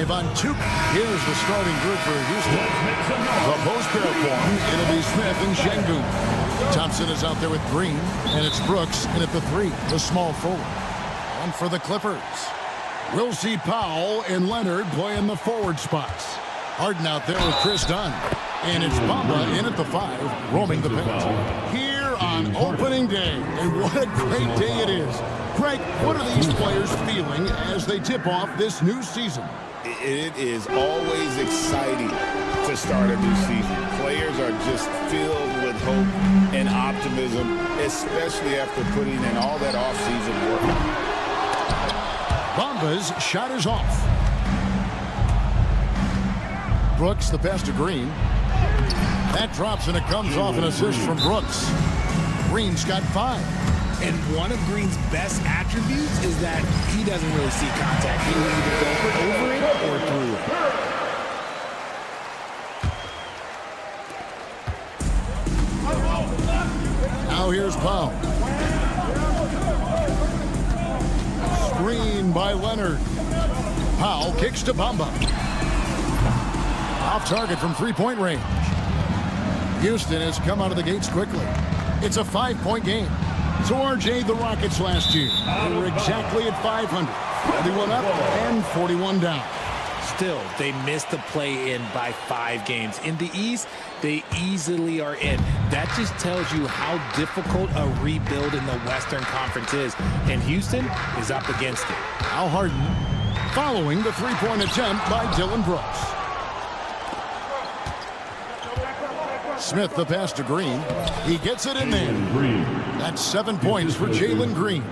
5 on 2. Here's the starting group for Houston. The post pair form, it'll be Smith and Şengün. Thompson is out there with Green, and it's Brooks in at the 3, the small forward. And for the Clippers, we'll see Powell and Leonard play in the forward spots. Harden out there with Chris Dunn. And it's Bamba in at the 5, roaming the paint. Here on opening day, and what a great day it is. Greg, what are these players feeling as they tip off this new season? It is always exciting to start a new season. Players are just filled with hope and optimism, especially after putting in all that offseason work. Bamba's shot is off. Brooks, the pass to Green. That drops, and it comes off an assist from Brooks. Green's got 5. And one of Green's best attributes is that he doesn't really see contact. He will either go over it or through it. Now here's Powell. Screen by Leonard. Powell kicks to Bamba. Off target from three-point range. Houston has come out of the gates quickly. It's a 5-point game. So, RJ, the Rockets last year, they were exactly at 500. 41 up and 41 down. Still, they missed the play-in by 5 games. In the East, they easily are in. That just tells you how difficult a rebuild in the Western Conference is. And Houston is up against it. Al Harden following the three-point attempt by Dillon Brooks. Smith, the pass to Green. He gets it in there. That's 7 points for Jalen Green.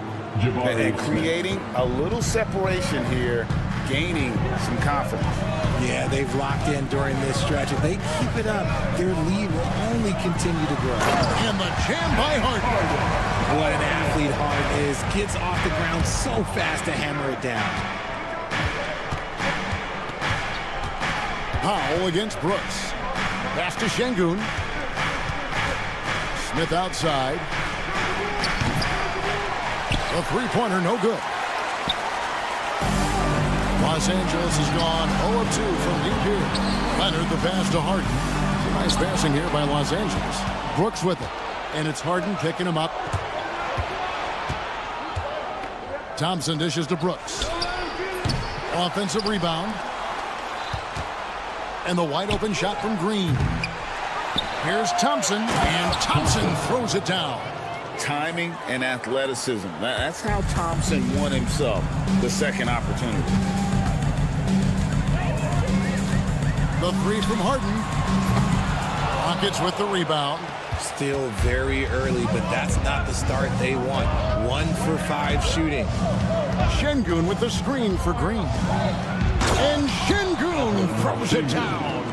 And creating a little separation here, gaining some confidence. Yeah, they've locked in during this stretch. If they keep it up, their lead will only continue to grow. And the jam by Harden. What an athlete Harden is. Gets off the ground so fast to hammer it down. Powell against Brooks. Pass to Şengün. Smith outside. A three-pointer, no good. Los Angeles has gone 0 of 2 from deep here. Leonard, the pass to Harden. Nice passing here by Los Angeles. Brooks with it. And it's Harden picking him up. Thompson dishes to Brooks. Offensive rebound. And the wide open shot from Green. Here's Thompson, and Thompson throws it down. Timing and athleticism. That's how Thompson won himself the second opportunity. The 3 from Harden. Rockets with the rebound. Still very early, but that's not the start they want. 1 for 5 shooting. Şengün with the screen for Green. And Şengün throws it down.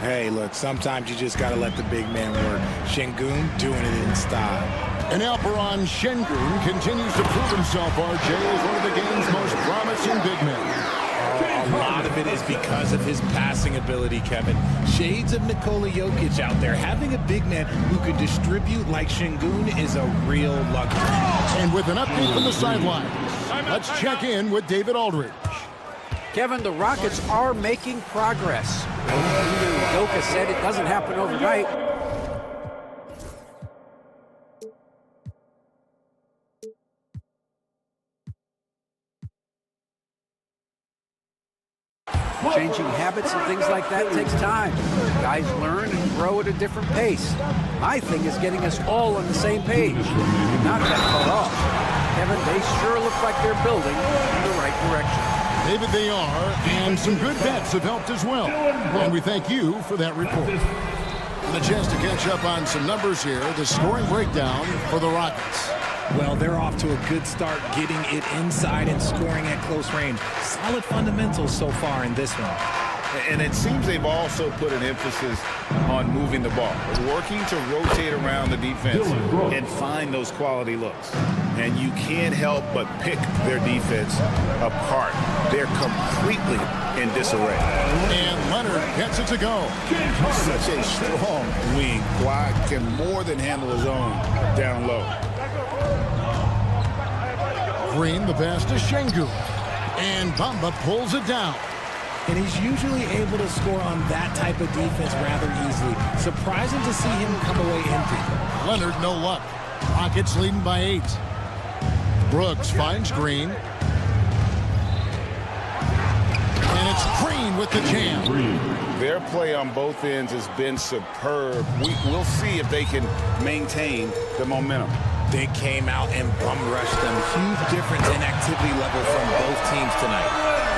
Hey, look, sometimes you just got to let the big man work. Şengün doing it in style. And Alperen Şengün continues to prove himself, RJ, as one of the game's most promising big men. A lot of it is because of his passing ability, Kevin. Shades of Nikola Jokic out there. Having a big man who can distribute like Şengün is a real luxury. And with an update from the sideline, let's check in with David Aldridge. Kevin, the Rockets are making progress. Jokic said it doesn't happen overnight. Changing habits and things like that takes time. Guys learn and grow at a different pace. My thing is getting us all on the same page. Not that far off. Kevin, they sure look like they're building in the right direction. David, they are, and some good bets have helped as well. And we thank you for that report. And a chance to catch up on some numbers here, the scoring breakdown for the Rockets. Well, they're off to a good start getting it inside and scoring at close range. Solid fundamentals so far in this one. And it seems they've also put an emphasis on moving the ball, working to rotate around the defense and find those quality looks. And you can't help but pick their defense apart. They're completely in disarray. And Leonard gets it to go. Such a strong wing. Kawhi can more than handle his own down low. Green, the pass to Şengün. And Bamba pulls it down. and he's usually able to score on that type of defense rather easily. Surprising to see him come away empty. Leonard, no luck. Rockets leading by 8. Brooks finds Green. And it's Green with the jam. Their play on both ends has been superb. We'll see if they can maintain the momentum. They came out and bum rushed them. Huge difference in activity level from both teams tonight.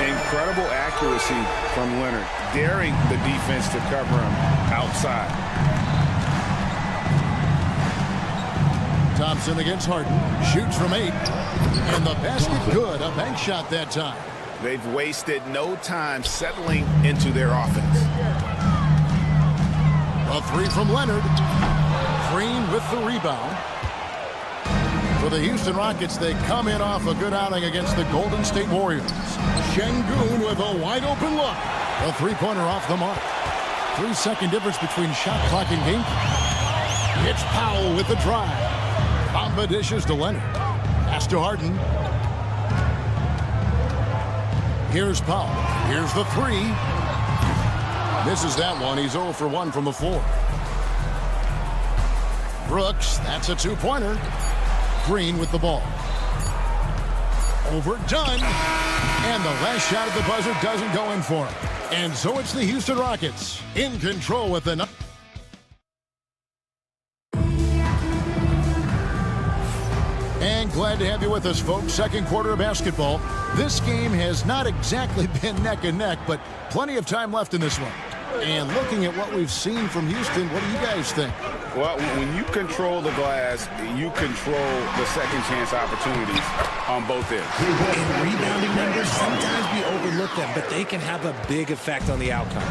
Incredible accuracy from Leonard, daring the defense to cover him outside. Thompson against Harden. Shoots from 8. And the basket good. A bank shot that time. They've wasted no time settling into their offense. A 3 from Leonard. Green with the rebound. For the Houston Rockets, they come in off a good outing against the Golden State Warriors. Şengün with a wide-open look. A three-pointer off the mark. 3-second difference between shot clock and game clock. It's Powell with the drive. Bamba dishes to Leonard. Pass to Harden. Here's Powell. Here's the 3. Misses that one. He's 0 for 1 from the floor. Brooks, that's a 2-pointer. Green with the ball. Overdone. And the last shot at the buzzer doesn't go in for him. And so it's the Houston Rockets in control with the... And glad to have you with us, folks. Second quarter of basketball. This game has not exactly been neck and neck, but plenty of time left in this one. And looking at what we've seen from Houston, what do you guys think? Well, when you control the glass, you control the second chance opportunities on both ends. And rebounding numbers, sometimes we overlook them, but they can have a big effect on the outcome.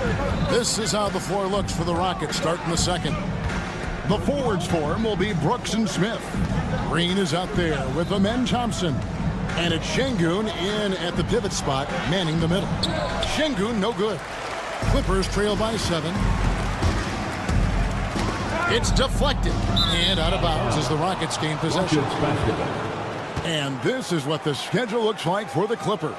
This is how the floor looks for the Rockets starting the second. The forwards for him will be Brooks and Smith. Green is out there with Amen Thompson. And it's Şengün in at the pivot spot, manning the middle. Şengün, no good. Clippers trail by 7. It's deflected and out of bounds as the Rockets gain possession. And this is what the schedule looks like for the Clippers.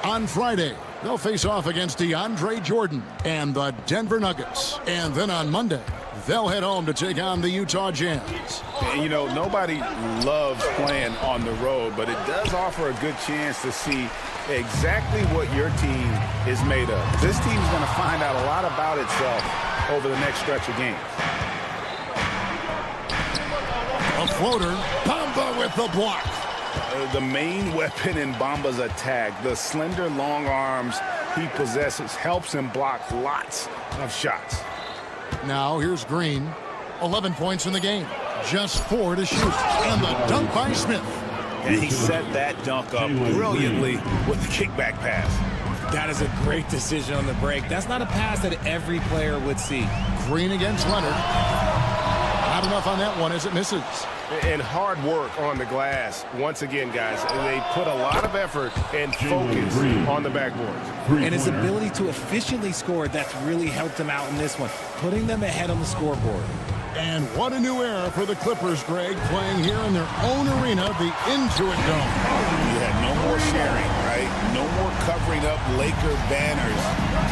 On Friday, they'll face off against DeAndre Jordan and the Denver Nuggets. And then on Monday, they'll head home to take on the Utah Jazz. And, you know, nobody loves playing on the road, but it does offer a good chance to see exactly what your team is made of. This team's going to find out a lot about itself over the next stretch of games. A floater. Bamba with the block. The main weapon in Bamba's attack, the slender long arms he possesses, helps him block lots of shots. Now here's Green. 11 points in the game. Just 4 to shoot. And the dunk by Smith. And he set that dunk up brilliantly with the kickback pass. That is a great decision on the break. That's not a pass that every player would see. Green against Leonard. Not enough on that one as it misses. And hard work on the glass. Once again, guys, they put a lot of effort and focus on the backboard. And his ability to efficiently score, that's really helped him out in this one, putting them ahead on the scoreboard. And what a new era for the Clippers, Greg, playing here in their own arena, the Intuit Dome. You had no more sharing, right? No more covering up Laker banners.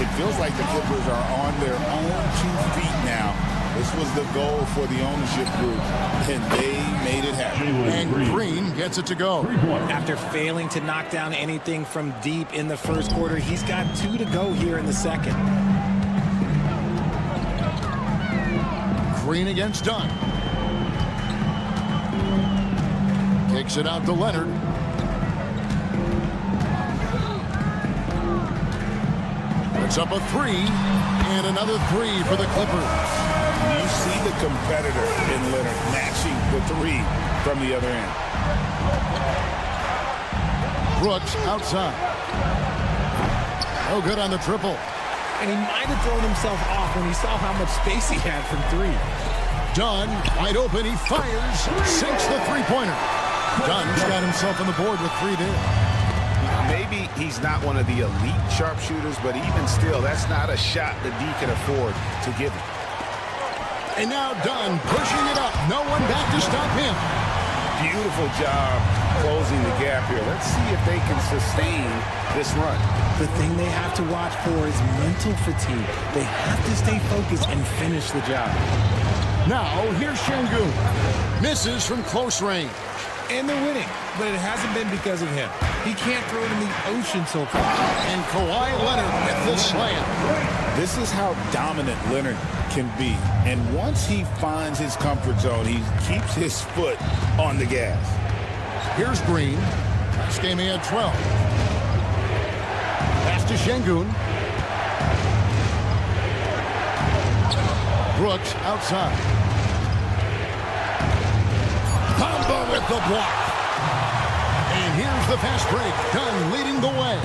It feels like the Clippers are on their own 2 feet now. This was the goal for the ownership group, and they made it happen. And Green gets it to go. After failing to knock down anything from deep in the first quarter, he's got 2 to go here in the second. Green against Dunn. Kicks it out to Leonard. Puts up a 3, and another 3 for the Clippers. You see the competitor in Leonard matching the 3 from the other end. Brooks outside. No good on the triple. And he might have thrown himself off when he saw how much space he had from 3. Dunn, wide open, he fires, sinks the three-pointer. Dunn's got himself on the board with 3 there. Maybe he's not one of the elite sharpshooters, but even still, that's not a shot that D can afford to give him. And now Dunn pushing it up. No one back to stop him. Beautiful job closing the gap gap here. Let's see if they can sustain this run. The thing they have to watch for is mental fatigue. They have to stay focused and finish the job. Now, here's Şengün. Misses from close range. And they're winning, but it hasn't been because of him. He can't throw it in the ocean so far. And Kawhi Leonard with the slam. This is how dominant Leonard can be. And once he finds his comfort zone, he keeps his foot on the gas. Here's Green. Last game he had 12. Pass to Şengün. Brooks outside. Bamba with the block. And here's the fast break. Dunn leading the way.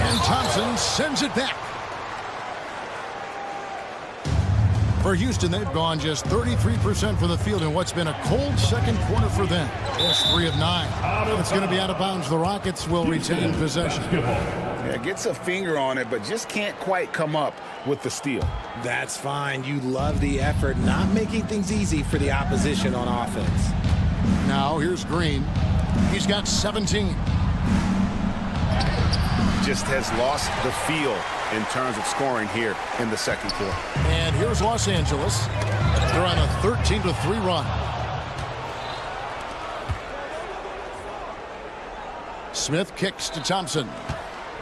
And Thompson sends it back. For Houston, they've gone just 33% from the field in what's been a cold second quarter for them. It's 3 of 9. It's going to be out of bounds. The Rockets will retain possession. Yeah, gets a finger on it, but just can't quite come up with the steal. That's fine. You love the effort, not making things easy for the opposition on offense. Now here's Green. He's got 17. Just has lost the feel in terms of scoring here in the second quarter. And here's Los Angeles. They're on a 13-3 run. Smith kicks to Thompson.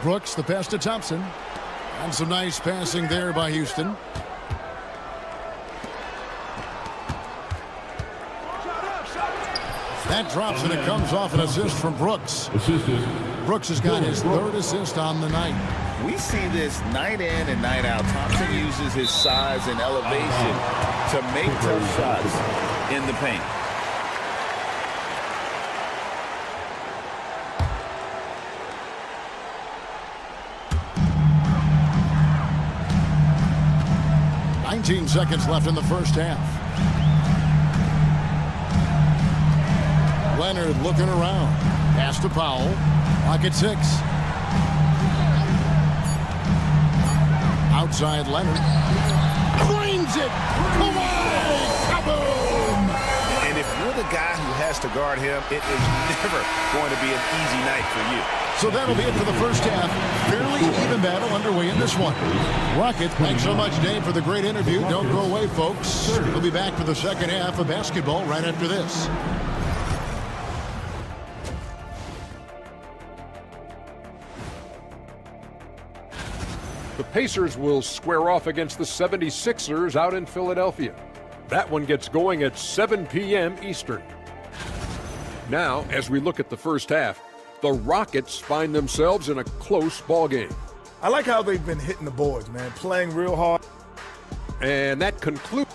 Brooks the pass to Thompson. And some nice passing there by Houston. That drops and it comes off an assist from Brooks. Brooks has got his 3rd assist on the night. We see this night in and night out. Thompson uses his size and elevation to make tough shots in the paint. Seconds left in the first half. Leonard looking around. Pass to Powell. Clock at 6. Outside Leonard. Drains it. Kawhi. Kaboom. And if you're the guy who has to guard him, it is never going to be an easy night for you. So that'll be it for the first half. Fairly even battle underway in this one. Rockets, thanks so much, Dave, for the great interview. Don't go away, folks. We'll be back for the second half of basketball right after this. The Pacers will square off against the 76ers out in Philadelphia. That one gets going at 7 p.m. Eastern. Now, as we look at the first half, the Rockets find themselves in a close ballgame. I like how they've been hitting the boards, man, playing real hard. And that concludes.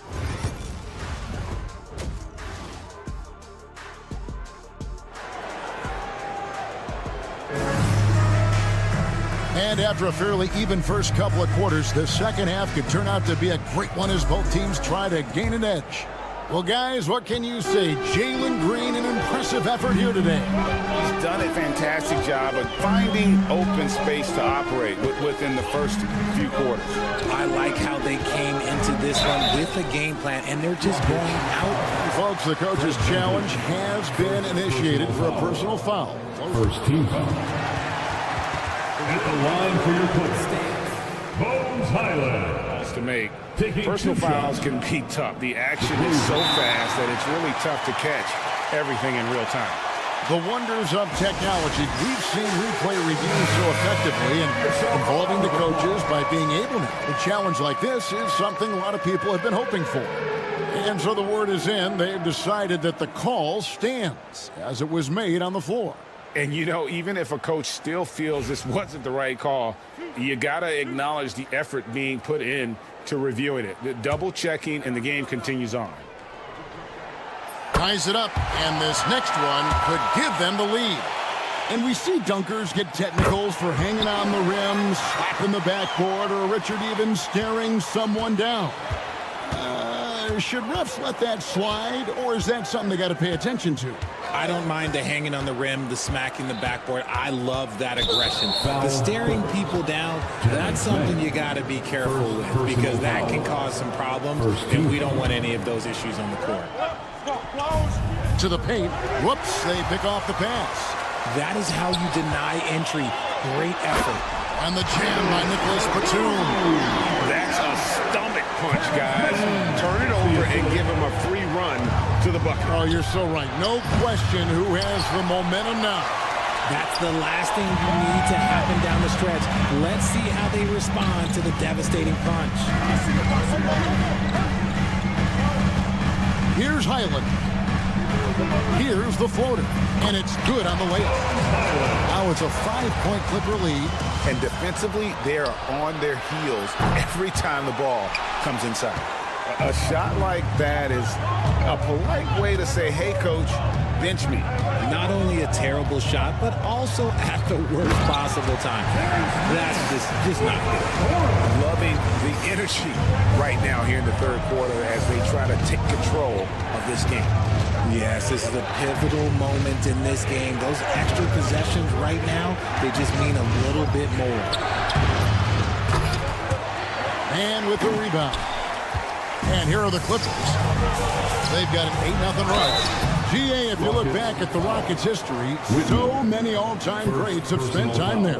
And after a fairly even first couple of quarters, the second half could turn out to be a great one as both teams try to gain an edge. Well, guys, what can you say? Jalen Green, an impressive effort here today. He's done a fantastic job of finding open space to operate within the first few quarters. I like how they came into this one with a game plan, and they're just going out. Folks, the coach's challenge has been initiated for a personal foul. First team foul. At the line for your point, Bones Highland. To make personal fouls can be tough. The action is so fast that it's really tough to catch everything in real time. The wonders of technology. We've seen replay reviews so effectively and involving the coaches by being able to. A challenge like this is something a lot of people have been hoping for. And so the word is in. They've decided that the call stands as it was made on the floor. And, you know, even if a coach still feels this wasn't the right call, you got to acknowledge the effort being put in to reviewing it. The double checking, and the game continues on. Ties it up, and this next one could give them the lead. And we see dunkers get technicals for hanging on the rim, slapping the backboard, or Richard even staring someone down. Should refs let that slide, or is that something they got to pay attention to? I don't mind the hanging on the rim, the smacking the backboard. I love that aggression. The staring people down, that's something you got to be careful with because that can cause some problems, and we don't want any of those issues on the court. To the paint. Whoops, they pick off the pass. That is how you deny entry. Great effort. And the jam by Nicholas Batum. That's a stomach punch, guys. Turn it over and give him a free run to the bucket. Oh, you're so right. No question who has the momentum now. That's the last thing you need to happen down the stretch. Let's see how they respond to the devastating punch. Here's Highland. Here's the floater. And it's good on the layup. Now it's a 5-point Clipper lead. And defensively, they are on their heels every time the ball comes inside. A shot like that is a polite way to say, hey, coach, bench me. Not only a terrible shot, but also at the worst possible time. That's just not good. Loving the energy right now here in the third quarter as they try to take control of this game. Yes, this is a pivotal moment in this game. Those extra possessions right now, they just mean a little bit more. And with the rebound. And here are the Clippers. They've got an 8-0 run. GA, if you look back at the Rockets' history, so many all-time greats have spent time there.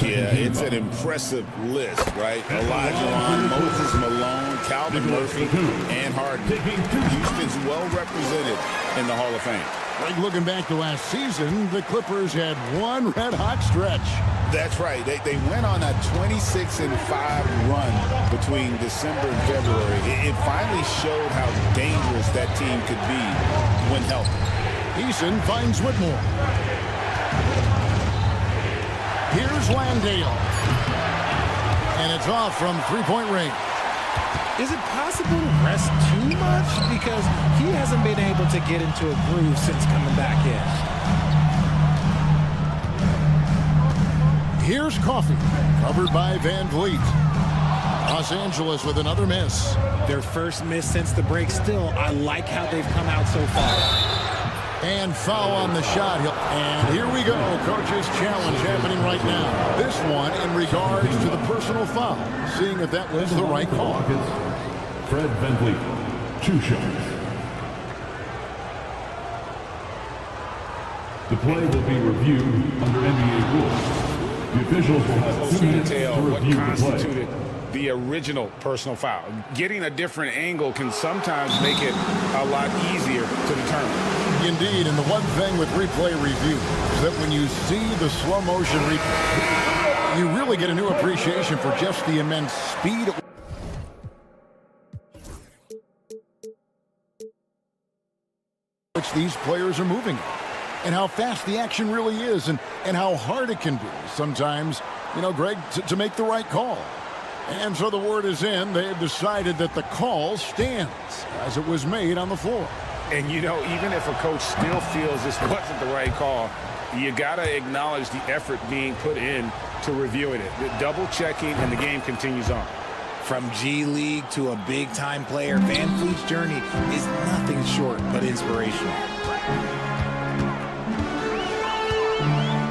Yeah, it's an impressive list, right? Elijah, Moses Malone, Calvin Murphy, and Harden. Houston's well represented in the Hall of Fame. Like looking back to last season, the Clippers had one red-hot stretch. That's right. They went on a 26-5 run between December and February. It finally showed how dangerous that team could be when healthy. Eason finds Whitmore. Here's Landale. And it's off from three-point range. Is it possible to rest too much? Because he hasn't been able to get into a groove since coming back in. Here's Coffey, covered by Van Vliet. Los Angeles with another miss. Their first miss since the break. Still, I like how they've come out so far. And foul on the shot. And here we go. Coach's challenge happening right now. This one in regards to the personal foul. Seeing if that was the right call. Fred VanVleet, 2 shots. The play will be reviewed under NBA rules. The officials will have 2 minutes to What review the constituted play. the original personal foul. Getting a different angle can sometimes make it a lot easier to determine. Indeed, and the one thing with replay review is that when you see the slow motion replay, you really get a new appreciation for just the immense speed at which these players are moving and how fast the action really is and how hard it can be sometimes, you know, Greg, to make the right call. And so the word is in. They have decided that the call stands as it was made on the floor. And, you know, even if a coach still feels this wasn't the right call, you got to acknowledge the effort being put in to reviewing it. The double checking, and the game continues on. From G League to a big-time player, Van Vliet's journey is nothing short but inspirational.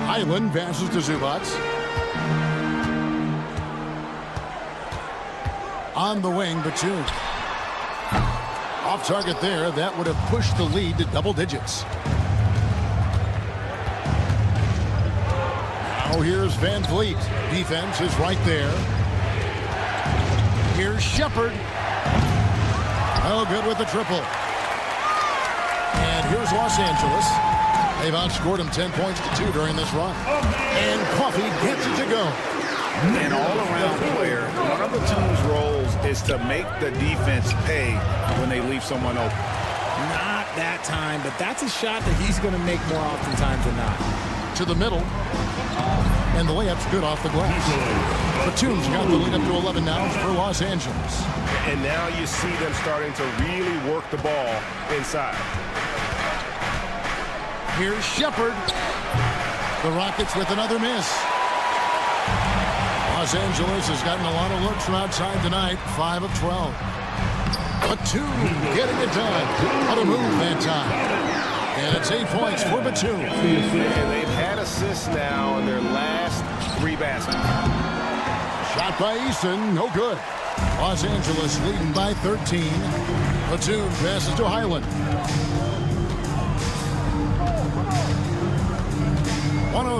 Highland passes to Zubac. On the wing, Batum. Off target there. That would have pushed the lead to double digits. Now here's Van Vliet. Defense is right there. Here's Shepard. Oh, good with the triple. And here's Los Angeles. They've outscored them 10 points to 2 during this run. And Coffey gets it to go. An all-around player, one of the team's roles is to make the defense pay when they leave someone open. Not that time, but that's a shot that he's going to make more oftentimes than not. To the middle. And the layup's good off the glass. Batum's got the lead up to 11 now for Los Angeles. And now you see them starting to really work the ball inside. Here's Shepard. The Rockets with another miss. Los Angeles has gotten a lot of looks from outside tonight. 5 of 12. Batum getting it done. What a move that time. And it's 8 points for Batum. And they've had assists now in their last 3 baskets. Shot by Eason, no good. Los Angeles leading by 13. Batum passes to Highland.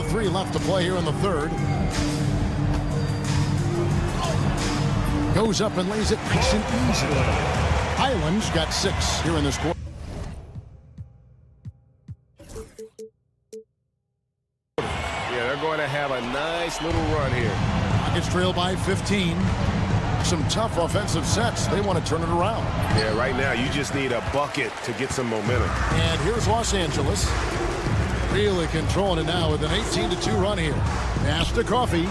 1:03 left to play here in the third. Goes up and lays it nice and easy. Highland's got 6 here in this quarter. Yeah, they're going to have a nice little run here. Rockets trail by 15. Some tough offensive sets. They want to turn it around. Yeah, right now you just need a bucket to get some momentum. And here's Los Angeles. Really controlling it now with an 18-2 run here. Pass to Coffee.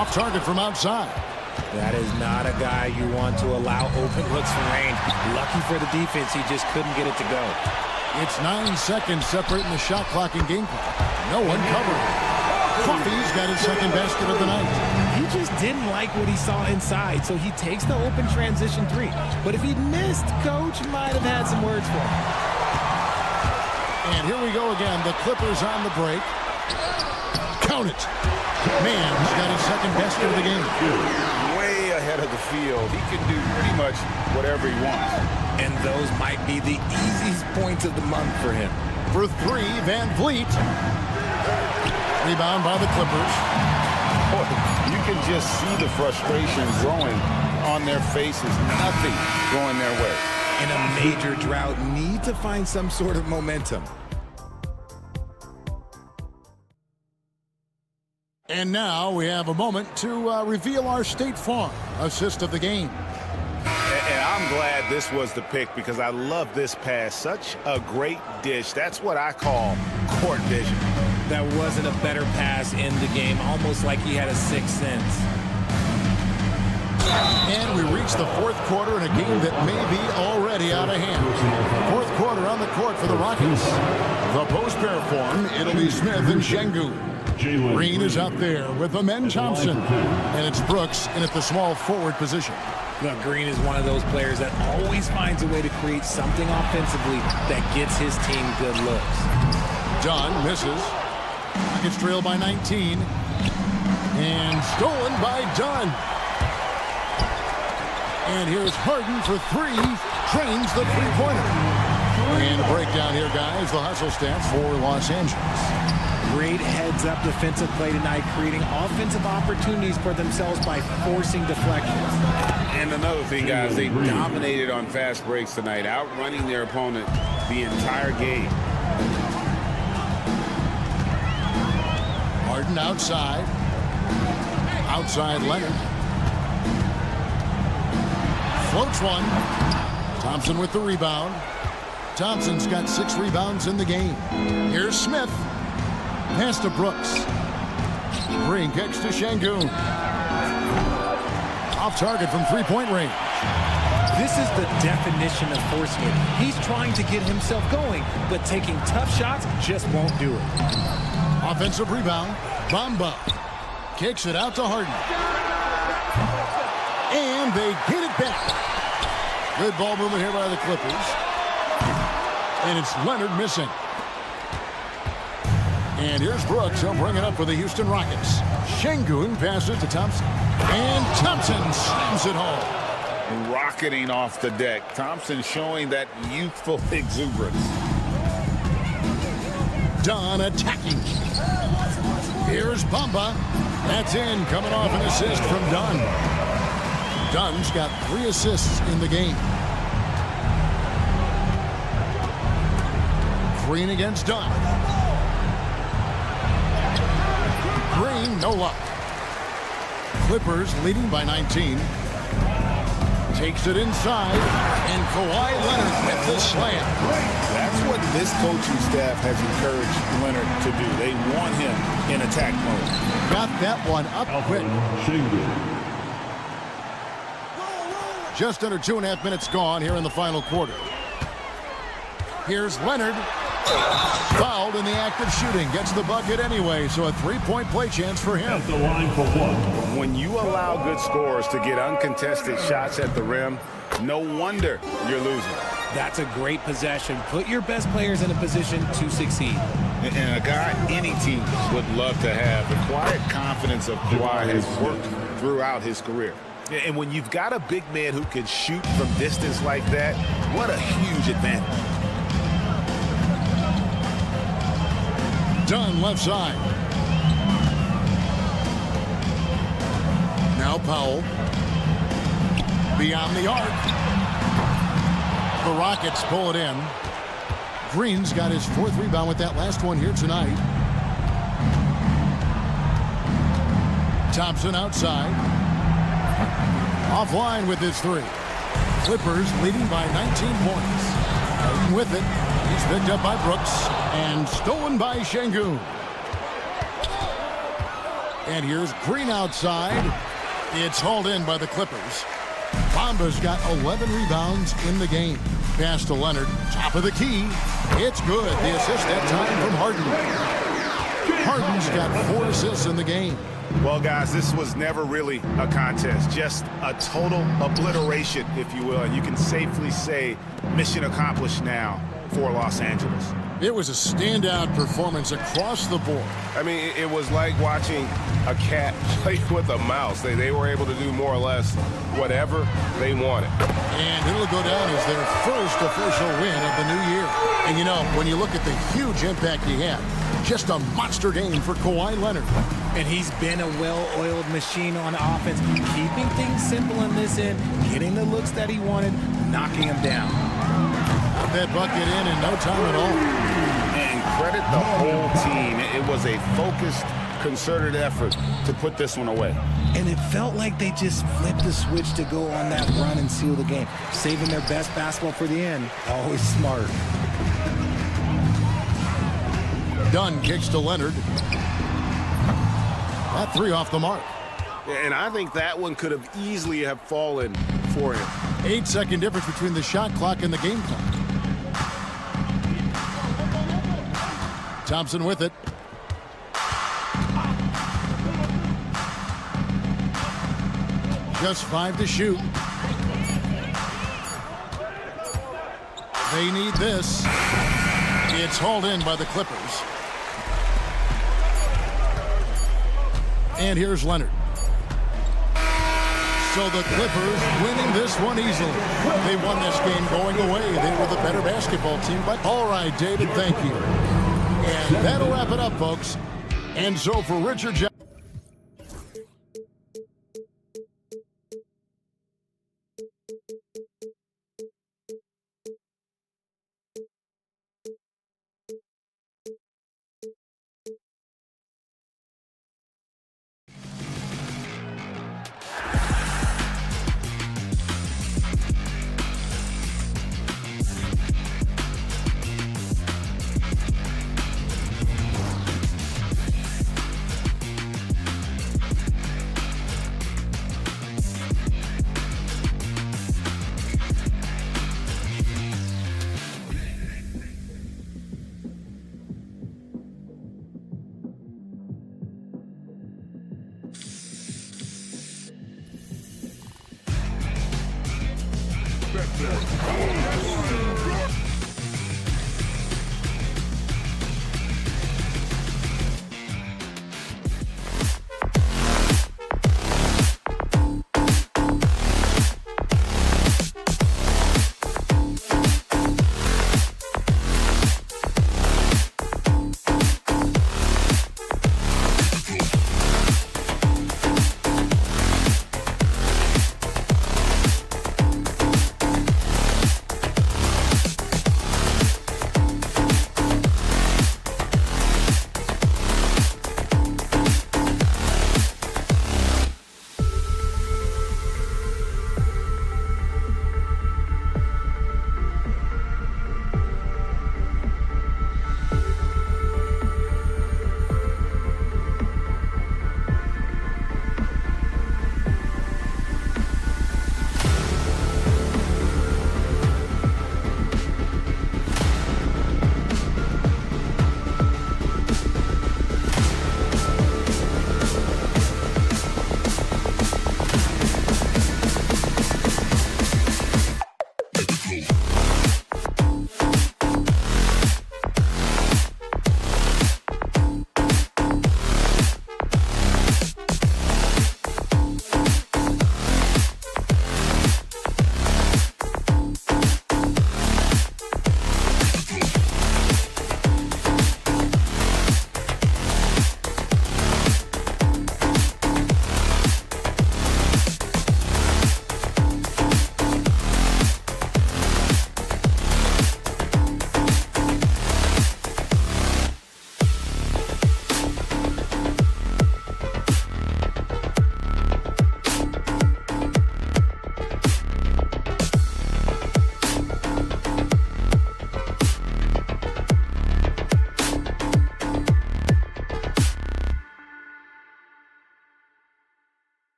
Off target from outside. That is not a guy you want to allow open looks from range. Lucky for the defense, he just couldn't get it to go. It's 9 seconds separating the shot clock and game clock. No one covering. Coffee's got his second basket of the night. He just didn't like what he saw inside, so he takes the open transition 3. But if he'd missed, Coach might have had some words for him. And here we go again. The Clippers on the break. Count it. Man's got his second basket of the game. Way ahead of the field. He can do pretty much whatever he wants. And those might be the easiest points of the month for him. For 3, Van Vliet. Rebound by the Clippers. Boy, you can just see the frustration growing on their faces. Nothing going their way. In a major drought, need to find some sort of momentum. And now we have a moment to reveal our State Farm assist of the game. And I'm glad this was the pick because I love this pass. Such a great dish. That's what I call court vision. That wasn't a better pass in the game, almost like he had a sixth sense. And we reach the fourth quarter in a game that may be already out of hand. Fourth quarter on the court for the Rockets. The post pair form, it'll be Smith and Şengün. Green is out there with Amen Thompson. And it's Brooks in at the small forward position. Now, Green is one of those players that always finds a way to create something offensively that gets his team good looks. Dunn misses. Rockets trail by 19. And stolen by Dunn. And here's Harden for 3. Trains the three-pointer. And a breakdown here, guys. The hustle stats for Los Angeles. Great heads-up defensive play tonight, creating offensive opportunities for themselves by forcing deflections. And another thing, guys, they dominated on fast breaks tonight, outrunning their opponent the entire game. Harden outside. Outside Leonard. Floats one. Thompson with the rebound. Thompson's got 6 rebounds in the game. Here's Smith. Pass to Brooks. Green kicks to Şengün. Off target from three-point range. This is the definition of forcing it. He's trying to get himself going, but taking tough shots just won't do it. Offensive rebound. Bamba kicks it out to Harden. And they get it back. Good ball movement here by the Clippers. And it's Leonard missing. And here's Brooks. He'll bring it up for the Houston Rockets. Şengün passes to Thompson. And Thompson slams it home. Rocketing off the deck. Thompson showing that youthful exuberance. Dunn attacking. Here's Bamba. That's in. Coming off an assist from Dunn. Dunn's got 3 assists in the game. Green against Dunn. Green, no luck. Clippers leading by 19. Takes it inside, and Kawhi Leonard with the slam. That's what this coaching staff has encouraged Leonard to do. They want him in attack mode. Got that one up quick. Just under 2.5 minutes gone here in the final quarter. Here's Leonard. Fouled in the act of shooting. Gets the bucket anyway, so a 3-point play chance for him. At the line for 1. When you allow good scorers to get uncontested shots at the rim, no wonder you're losing. That's a great possession. Put your best players in a position to succeed. And a guy any team would love to have. The quiet confidence of Kawhi has worked throughout his career. And when you've got a big man who can shoot from distance like that, what a huge advantage. Dunn left side. Now Powell. Beyond the arc. The Rockets pull it in. Green's got his 4th rebound with that last one here tonight. Thompson outside. Offline with his 3. Clippers leading by 19 points. And with it, he's picked up by Brooks and stolen by Şengün. And here's Green outside. It's hauled in by the Clippers. Bamba's got 11 rebounds in the game. Pass to Leonard. Top of the key. It's good. The assist that time from Harden. Harden's got 4 assists in the game. Well, guys, this was never really a contest. Just a total obliteration, if you will. And you can safely say mission accomplished now for Los Angeles. It was a standout performance across the board. I mean, it was like watching a cat play with a mouse. They were able to do more or less whatever they wanted. And it'll go down as their first official win of the new year. And you know, when you look at the huge impact he had, just a monster game for Kawhi Leonard. And he's been a well-oiled machine on offense, keeping things simple in this end, getting the looks that he wanted, knocking them down. Put that bucket in no time at all. And credit the whole team. It was a focused, concerted effort to put this one away. And it felt like they just flipped the switch to go on that run and seal the game, saving their best basketball for the end. Always smart. Dunn kicks to Leonard. That 3 off the mark. And I think that one could have easily have fallen for him. 8-second difference between the shot clock and the game clock. Thompson with it. Just 5 to shoot. They need this. It's hauled in by the Clippers. And here's Leonard. So the Clippers winning this one easily. They won this game going away. They were the better basketball team. But all right, David, thank you. And that'll wrap it up, folks. And so for Richard Jackson.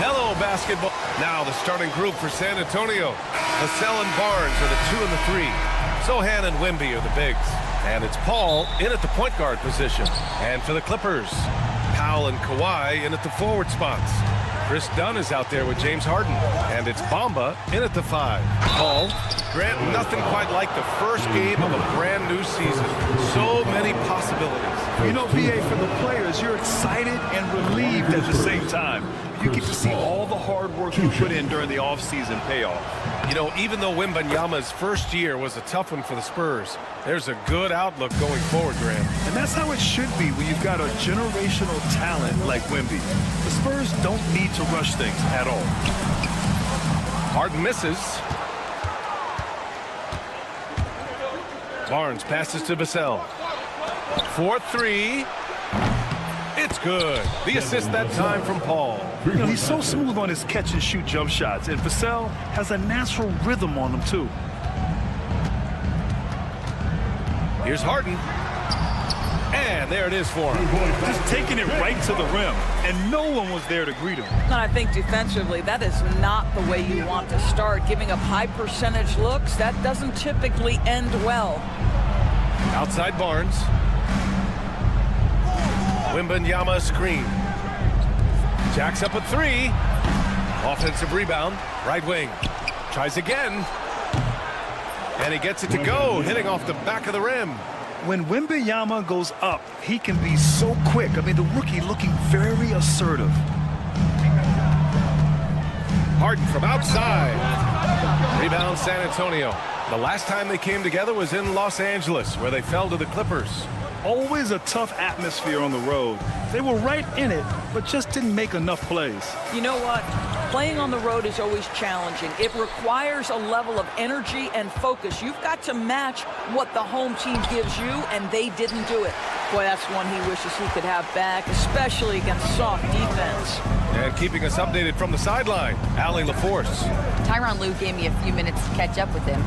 Hello, basketball. Now the starting group for San Antonio. Vassell and Barnes are the 2 and the 3. Sohan and Wemby are the bigs. And it's Paul in at the point guard position. And for the Clippers, Powell and Kawhi in at the forward spots. Chris Dunn is out there with James Harden. And it's Bamba in at the 5. Paul. Grant, nothing quite like the first game of a brand new season. So many possibilities. You know, PA, for the players, you're excited and relieved at the same time. You get to see all the hard work you put in during the offseason pay off. You know, even though Wembanyama's first year was a tough one for the Spurs, there's a good outlook going forward, Grant. And that's how it should be when you've got a generational talent like Wemby. The Spurs don't need to rush things at all. Harden misses. Barnes passes to Vassell. 4-3. It's good. The assist that time from Paul. You know, he's so smooth on his catch-and-shoot jump shots, and Vassell has a natural rhythm on them, too. Here's Harden. And there it is for him. Just taking it right to the rim, and no one was there to greet him. And I think defensively, that is not the way you want to start. Giving up high percentage looks, that doesn't typically end well. Outside Barnes. Wembanyama screen. Jacks up a 3. Offensive rebound. Right wing. Tries again. And he gets it to go, hitting off the back of the rim. When Wembanyama goes up, he can be so quick. I mean, the rookie looking very assertive. Harden from outside. Rebound San Antonio. The last time they came together was in Los Angeles, where they fell to the Clippers. Always a tough atmosphere on the road. They were right in it, but just didn't make enough plays. You know what? Playing on the road is always challenging. It requires a level of energy and focus. You've got to match what the home team gives you, and they didn't do it. Boy, that's one he wishes he could have back, especially against soft defense. And keeping us updated from the sideline, Allie LaForce. Tyronn Lue gave me a few minutes to catch up with him.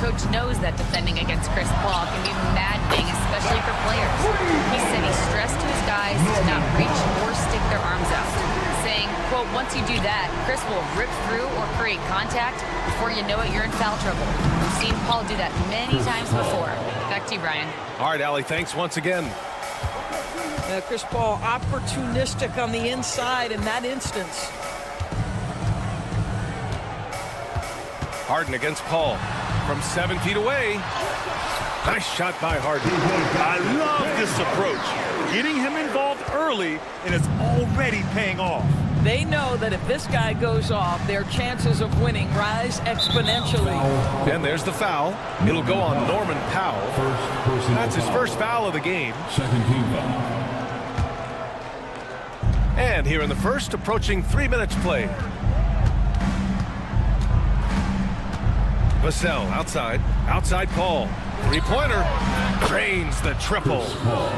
Coach knows that defending against Chris Paul can be maddening, especially for players. He said he stressed to his guys to not reach or stick their arms out, saying, quote, once you do that, Chris will rip through or create contact. Before you know it, you're in foul trouble. We've seen Paul do that many times before. Back to you, Brian. All right, Allie, thanks once again. Chris Paul opportunistic on the inside in that instance. Harden against Paul from 7 feet away. Nice shot by Harden. I love this approach. Getting him involved early, and it's already paying off. They know that if this guy goes off, their chances of winning rise exponentially. And there's the foul. It'll go on Norman Powell. That's his first foul of the game. Second team foul. And here in the first, approaching 3 minutes played. Vassell outside. Outside Paul. Three-pointer. Drains the triple.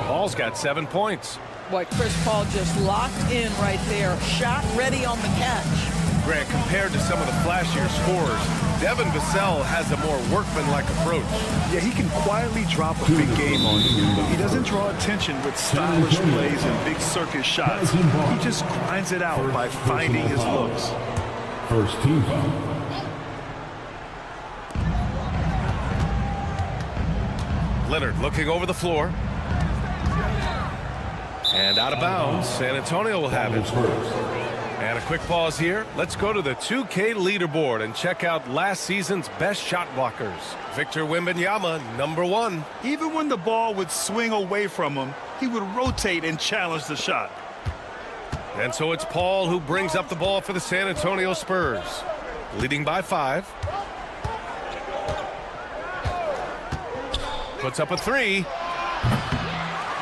Paul's got 7 points. Boy, Chris Paul just locked in right there. Shot ready on the catch. Grant, compared to some of the flashier scorers, Devin Vassell has a more workmanlike approach. Yeah, he can quietly drop a big game on you. He doesn't draw attention with stylish plays and big circus shots. He just grinds it out by finding his looks. First team foul. Leonard looking over the floor. And out of bounds. San Antonio will have it. And a quick pause here. Let's go to the 2K leaderboard and check out last season's best shot blockers. Victor Wembanyama, #1. Even when the ball would swing away from him, he would rotate and challenge the shot. And so it's Paul who brings up the ball for the San Antonio Spurs. Leading by 5. Puts up a 3.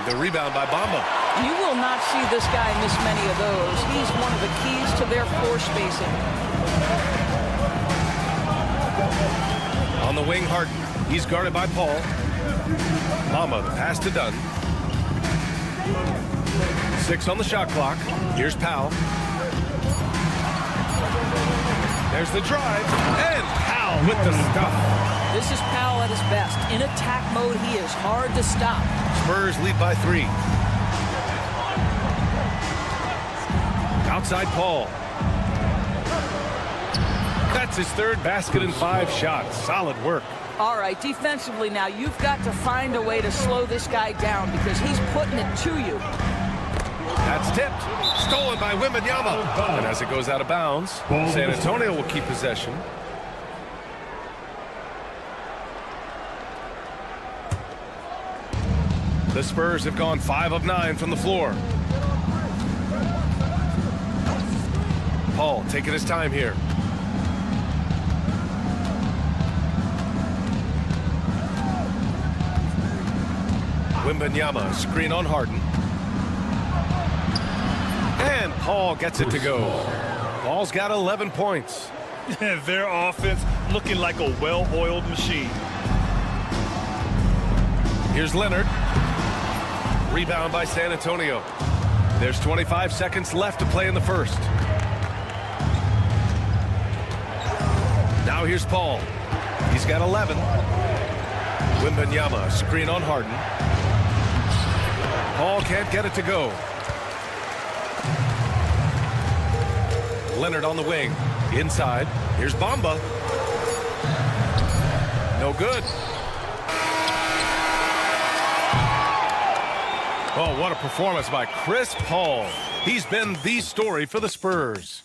The rebound by Bamba. You will not see this guy miss many of those. He's one of the keys to their floor spacing. On the wing, Harden. He's guarded by Paul. Bamba, the pass to Dunn. 6 on the shot clock. Here's Powell. There's the drive. And Powell with the stuff. This is Powell at his best. In attack mode, he is hard to stop. Spurs lead by 3. Outside Paul. That's his third basket in 5 shots. Solid work. All right, defensively now, you've got to find a way to slow this guy down because he's putting it to you. That's tipped. Stolen by Wembanyama. And as it goes out of bounds, San Antonio will keep possession. The Spurs have gone 5 of 9 from the floor. Paul taking his time here. Wembanyama, screen on Harden. And Paul gets it to go. Paul's got 11 points. Their offense looking like a well-oiled machine. Here's Leonard. Rebound by San Antonio. There's 25 seconds left to play in the first. Now here's Paul. He's got 11. Wembanyama, screen on Harden. Paul can't get it to go. Leonard on the wing. Inside. Here's Bamba. No good. Oh, what a performance by Chris Paul. He's been the story for the Spurs.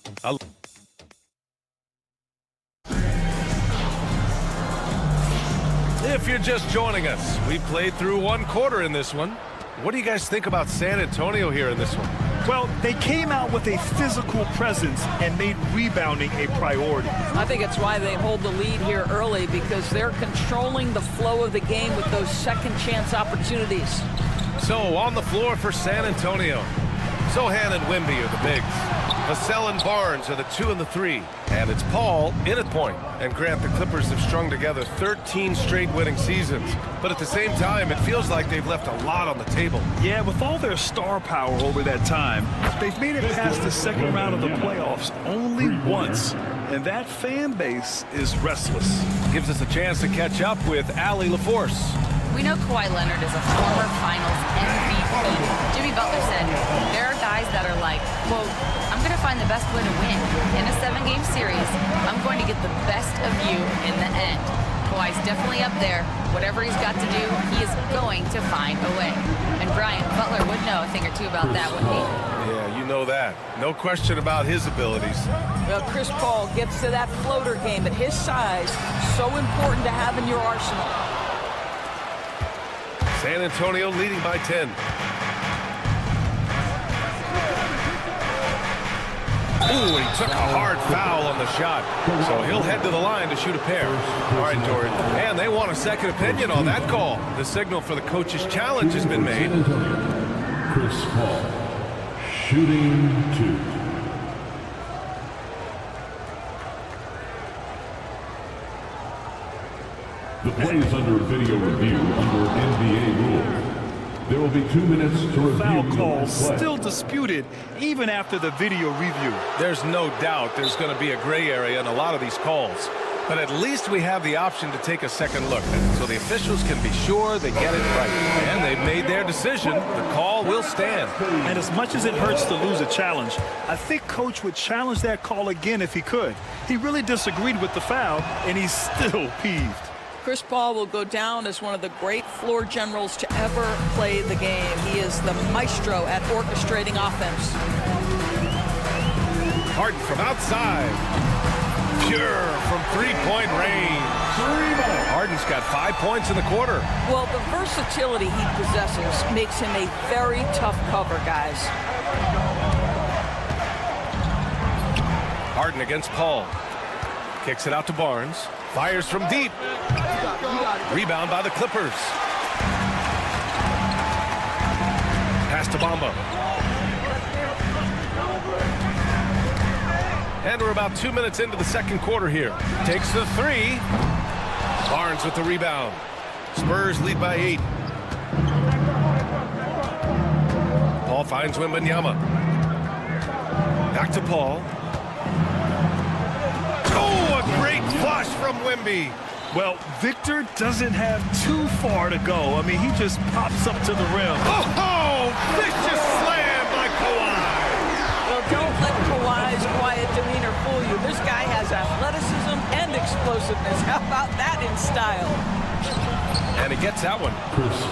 If you're just joining us, we played through 1 quarter in this one. What do you guys think about San Antonio here in this one? Well, they came out with a physical presence and made rebounding a priority. I think it's why they hold the lead here early because they're controlling the flow of the game with those second chance opportunities. So on the floor for San Antonio, Sohan and Wemby are the bigs. Vassell and Barnes are the 2 and the 3. And it's Paul in at point. And Grant, the Clippers have strung together 13 straight winning seasons. But at the same time, it feels like they've left a lot on the table. Yeah, with all their star power over that time, they've made it past the second round of the playoffs only once. And that fan base is restless. Gives us a chance to catch up with Allie LaForce. We know Kawhi Leonard is a former Finals MVP. Jimmy Butler said, there are guys that are like, quote, I'm going to find the best way to win. In a 7-game series, I'm going to get the best of you in the end. Kawhi's definitely up there. Whatever he's got to do, he is going to find a way. And Brian, Butler would know a thing or two about that, wouldn't he? Yeah, you know that. No question about his abilities. Well, Chris Paul gets to that floater game at his size. So important to have in your arsenal. San Antonio leading by 10. Ooh, he took a hard foul on the shot. So he'll head to the line to shoot a pair. All right, Dorian. And they want a second opinion on that call. The signal for the coach's challenge has been made. Chris Paul, shooting 2. The play is under video review under NBA rules. There will be 2 minutes to review. Foul call still disputed even after the video review. There's no doubt there's going to be a gray area in a lot of these calls. But at least we have the option to take a second look. So the officials can be sure they get it right. And they've made their decision. The call will stand. And as much as it hurts to lose a challenge, I think Coach would challenge that call again if he could. He really disagreed with the foul, and he's still peeved. Chris Paul will go down as one of the great floor generals to ever play the game. He is the maestro at orchestrating offense. Harden from outside. Pure from three-point range. Harden's got 5 points in the quarter. Well, the versatility he possesses makes him a very tough cover, guys. Harden against Paul. Kicks it out to Barnes. Fires from deep. Rebound by the Clippers. Pass to Bamba. And we're about 2 minutes into the second quarter here. Takes the 3. Barnes with the rebound. Spurs lead by 8. Paul finds Wembanyama. Back to Paul. Oh, a great flush from Wemby. Well, Victor doesn't have too far to go. I mean, he just pops up to the rim. Oh, vicious slam by Kawhi. Well, don't let his athleticism and explosiveness. How about that in style? And he gets that one.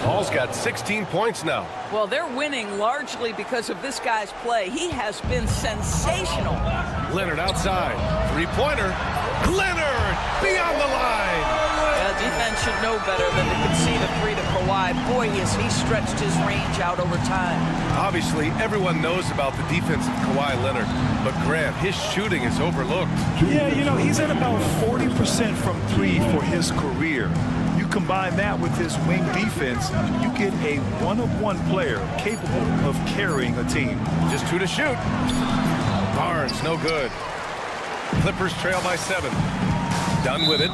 Paul's got 16 points now. Well, they're winning largely because of this guy's play. He has been sensational. Leonard outside. Three-pointer. Leonard beyond the line. Defense should know better than to concede a three to Kawhi. Boy, has he stretched his range out over time. Obviously, everyone knows about the defense of Kawhi Leonard, but Grant, his shooting is overlooked. Yeah, you know, he's at about 40% from three for his career. You combine that with his wing defense, you get a one-of-one player capable of carrying a team. Just 2 to shoot. Barnes, no good. Clippers trail by 7. Done with it.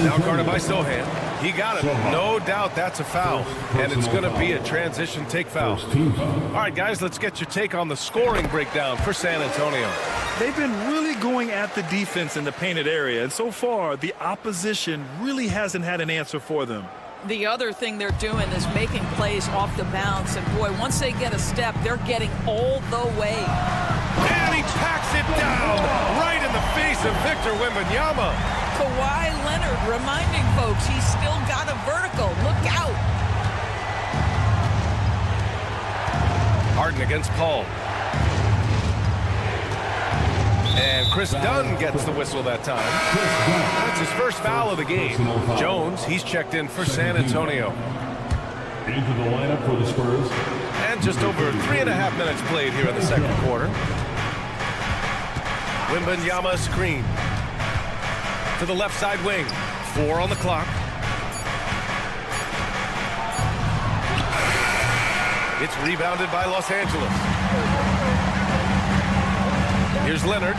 Now guarded by Sohan. He got it. No doubt that's a foul. And it's going to be a transition take foul. All right, guys, let's get your take on the scoring breakdown for San Antonio. They've been really going at the defense in the painted area. And so far, the opposition really hasn't had an answer for them. The other thing they're doing is making plays off the bounce. And, boy, once they get a step, they're getting all the way. And he packs it down right in the face of Victor Wembanyama. Kawhi Leonard reminding folks he's still got a vertical. Look out. Harden against Paul. And Chris Dunn gets the whistle that time. That's his first foul of the game. Jones, he's checked in for San Antonio. Into the lineup for the Spurs. And just over 3.5 minutes played here in the second quarter. Wembanyama screen. To the left side wing. 4 on the clock. It's rebounded by Los Angeles. Here's Leonard.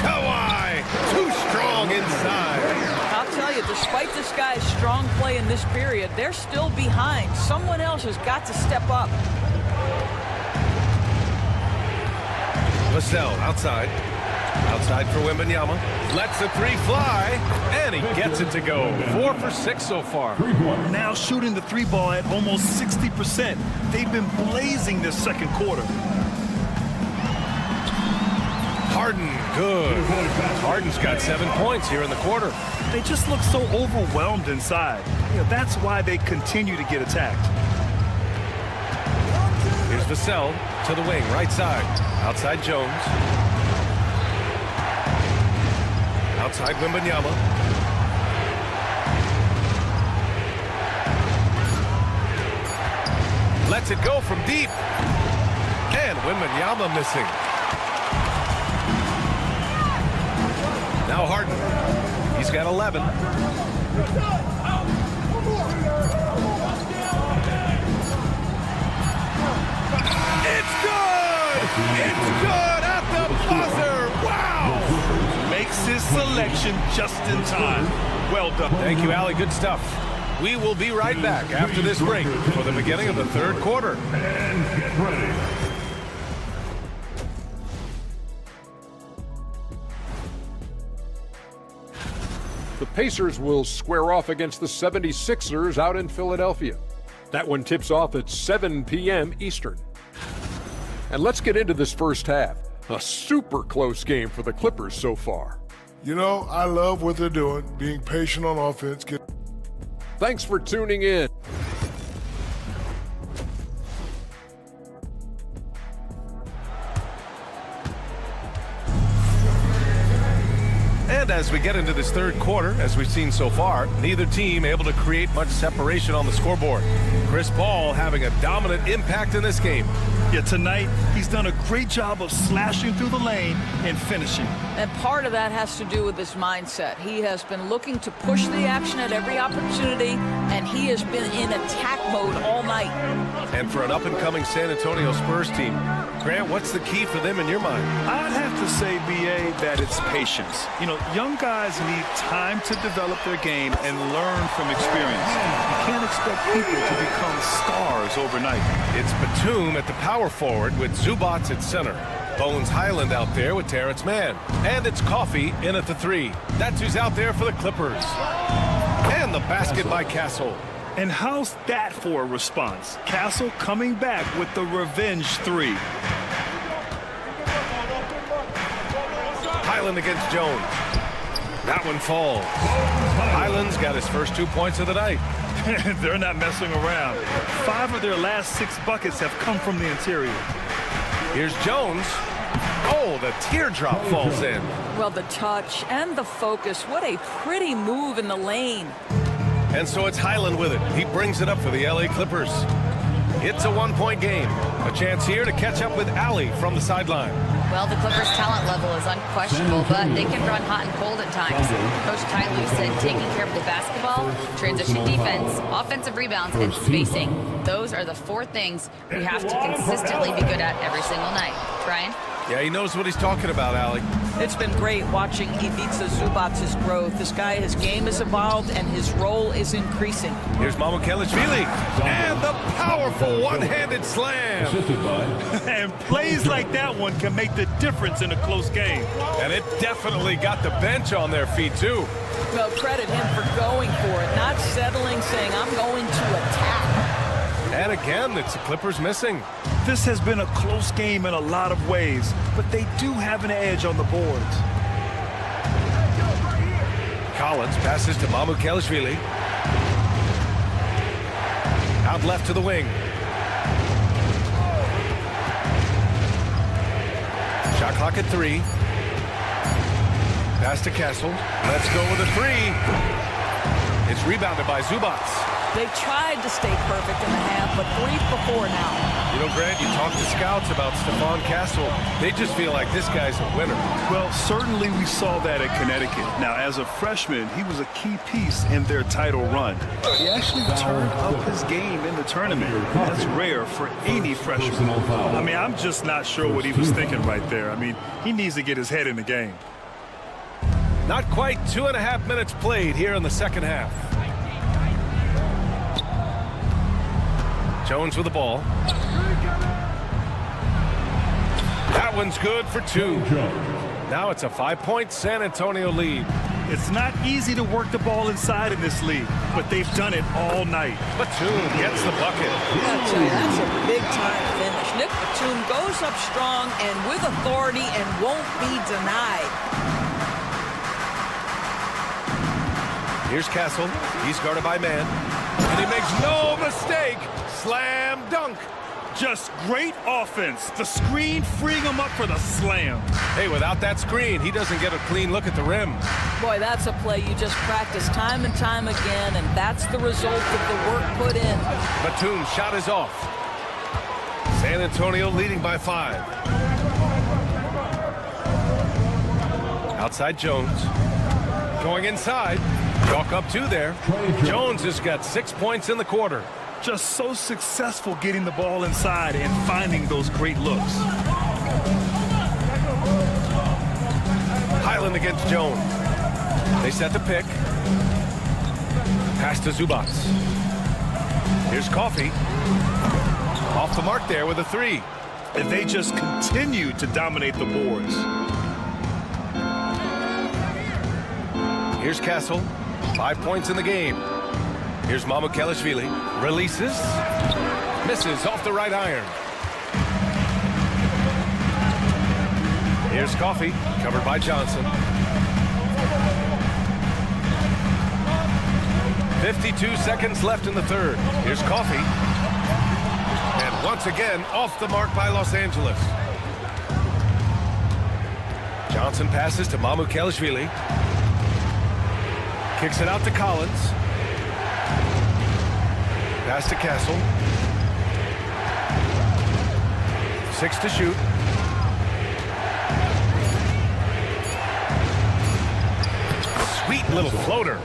Kawhi, too strong inside. I'll tell you, despite this guy's strong play in this period, they're still behind. Someone else has got to step up. Vassell outside. Outside for Wembanyama. Lets the three fly, and he gets it to go. 4 for 6 so far. Now shooting the three ball at almost 60%. They've been blazing this second quarter. Harden, good. Harden's got 7 points here in the quarter. They just look so overwhelmed inside. You know, that's why they continue to get attacked. Here's Vassell to the wing, right side. Outside Jones. Outside Wembanyama. Lets it go from deep. And Wembanyama missing. Now Harden. He's got 11. It's good! It's good at the buzzer! Wow! Makes his selection just in time. Well done. Thank you, Allie. Good stuff. We will be right back after this break for the beginning of the third quarter. And get ready. The Pacers will square off against the 76ers out in Philadelphia. That one tips off at 7 p.m. Eastern. And let's get into this first half. A super close game for the Clippers so far. You know, I love what they're doing, being patient on offense. Thanks for tuning in. And as we get into this third quarter, as we've seen so far, neither team able to create much separation on the scoreboard. Chris Paul having a dominant impact in this game. Yeah, tonight he's done a great job of slashing through the lane and finishing. And part of that has to do with his mindset. He has been looking to push the action at every opportunity, and he has been in attack mode all night. And for an up-and-coming San Antonio Spurs team, Grant, what's the key for them in your mind? I'd have to say, B.A., that it's patience. You know, young guys need time to develop their game and learn from experience. You can't expect people to become stars overnight. It's Batum at the power forward with Zubats at center. Bones Highland out there with Terrence Mann. And it's Coffey in at the 3. That's who's out there for the Clippers. And the basket by Castle. And how's that for a response? Castle coming back with the revenge 3. Highland against Jones. That one falls. Highland's got his first 2 points of the night. They're not messing around. 5 of their last 6 buckets have come from the interior. Here's Jones. Oh, the teardrop falls in. Well, the touch and the focus. What a pretty move in the lane. And so it's Highland with it. He brings it up for the LA Clippers. It's a 1-point game. A chance here to catch up with Allie from the sideline. Well, the Clippers' talent level is unquestionable, but they can run hot and cold at times. Coach Ty Lue said taking care of the basketball, transition defense, offensive rebounds, and spacing. Those are the 4 things we have to consistently be good at every single night. Brian? Yeah, he knows what he's talking about, Allie. It's been great watching Ivica Zubac's growth. This guy, his game has evolved, and his role is increasing. Here's Mamukelashvili. And the powerful one-handed slam. And plays like that one can make the difference in a close game. And it definitely got the bench on their feet, too. Well, credit him for going for it, not settling, saying, I'm going to attack. And again, it's the Clippers missing. This has been a close game in a lot of ways, but they do have an edge on the boards. Collins passes to Mamukelashvili. Out left to the wing. Shot clock at 3. Pass to Castle. Let's go with a 3. It's rebounded by Zubac. They tried to stay perfect in the half, but 3 for 4 now. You know, Grant, you talk to scouts about Stephon Castle. They just feel like this guy's a winner. Well, certainly we saw that at Connecticut. Now, as a freshman, he was a key piece in their title run. He actually turned up his game in the tournament. That's rare for any freshman. I mean, I'm just not sure what he was thinking right there. I mean, he needs to get his head in the game. Not quite 2.5 minutes played here in the second half. Jones with the ball. That one's good for 2. Now it's a 5-point San Antonio lead. It's not easy to work the ball inside in this league, but they've done it all night. Batum gets the bucket. That's a big-time finish. Nick Batum goes up strong and with authority and won't be denied. Here's Castle. He's guarded by man. And he makes no mistake. Slam dunk. Just great offense. The screen freeing him up for the slam. Hey, without that screen, he doesn't get a clean look at the rim. Boy, that's a play you just practice time and time again, and that's the result of the work put in. Batum's shot is off. San Antonio leading by 5. Outside Jones. Going inside. Chalk up 2 there. Jones has got 6 points in the quarter. Just so successful getting the ball inside and finding those great looks. Highland against Jones. They set the pick. Pass to Zubac. Here's Coffey. Off the mark there with a 3. And they just continue to dominate the boards. Here's Castle. 5 points in the game. Here's Mamukelashvili. Releases. Misses off the right iron. Here's Coffey. Covered by Johnson. 52 seconds left in the third. Here's Coffey. And once again, off the mark by Los Angeles. Johnson passes to Mamukelashvili. Kicks it out to Collins. Pass to Castle. 6 to shoot. Sweet little floater.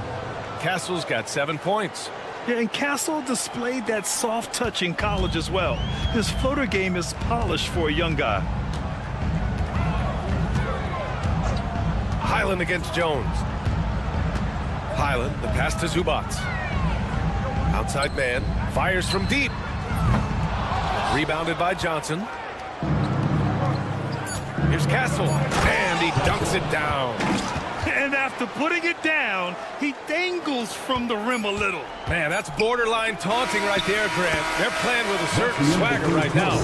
Castle's got 7 points. Yeah, and Castle displayed that soft touch in college as well. His floater game is polished for a young guy. Highland against Jones. Highland, the pass to Zubac. Outside man, fires from deep. Rebounded by Johnson. Here's Castle, and he dunks it down. And after putting it down, he dangles from the rim a little. Man, that's borderline taunting right there, Grant. They're playing with a certain swagger right now.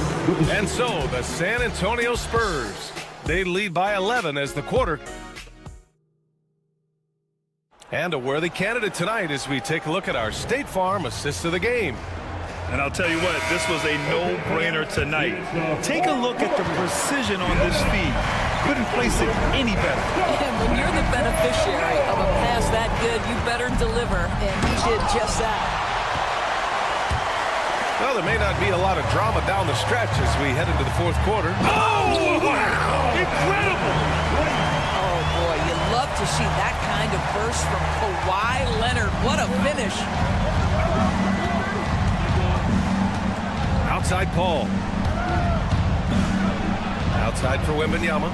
And so, the San Antonio Spurs They lead by 11 as the quarter. And a worthy candidate tonight as we take a look at our State Farm assist of the game. And I'll tell you what, this was a no-brainer tonight. Take a look at the precision on this feed. Couldn't place it any better. And when you're the beneficiary of a pass that good, you better deliver, and he did just that. Well, there may not be a lot of drama down the stretch as we head into the fourth quarter. Oh, wow! Incredible! Oh, boy, you love to see that kind of burst from Kawhi Leonard. What a finish. Outside Paul. Outside for Wembanyama.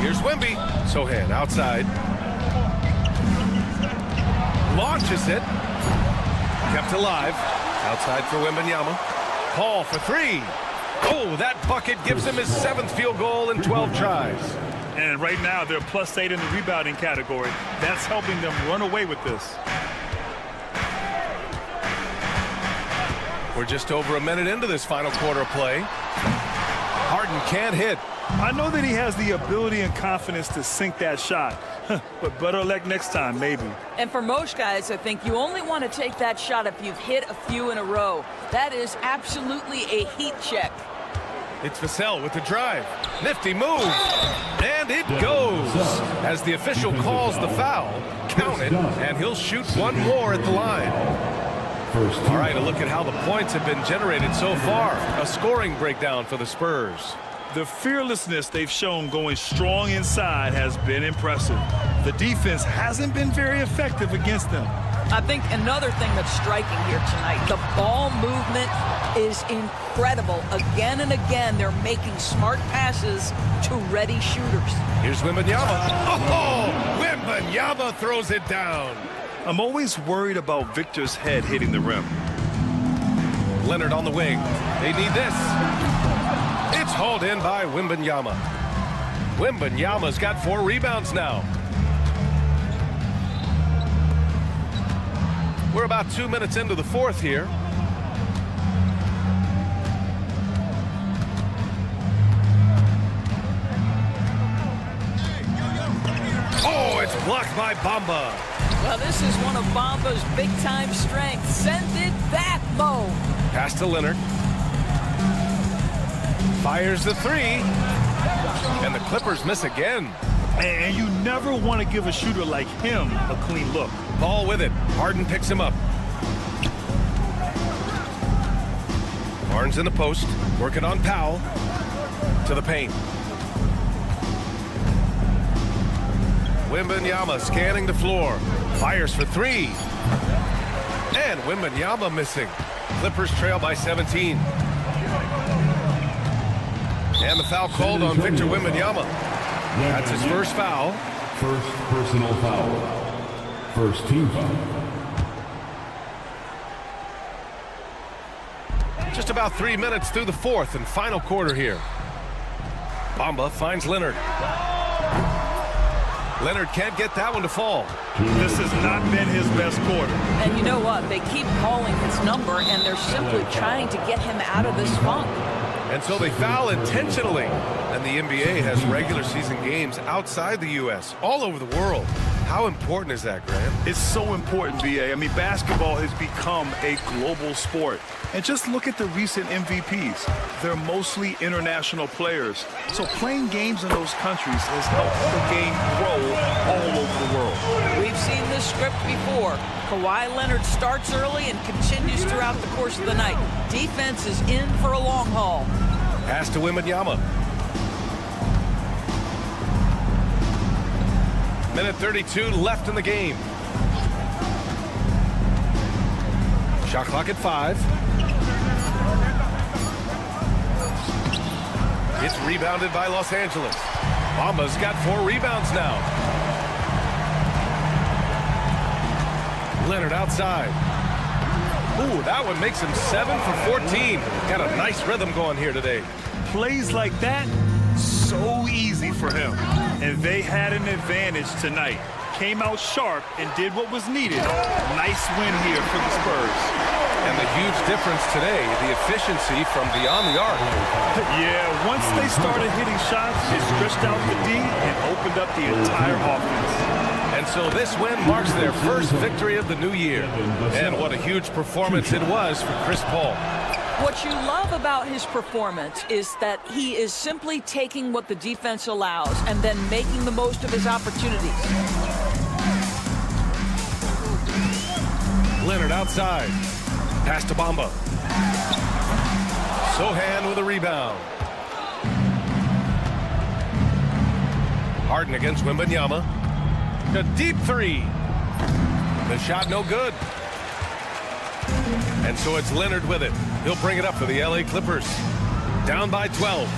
Here's Wemby. Sohan outside. Launches it. Kept alive. Outside for Wembanyama. Paul for three. Oh, that bucket gives him his 7th field goal in 12 tries. And right now, they're +8 in the rebounding category. That's helping them run away with this. We're just over a minute into this final quarter of play. Harden can't hit. I know that he has the ability and confidence to sink that shot, but better luck next time, maybe. And for most guys, I think you only want to take that shot if you've hit a few in a row. That is absolutely a heat check. It's Vassell with the drive. Nifty move. And it goes. As the official calls the foul, count it, and he'll shoot one more at the line. All right, a look at how the points have been generated so far. A scoring breakdown for the Spurs. The fearlessness they've shown going strong inside has been impressive. The defense hasn't been very effective against them. I think another thing that's striking here tonight, the ball movement is incredible. Again and again, they're making smart passes to ready shooters. Here's Wembanyama. Oh, Wembanyama throws it down. I'm always worried about Victor's head hitting the rim. Leonard on the wing. They need this. It's hauled in by Wembanyama. Wembanyama's got 4 rebounds now. We're about 2 minutes into the fourth here. Oh, it's blocked by Bamba. Well, this is one of Bamba's big-time strengths. Send it back, Mo. Pass to Leonard. Fires the 3. And the Clippers miss again. And you never want to give a shooter like him a clean look. Ball with it. Harden picks him up. Barnes in the post. Working on Powell. To the paint. Wembanyama scanning the floor. Fires for 3. And Wembanyama missing. Clippers trail by 17. And the foul called on Victor Wembanyama. That's his first foul. First personal foul. First team foul. Just about 3 minutes through the fourth and final quarter here. Bamba finds Leonard. Leonard can't get that one to fall. This has not been his best quarter. And you know what? They keep calling his number, and they're simply trying to get him out of this funk. And so they foul intentionally. And the NBA has regular season games outside the U.S., all over the world. How important is that, Grant? It's so important, B.A. I mean, basketball has become a global sport. And just look at the recent MVPs. They're mostly international players. So playing games in those countries has helped the game grow all over the world. We've seen this script before. Kawhi Leonard starts early and continues throughout the course of the night. Defense is in for a long haul. Pass to Wembanyama. Minute 32 left in the game. Shot clock at 5. It's rebounded by Los Angeles. Bamba's got 4 rebounds now. Leonard outside. Ooh, that one makes him 7 for 14. Got a nice rhythm going here today. Plays like that, so easy for him. And they had an advantage tonight. Came out sharp and did what was needed. Nice win here for the Spurs. And the huge difference today, the efficiency from beyond the arc. Yeah, once they started hitting shots, it stretched out the D and opened up the entire offense. And so this win marks their first victory of the new year. And what a huge performance it was for Chris Paul. What you love about his performance is that he is simply taking what the defense allows and then making the most of his opportunities. Leonard outside. Pass to Bamba. Sohan with a rebound. Harden against Wembanyama. A deep three. The shot no good. And so it's Leonard with it. He'll bring it up for the LA Clippers. Down by 12.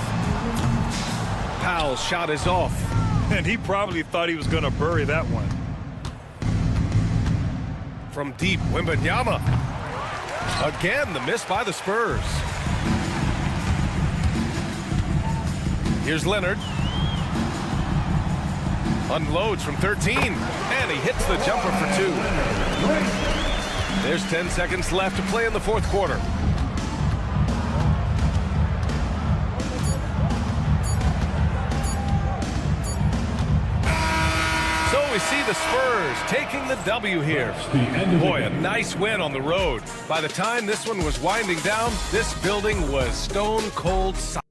Powell's shot is off. And he probably thought he was going to bury that one. From deep, Wembanyama. Again, the miss by the Spurs. Here's Leonard. Unloads from 13. And he hits the jumper for 2. There's 10 seconds left to play in the fourth quarter. So we see the Spurs taking the W here. Boy, a nice win on the road. By the time this one was winding down, this building was stone cold silent.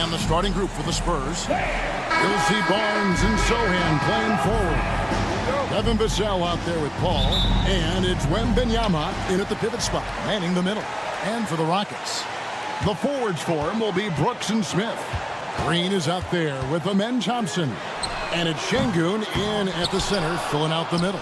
on the starting group for the Spurs. You'll see Barnes and Sohan playing forward. Devin Vassell out there with Paul. And it's Wembanyama in at the pivot spot, manning the middle. And for the Rockets, the forwards for him will be Brooks and Smith. Green is out there with Amen Thompson. And it's Şengün in at the center, filling out the middle.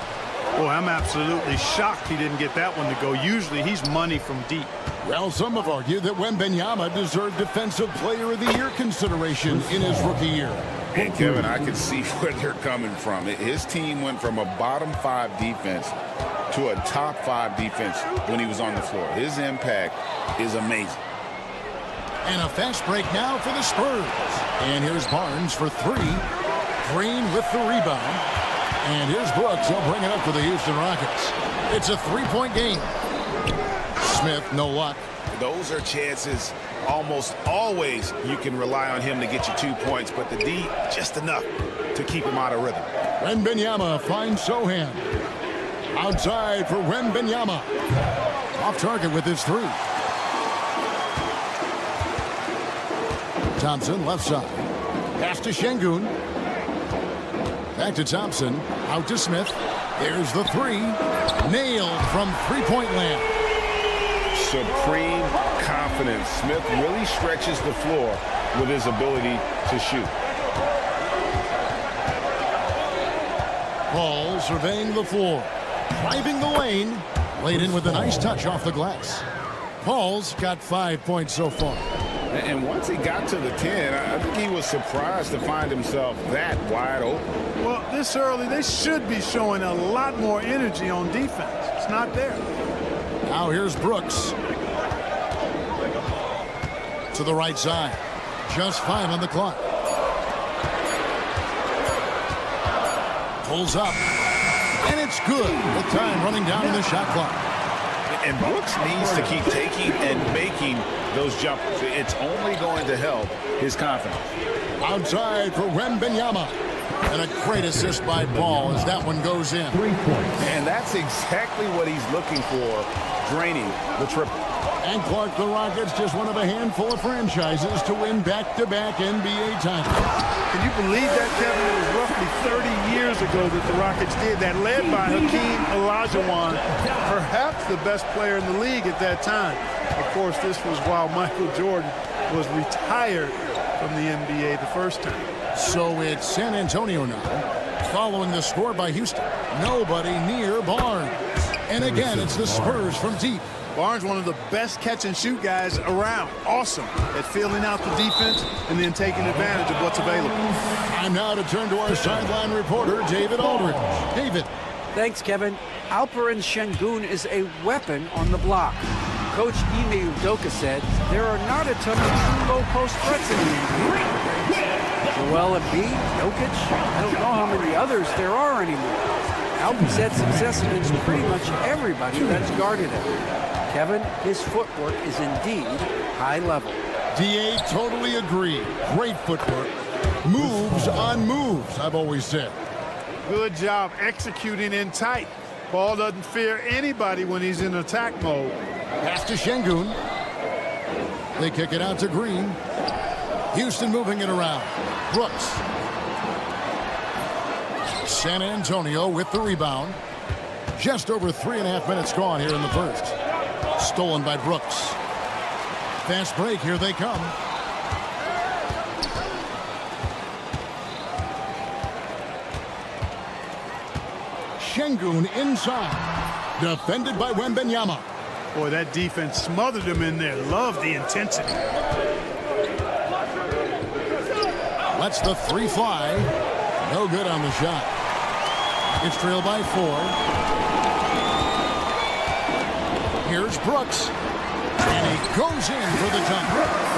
Boy, I'm absolutely shocked he didn't get that one to go. Usually he's money from deep. Well, some have argued that Wembanyama deserved Defensive Player of the Year consideration in his rookie year. And Kevin, I can see where they're coming from. His team went from a bottom 5 defense to a top 5 defense when he was on the floor. His impact is amazing. And a fast break now for the Spurs. And here's Barnes for 3. Green with the rebound. And here's Brooks. He'll bring it up for the Houston Rockets. It's a 3-point game. Smith, no luck. Those are chances almost always you can rely on him to get you 2 points, but the D, just enough to keep him out of rhythm. Wembanyama finds Sohan. Outside for Wembanyama. Off target with his 3. Thompson, left side. Pass to Şengün. Back to Thompson. Out to Smith. There's the 3. Nailed from three-point land. Supreme confidence. Smith really stretches the floor with his ability to shoot. Paul surveying the floor. Driving the lane. Laid in with a nice touch off the glass. Paul's got 5 points so far. And once he got to the 10, I think he was surprised to find himself that wide open. Well, this early, they should be showing a lot more energy on defense. It's not there. Now here's Brooks. To the right side. Just 5 on the clock. Pulls up. And it's good. With time running down in the shot clock. And Brooks needs to keep taking and making those jumpers. It's only going to help his confidence. Outside for Wembanyama. And a great assist by Paul as that one goes in. 3 points. And that's exactly what he's looking for, draining the triple. And Clark, the Rockets, just one of a handful of franchises to win back-to-back NBA titles. Can you believe that, Kevin? It was roughly 30 years ago that the Rockets did that, led by Hakeem Olajuwon, perhaps the best player in the league at that time. Of course, this was while Michael Jordan was retired from the NBA the first time. So it's San Antonio now, following the score by Houston. Nobody near Barnes. And again, it's the Spurs from deep. Barnes, one of the best catch-and-shoot guys around. Awesome at filling out the defense and then taking advantage of what's available. Time now to turn to our sideline reporter, David Aldridge. David. Thanks, Kevin. Alperen Şengün is a weapon on the block. Coach Ime Udoka said there are not a ton of true low-post threats in the NBA. Joel Embiid, Jokic, I don't know how many others there are anymore. Alpen's had success against pretty much everybody that's guarded him. Kevin, his footwork is indeed high level. DA totally agree. Great footwork. Moves on moves, I've always said. Good job executing in tight. Ball doesn't fear anybody when he's in attack mode. Pass to Şengün. They kick it out to Green. Houston moving it around. Brooks. San Antonio with the rebound. Just over 3.5 minutes gone here in the first. Stolen by Brooks. Fast break, here they come. Şengün inside. Defended by Wembanyama. Boy, that defense smothered him in there. Love the intensity. Lets the 3 fly. No good on the shot. It's trailed by 4. Here's Brooks. And he goes in for the dunk.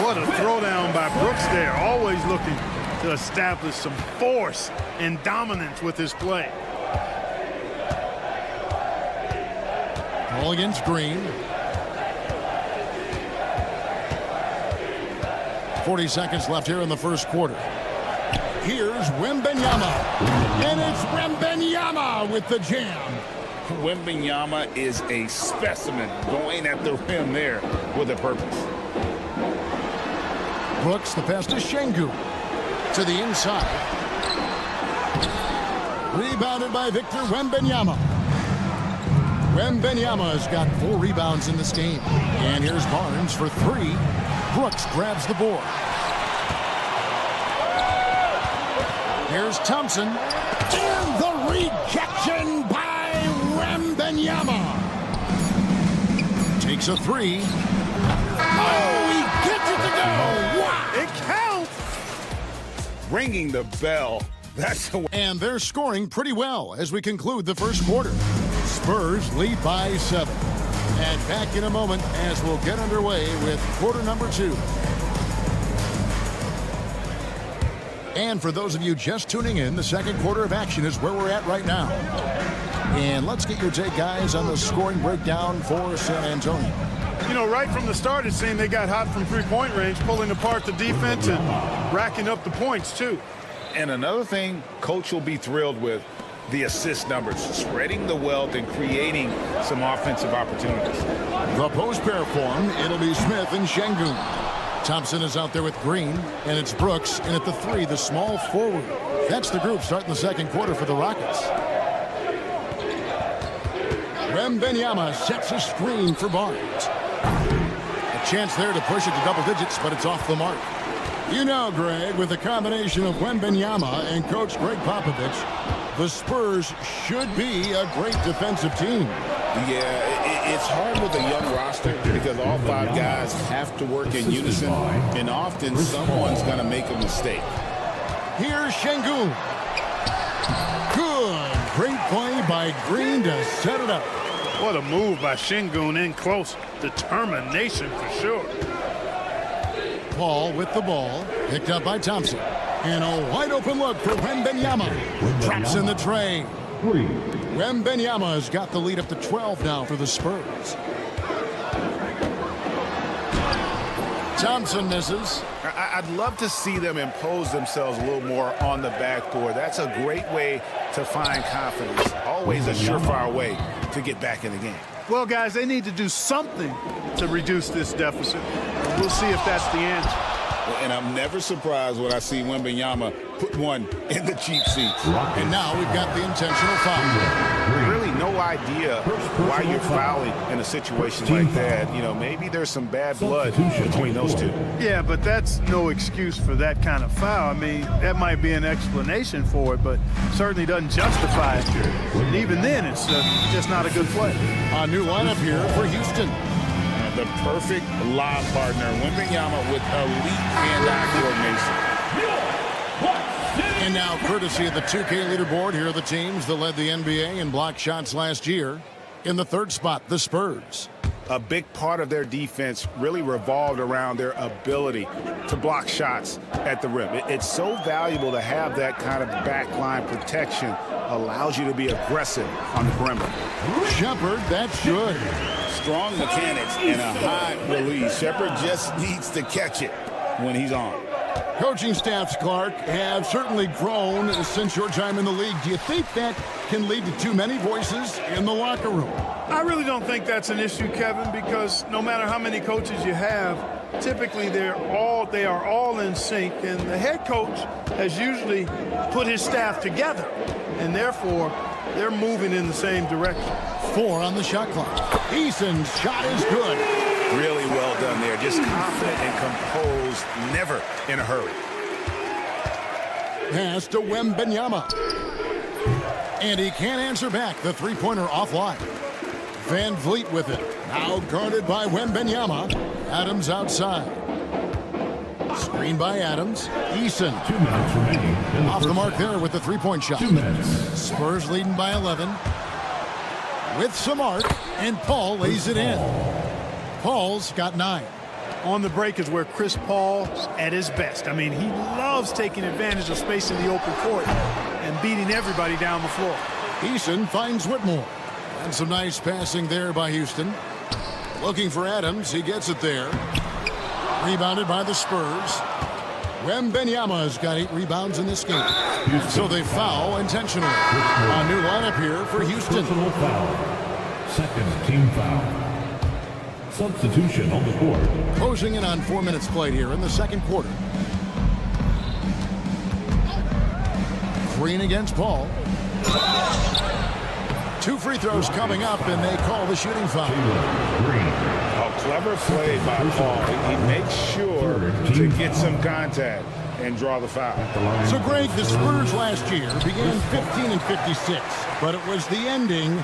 What a throwdown by Brooks there. Always looking to establish some force and dominance with his play. Ball against Green. 40 seconds left here in the first quarter. Here's Wembanyama. And it's Wembanyama with the jam. Wembanyama is a specimen going at the rim there with a purpose. Brooks, the pass to Şengün. To the inside. Rebounded by Victor Wembanyama. Wembanyama's got 4 rebounds in this game. And here's Barnes for 3. Brooks grabs the board. Here's Thompson. And the rejection by Wembanyama. Takes a 3. Oh, he gets it to go. Wow. It counts. Ringing the bell. That's the way. And they're scoring pretty well as we conclude the first quarter. Spurs lead by 7. And back in a moment as we'll get underway with quarter number 2. And for those of you just tuning in, the second quarter of action is where we're at right now. And let's get your take, guys, on the scoring breakdown for San Antonio. You know, right from the start, it seemed they got hot from three-point range, pulling apart the defense and racking up the points, too. And another thing Coach will be thrilled with, the assist numbers, spreading the wealth and creating some offensive opportunities. The post pair form, it'll be Smith and Şengün. Thompson is out there with Green, and it's Brooks, and at the 3, the small forward. That's the group starting the second quarter for the Rockets. Wembanyama sets a screen for Barnes. A chance there to push it to double digits, but it's off the mark. You know, Greg, with the combination of Wembanyama and Coach Greg Popovich, the Spurs should be a great defensive team. Yeah, it's hard with a young roster because all 5 guys have to work in unison, and often someone's going to make a mistake. Here's Şengün. Good. Great play by Green to set it up. What a move by Şengün in close. Determination for sure. Paul with the ball, picked up by Thompson. And a wide open look for Wembanyama. Drops in the tray. Wembanyama's got the lead up to 12 now for the Spurs. Thompson misses. I'd love to see them impose themselves a little more on the backboard. That's a great way to find confidence. Always a surefire way to get back in the game. Well, guys, they need to do something to reduce this deficit. We'll see if that's the answer. And I'm never surprised when I see Wembanyama put one in the cheap seats. And now we've got the intentional foul. Really no idea why you're fouling in a situation like that. You know, maybe there's some bad blood between those two. Yeah, but that's no excuse for that kind of foul. I mean, that might be an explanation for it, but certainly doesn't justify it. And even then, it's just not a good play. A new lineup here for Houston. The perfect lob partner, Wembanyama with elite hand-eye coordination. And now, courtesy of the 2K leaderboard, here are the teams that led the NBA in block shots last year. In the 3rd spot, the Spurs. A big part of their defense really revolved around their ability to block shots at the rim. It's so valuable to have that kind of backline protection. Allows you to be aggressive on the perimeter. Shepard, that's good. Strong mechanics and a high release. Shepard just needs to catch it when he's on. Coaching staffs, Clark, have certainly grown since your time in the league. Do you think that can lead to too many voices in the locker room? I really don't think that's an issue, Kevin, because no matter how many coaches you have, typically they are all in sync, and the head coach has usually put his staff together, and therefore they're moving in the same direction. 4 on the shot clock. Eason's shot is good. Really well done there. Just confident and composed, never in a hurry. Pass to Wembanyama. And he can't answer back. The three-pointer offline. Van Vliet with it. Now guarded by Wembanyama. Adams outside. Screen by Adams. Eason. 2 minutes remaining. Off the mark there with the three-point shot. 2 minutes. Spurs leading by 11. With some arc, and Paul lays it in. Paul's got 9. On the break is where Chris Paul's at his best. I mean, he loves taking advantage of space in the open court and beating everybody down the floor. Eason finds Whitmore. And some nice passing there by Houston. Looking for Adams. He gets it there. Rebounded by the Spurs. Wembanyama's got 8 rebounds in this game. So they foul intentionally. A new lineup here for Houston. Personal foul. Second team foul. Substitution on the court. Closing in on 4 minutes played here in the second quarter. Green against Paul. 2 free throws coming up, and they call the shooting foul. A clever play by Paul. He makes sure to get some contact and draw the foul. So, Greg, the Spurs last year began 15-56, but it was the ending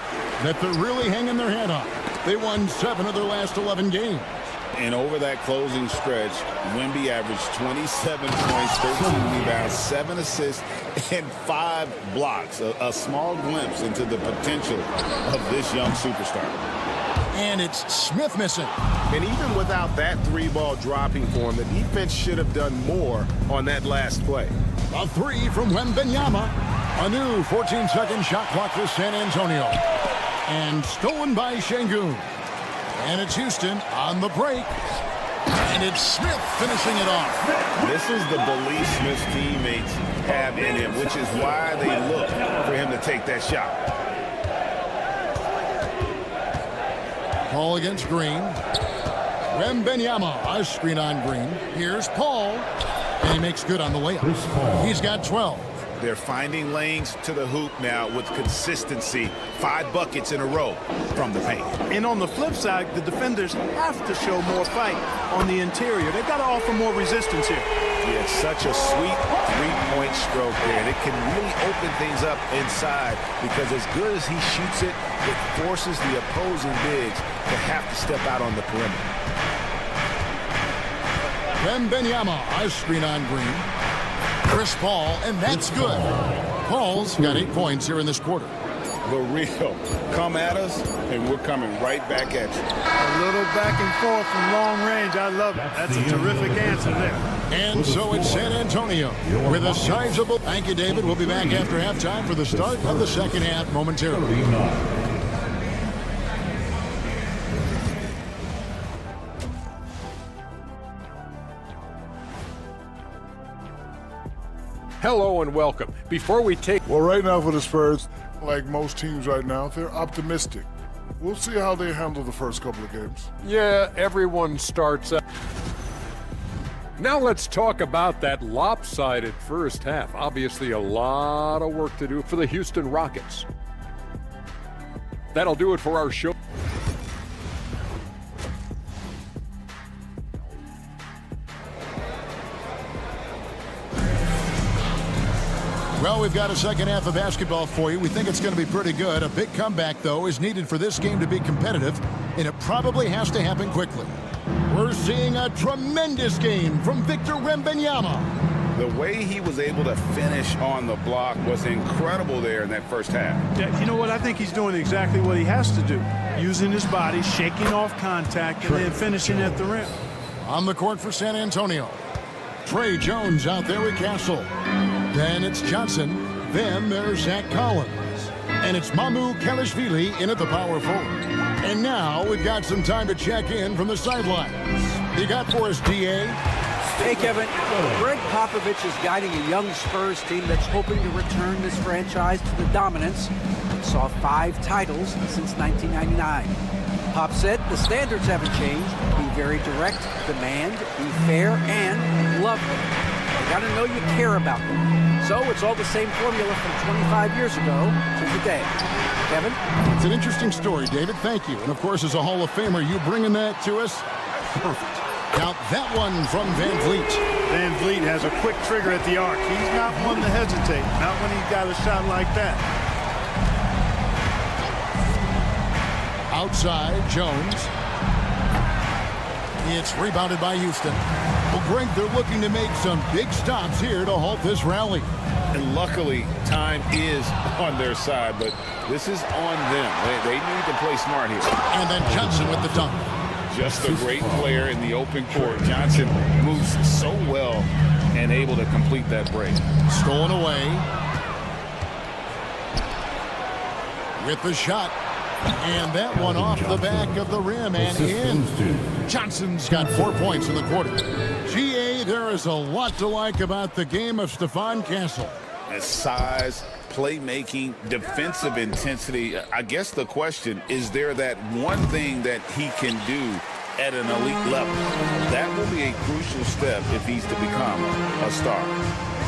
that they're really hanging their head on. They won 7 of their last 11 games. And over that closing stretch, Wemby averaged 27 points, 13 rebounds, 7 assists, and 5 blocks. A small glimpse into the potential of this young superstar. And it's Smith missing. And even without that 3-ball dropping for him, the defense should have done more on that last play. A 3 from Wembanyama. A new 14-second shot clock for San Antonio. And stolen by Şengün. And it's Houston on the break. And it's Smith finishing it off. This is the belief Smith's teammates have in him, which is why they look for him to take that shot. Paul against Green. Wembanyama, a screen on Green. Here's Paul. And he makes good on the layup. He's got 12. They're finding lanes to the hoop now with consistency. 5 buckets in a row from the paint. And on the flip side, the defenders have to show more fight on the interior. They've got to offer more resistance here. Yeah, it's such a sweet 3-point stroke there. And it can really open things up inside because as good as he shoots it, it forces the opposing bigs to have to step out on the perimeter. Wembanyama, a screen on Green. Chris Paul, and that's good. Paul's got 8 points here in this quarter. The real come at us, and we're coming right back at you. A little back and forth from long range. I love it. That's a terrific answer there. And so it's San Antonio with a sizable... Thank you, David. We'll be back after halftime for the start of the second half momentarily. Hello and welcome. Before we take... Well, right now for the Spurs, like most teams right now, they're optimistic. We'll see how they handle the first couple of games. Yeah, everyone starts out. Now let's talk about that lopsided first half. Obviously a lot of work to do for the Houston Rockets. That'll do it for our show. Well, we've got a second half of basketball for you. We think it's going to be pretty good. A big comeback, though, is needed for this game to be competitive, and it probably has to happen quickly. We're seeing a tremendous game from Victor Wembanyama. The way he was able to finish on the block was incredible there in that first half. Yeah, you know what? I think he's doing exactly what he has to do. Using his body, shaking off contact, and then finishing at the rim. On the court for San Antonio. Trey Jones out there with Castle. Then it's Johnson. Then there's Zach Collins. And it's Mamu Kelishvili in at the power forward. And now we've got some time to check in from the sidelines. You got for us, D.A.? Hey, Kevin. Greg Popovich is guiding a young Spurs team that's hoping to return this franchise to the dominance that saw 5 titles since 1999. Pop said the standards haven't changed. Be very direct, demand, be fair, and love them. You got to know you care about them. So it's all the same formula from 25 years ago to today. Kevin? It's an interesting story, David. Thank you. And, of course, as a Hall of Famer, you bringing that to us? Perfect. Now, that one from Van Vliet. Van Vliet has a quick trigger at the arc. He's not one to hesitate. Not when he's got a shot like that. Outside, Jones. It's rebounded by Houston. Well, Greg, they're looking to make some big stops here to halt this rally. And luckily, time is on their side, but this is on them. They need to play smart here. And then Johnson with the dunk. Just a great player in the open court. Johnson moves so well and able to complete that break. Stolen away. With the shot. And that one off the back of the rim and in. Johnson's got 4 points in the quarter. GA, there is a lot to like about the game of Stephon Castle. Size, playmaking, defensive intensity. I guess the question, is there that one thing that he can do at an elite level. That will be a crucial step if he's to become a star.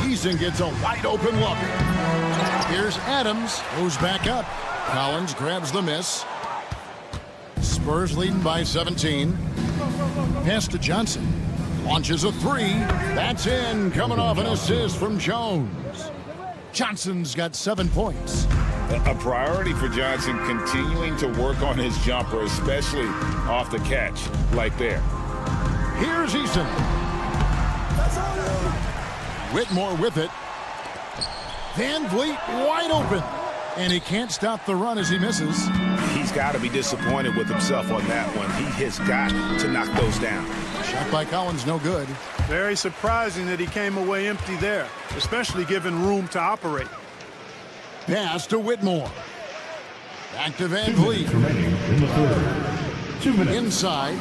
Eason gets a wide open look. Here's Adams, who's back up. Collins grabs the miss. Spurs leading by 17. Pass to Johnson. Launches a three. That's in. Coming off an assist from Jones. Johnson's got 7 points. A priority for Johnson continuing to work on his jumper, especially off the catch like there. Here's Eason. Whitmore with it. Van Vliet wide open. And he can't stop the run as he misses. He's got to be disappointed with himself on that one. He has got to knock those down. Shot by Collins, no good. Very surprising that he came away empty there, especially given room to operate. Pass to Whitmore. Back to Van Vliet. In the third. 2 minutes. Inside.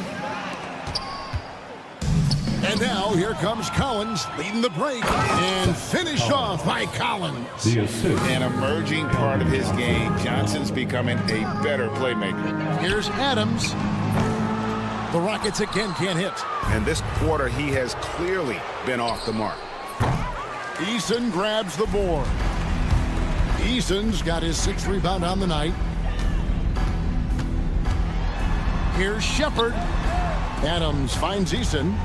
And now here comes Collins leading the break and finished off by Collins. The assist. An emerging part of his game. Johnson's becoming a better playmaker. Here's Adams. The Rockets again can't hit. And this quarter, he has clearly been off the mark. Eason grabs the board. Eason's got his 6th rebound on the night. Here's Shepard. Adams finds Eason.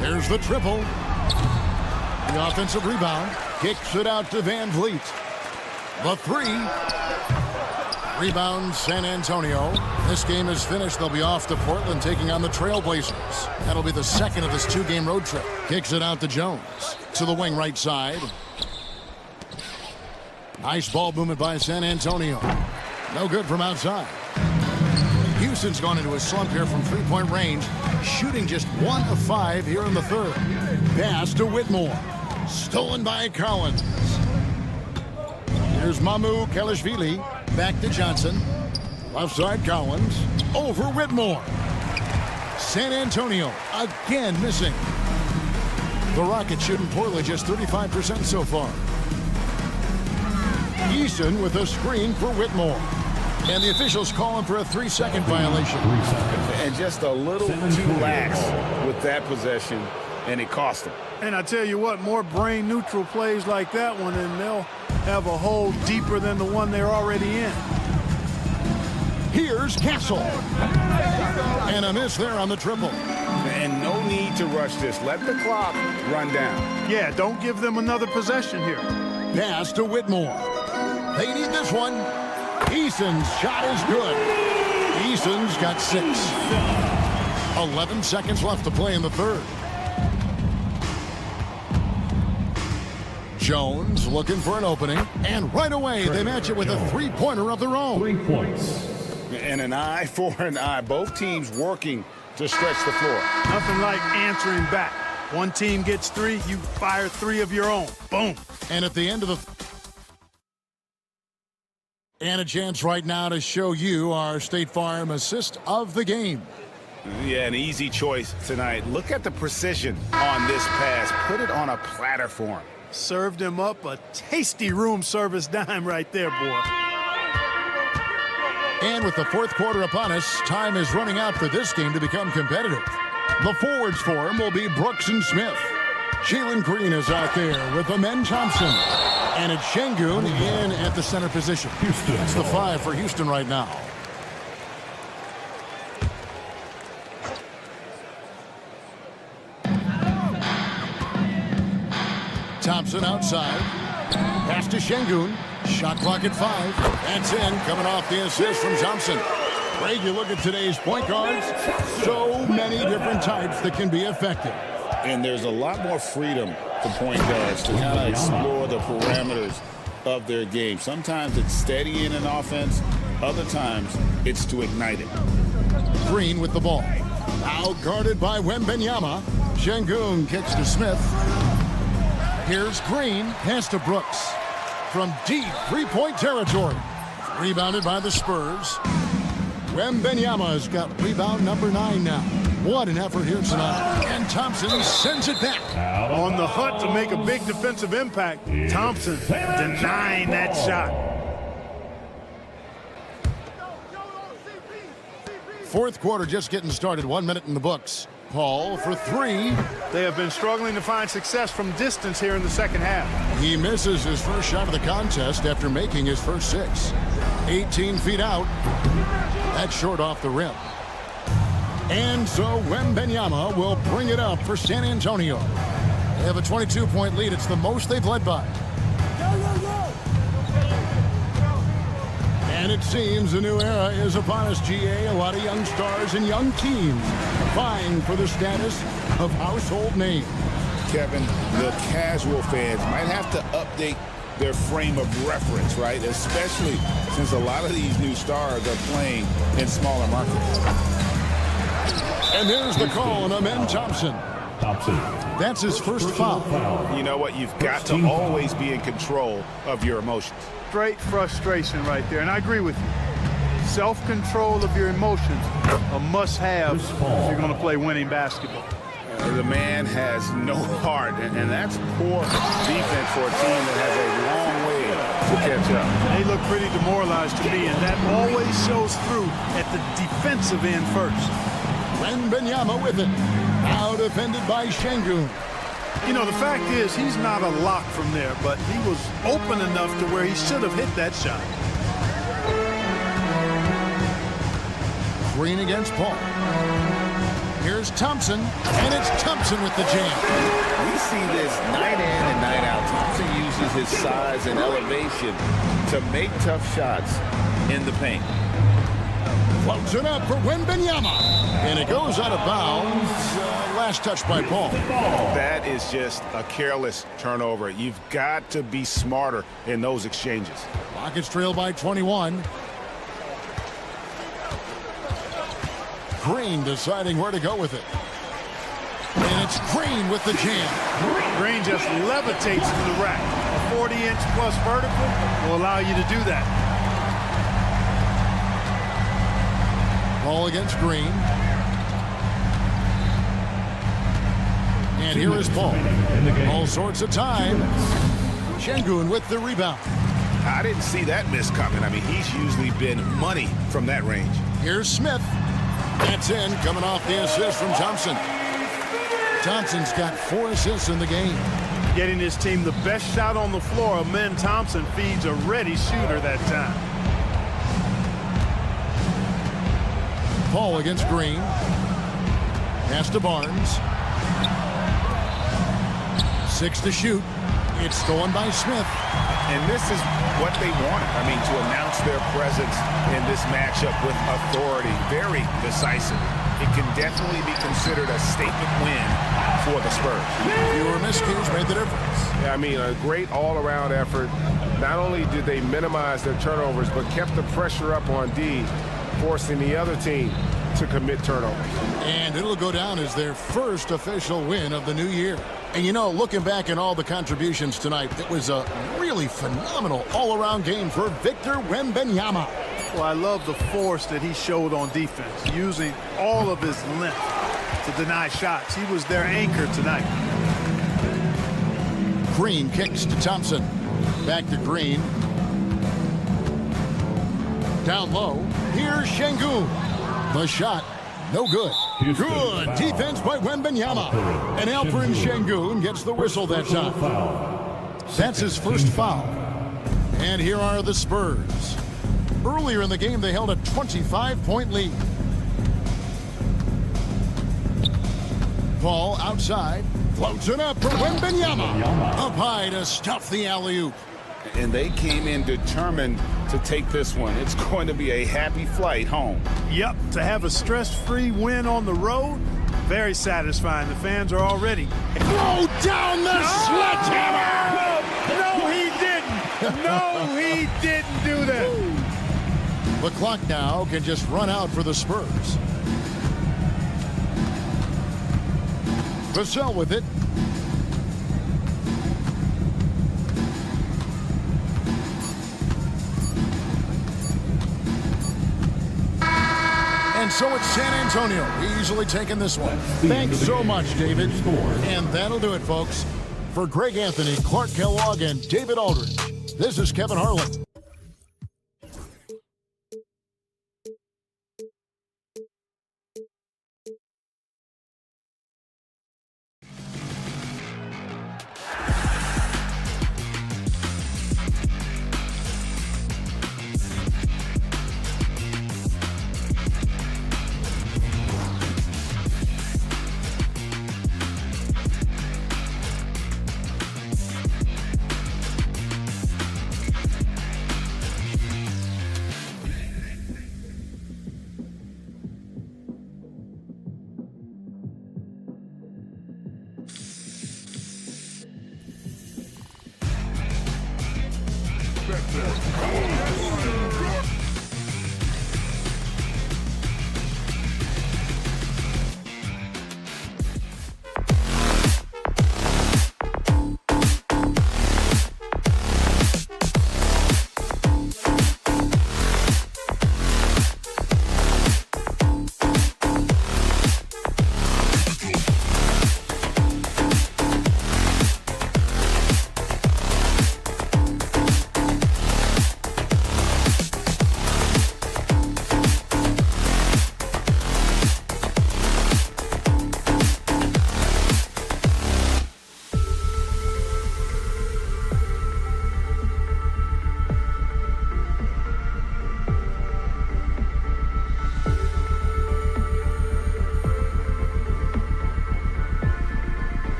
There's the triple. The offensive rebound. Kicks it out to Van Vliet. The three. Rebound San Antonio. This game is finished. They'll be off to Portland taking on the Trailblazers. That'll be the second of this 2-game road trip. Kicks it out to Jones. To the wing right side. Nice ball movement by San Antonio. No good from outside. Houston's gone into a slump here from 3-point range, shooting just 1 of 5 here in the third. Pass to Whitmore. Stolen by Collins. Here's Mamu Kelishvili. Back to Johnson. Left side Collins. Over Whitmore. San Antonio again missing. The Rockets shooting poorly, just 35% so far. Eason with a screen for Whitmore. And the officials calling for a 3-second violation. And just a little too lax with that possession, and it cost them. And I tell you what, more brain-neutral plays like that one, and they'll have a hole deeper than the one they're already in. Here's Castle. And a miss there on the triple. And no need to rush this. Let the clock run down. Yeah, don't give them another possession here. Pass to Whitmore. They need this one. Eason's shot is good. Eason's got 6. 11 seconds left to play in the third. Jones looking for an opening. And right away, they match it with a 3-pointer of their own. 3 points. And an eye for an eye. Both teams working to stretch the floor. Nothing like answering back. One team gets 3, you fire 3 of your own. Boom. And at the end of the... And a chance right now to show you our State Farm assist of the game. Yeah, an easy choice tonight. Look at the precision on this pass. Put it on a platter for him. Served him up a tasty room service dime right there, boy. And with the fourth quarter upon us, time is running out for this game to become competitive. The forwards for him will be Brooks and Smith. Jalen Green is out there with Amen Thompson. And it's Şengün in at the center position. Houston. It's the 5 for Houston right now. Thompson outside. Pass to Şengün. Shot clock at 5. That's in. Coming off the assist from Thompson. Greg, you look at today's point guards. So many different types that can be effective. And there's a lot more freedom for point guards to kind of explore the parameters of their game. Sometimes it's steadying an offense. Other times it's to ignite it. Green with the ball. Now guarded by Wembanyama. Şengün kicks to Smith. Here's Green. Pass to Brooks. From deep 3-point territory. Rebounded by the Spurs. Wembanyama's got rebound number 9 now. What an effort here tonight. And Thompson sends it back. On the hunt to make a big defensive impact. Thompson denying that shot. Fourth quarter just getting started. 1 minute in the books. Paul for three. They have been struggling to find success from distance here in the second half. He misses his first shot of the contest after making his first 6. 18 feet out. That's short off the rim. And so Wembanyama will bring it up for San Antonio. They have a 22-point lead. It's the most they've led by. And it seems a new era is upon us, GA. A lot of young stars and young teams vying for the status of household name. Kevin, the casual fans might have to update their frame of reference, right? Especially since a lot of these new stars are playing in smaller markets. And there's the call on Amen Thompson. That's his first foul. You know what? You've got to always be in control of your emotions. Straight frustration right there, and I agree with you. Self-control of your emotions, a must-have if you're going to play winning basketball. The man has no heart, and that's poor defense for a team that has a long way to catch up. They look pretty demoralized to me, and that always shows through at the defensive end first. Wembanyama with it. Now defended by Şengün. You know, the fact is, he's not a lock from there, but he was open enough to where he should have hit that shot. Green against Paul. Here's Thompson, and it's Thompson with the jam. We see this night in and night out. Thompson uses his size and elevation to make tough shots in the paint. Floats it up for Wembanyama. And it goes out of bounds. Last touch by Paul. That is just a careless turnover. You've got to be smarter in those exchanges. Rockets trail by 21. Green deciding where to go with it. And it's Green with the jam. Green just levitates to the rack. A 40-inch plus vertical will allow you to do that. Ball against Green. And here is Paul. All sorts of time. Şengün with the rebound. I didn't see that miss coming. I mean, he's usually been money from that range. Here's Smith. That's in, coming off the assist from Thompson. Thompson's got 4 assists in the game. Getting his team the best shot on the floor. Amen Thompson feeds a ready shooter that time. Paul against Green. Pass to Barnes. 6 to shoot. It's stolen by Smith. And this is what they wanted. I mean, to announce their presence in this matchup with authority. Very decisive. It can definitely be considered a statement win for the Spurs. Fewer miscues made the difference. Yeah, I mean, a great all-around effort. Not only did they minimize their turnovers, but kept the pressure up on D, forcing the other team to commit turnovers. And it'll go down as their first official win of the new year. And you know, looking back at all the contributions tonight, it was a really phenomenal all-around game for Victor Wembanyama. Well, I love the force that he showed on defense, using all of his length to deny shots. He was their anchor tonight. Green kicks to Thompson. Back to Green. Down low. Here's Şengün. The shot, no good. Good defense by Wembanyama. And Alperen Şengün gets the whistle that time. That's his first foul. And here are the Spurs. Earlier in the game, they held a 25-point lead. Paul outside. Floats it up for Wembanyama. Up high to stuff the alley-oop. And they came in determined to take this one. It's going to be a happy flight home. Yep, to have a stress-free win on the road, very satisfying. The fans are already. Throw down the sledgehammer! No, he didn't. No, he didn't do that. The clock now can just run out for the Spurs. Vassell with it. And so it's San Antonio easily taking this one. Thanks so much, David. And that'll do it, folks. For Greg Anthony, Clark Kellogg, and David Aldridge, this is Kevin Harlan.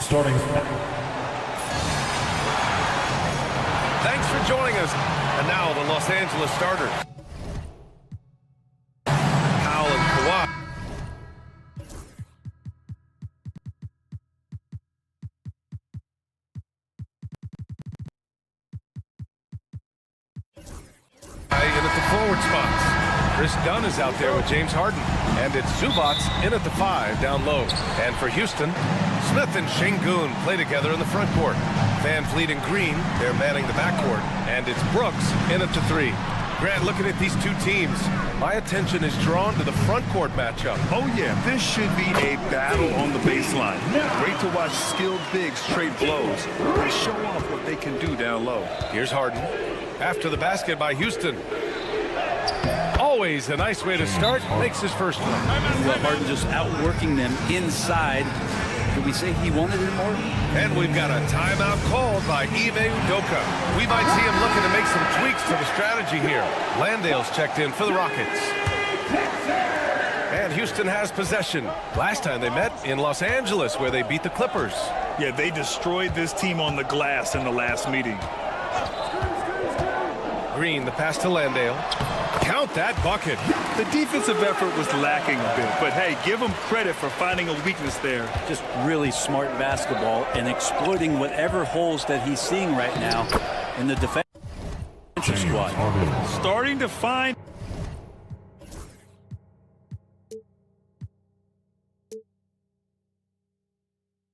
Starting. Thanks for joining us. And now the Los Angeles starters. Powell and Kawhi. In at the forward spots. Chris Dunn is out there with James Harden. And it's Zubats in at the 5 down low. And for Houston, Smith and Şengün play together in the front court. Van Vliet and Green, they're manning the backcourt. And it's Brooks in at the 3. Grant, looking at these two teams, my attention is drawn to the front court matchup. Oh, yeah, this should be a battle on the baseline. Great to watch skilled bigs trade blows and show off what they can do down low. Here's Harden. After the basket by Houston. Always a nice way to start. Makes his first one. Well, Harden just outworking them inside. Could we say he wanted it more? And we've got a timeout called by Ime Udoka. We might see him looking to make some tweaks to the strategy here. Landale's checked in for the Rockets. And Houston has possession. Last time they met in Los Angeles, where they beat the Clippers. Yeah, they destroyed this team on the glass in the last meeting. Green, the pass to Landale. Count that bucket. The defensive effort was lacking a bit, but hey, give them credit for finding a weakness there. Just really smart basketball and exploiting whatever holes that he's seeing right now in the defensive squad. Starting to find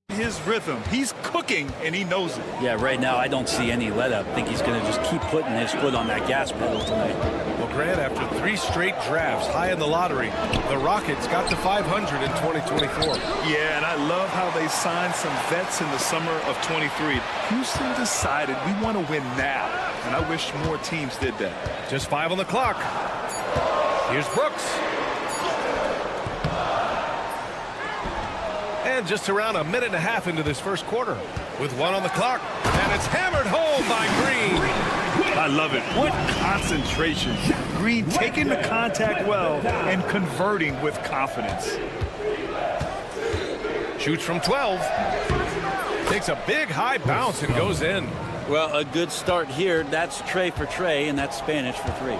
his rhythm. He's cooking, and he knows it. Yeah, right now I don't see any let up. I think he's going to just keep putting his foot on that gas pedal tonight. Well, Grant, after 3 straight drafts high in the lottery, the Rockets got to 500 in 2024. Yeah, and I love how they signed some vets in the summer of 23. Houston decided we want to win now, and I wish more teams did that. Just 5 on the clock. Here's Brooks. And just around a minute and a half into this first quarter with 1 on the clock. And it's hammered home by Green. I love it. What concentration. Green taking the contact well and converting with confidence. Shoots from 12. Takes a big high bounce and goes in. Well, a good start here. That's Trey for Trey, and that's Spanish for 3.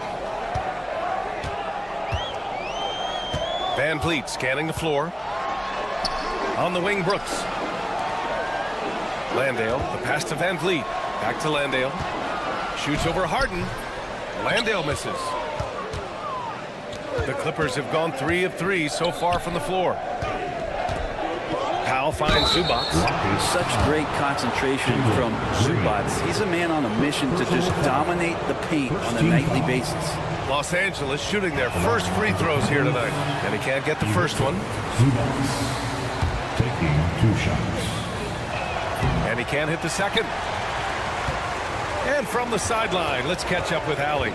Van Vliet scanning the floor. On the wing, Brooks. Landale, the pass to Van Vliet. Back to Landale. Shoots over Harden. Landale misses. The Clippers have gone 3 of 3 so far from the floor. Powell finds Zubats. Such great concentration from Zubats. He's a man on a mission to just dominate the paint on a nightly basis. Los Angeles shooting their first free throws here tonight. And he can't get the first one. Zubats taking 2 shots. And he can't hit the second. And from the sideline, let's catch up with Allie.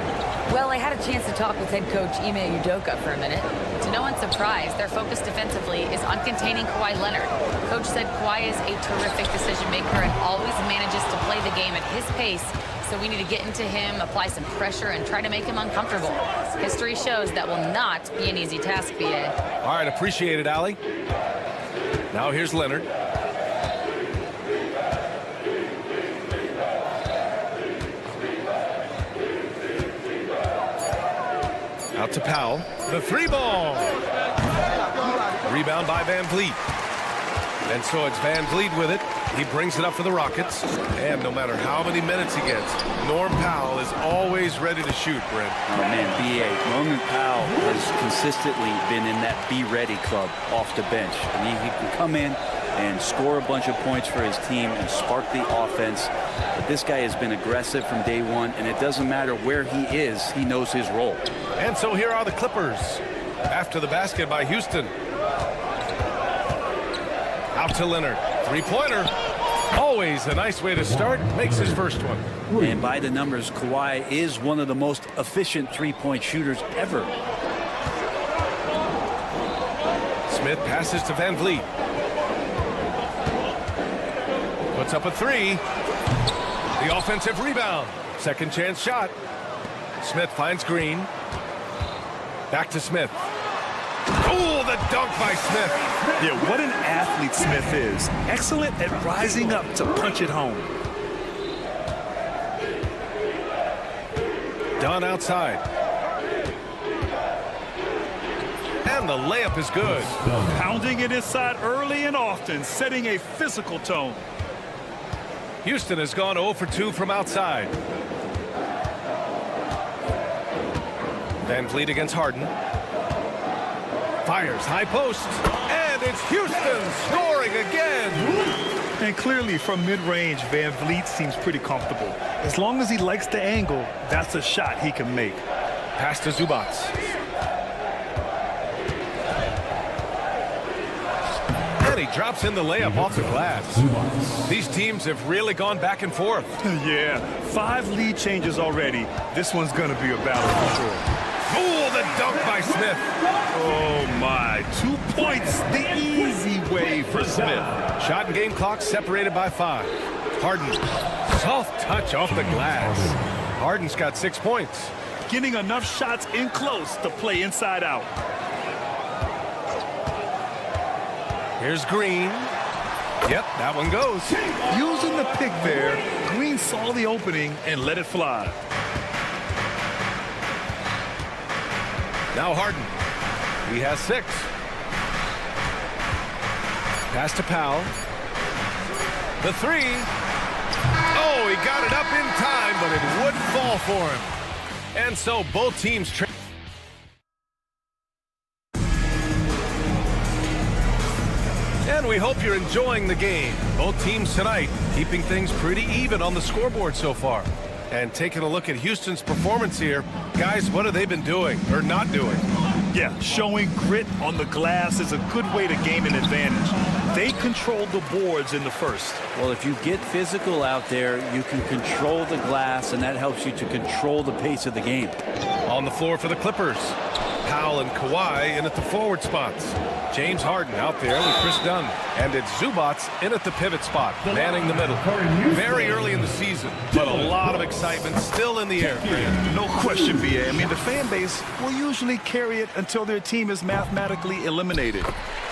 Well, I had a chance to talk with head coach Ime Udoka for a minute. To no one's surprise, their focus defensively is on containing Kawhi Leonard. Coach said Kawhi is a terrific decision maker and always manages to play the game at his pace. So we need to get into him, apply some pressure, and try to make him uncomfortable. History shows that will not be an easy task, BA. All right, appreciate it, Allie. Now here's Leonard. Out to Powell. The 3-ball. Rebound by Van Vliet. And so it's Van Vliet with it. He brings it up for the Rockets. And no matter how many minutes he gets, Norm Powell is always ready to shoot, Brent. Oh, man, B.A. Norman Powell has consistently been in that Be Ready club off the bench. I mean, he can come in and score a bunch of points for his team and spark the offense. But this guy has been aggressive from day one, and it doesn't matter where he is, he knows his role. And so here are the Clippers after the basket by Houston. Out to Leonard. Three-pointer. Always a nice way to start. Makes his first one. And by the numbers, Kawhi is one of the most efficient three-point shooters ever. Smith passes to Van Vliet. Puts up a three. The offensive rebound. Second chance shot. Smith finds Green. Back to Smith. Oh, the dunk by Smith. Yeah, what an athlete Smith is. Excellent at rising up to punch it home. Dunn outside. And the layup is good. Pounding it inside early and often, setting a physical tone. Houston has gone 0 for 2 from outside. Van Vliet against Harden. Fires high post. And it's Houston scoring again. And clearly from mid-range, Van Vliet seems pretty comfortable. As long as he likes the angle, that's a shot he can make. Pass to Zubac. And he drops in the layup off the glass. These teams have really gone back and forth. Yeah, 5 lead changes already. This one's going to be a battle for sure. Oh, the dunk by Smith. Oh, my. 2 points the easy way for Smith. Shot and game clock separated by 5. Harden. Soft touch off the glass. Harden's got 6 points. Getting enough shots in close to play inside out. Here's Green. Yep, that one goes. Using the pick there, Green saw the opening and let it fly. Now Harden. He has 6. Pass to Powell. The three. Oh, he got it up in time, but it wouldn't fall for him. And so both teams... And we hope you're enjoying the game. Both teams tonight keeping things pretty even on the scoreboard so far. And taking a look at Houston's performance here, guys, what have they been doing or not doing? Yeah, showing grit on the glass is a good way to gain an advantage. They controlled the boards in the first. Well, if you get physical out there, you can control the glass, and that helps you to control the pace of the game. On the floor for the Clippers, Powell and Kawhi in at the forward spots. James Harden out there with Chris Dunn. And it's Zubac in at the pivot spot, manning the middle. Very early in the season, but a lot of excitement still in the air. No question, B.A. I mean, the fan base will usually carry it until their team is mathematically eliminated.